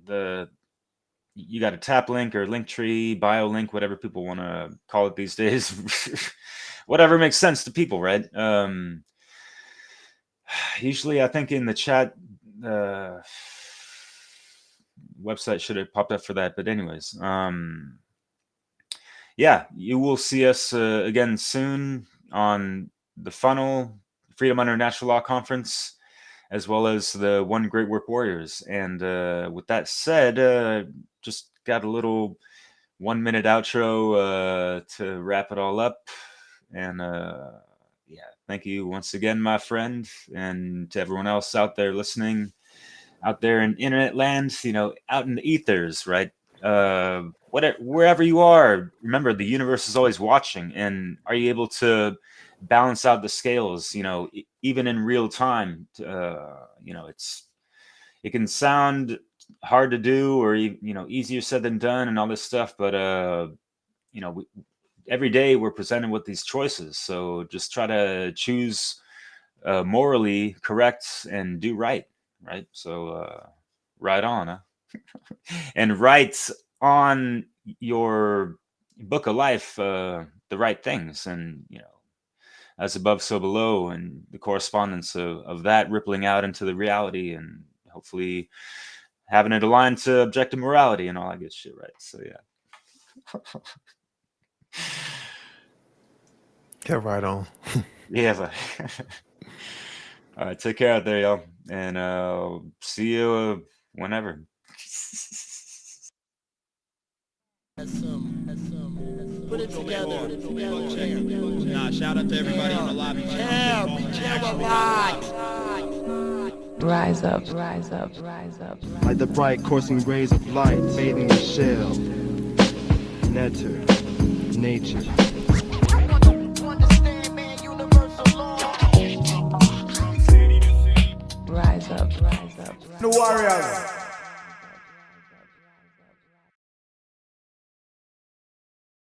You got a tap link or link tree, bio link, whatever people want to call it these days. Whatever makes sense to people, right? Usually, I think in the chat, website should have popped up for that. But anyways, you will see us again soon on the Funnel, Freedom Under Natural Law Conference, as well as the One Great Work Warriors. And with that said, just got a little 1 minute outro to wrap it all up. And thank you once again, my friend, and to everyone else out there listening, out there in internet land, out in the ethers, right? Wherever you are, remember the universe is always watching. And are you able to balance out the scales, even in real time? It can sound hard to do, or easier said than done, and all this stuff, but every day we're presented with these choices. So just try to choose morally correct and do right. So right on, huh? And write on your book of life the right things, and as above, so below, and the correspondence of that rippling out into the reality, and hopefully having it aligned to objective morality and all that good shit, right? So yeah. Yeah, right on. Yeah. All right, take care out there, y'all, and see you whenever. Put it together. Nah, shout out to everybody in the lobby. Rise up, rise up, rise up. Like the bright coursing rays of light bathing the shell. Nectar, nature. Rise up, rise up. The warriors.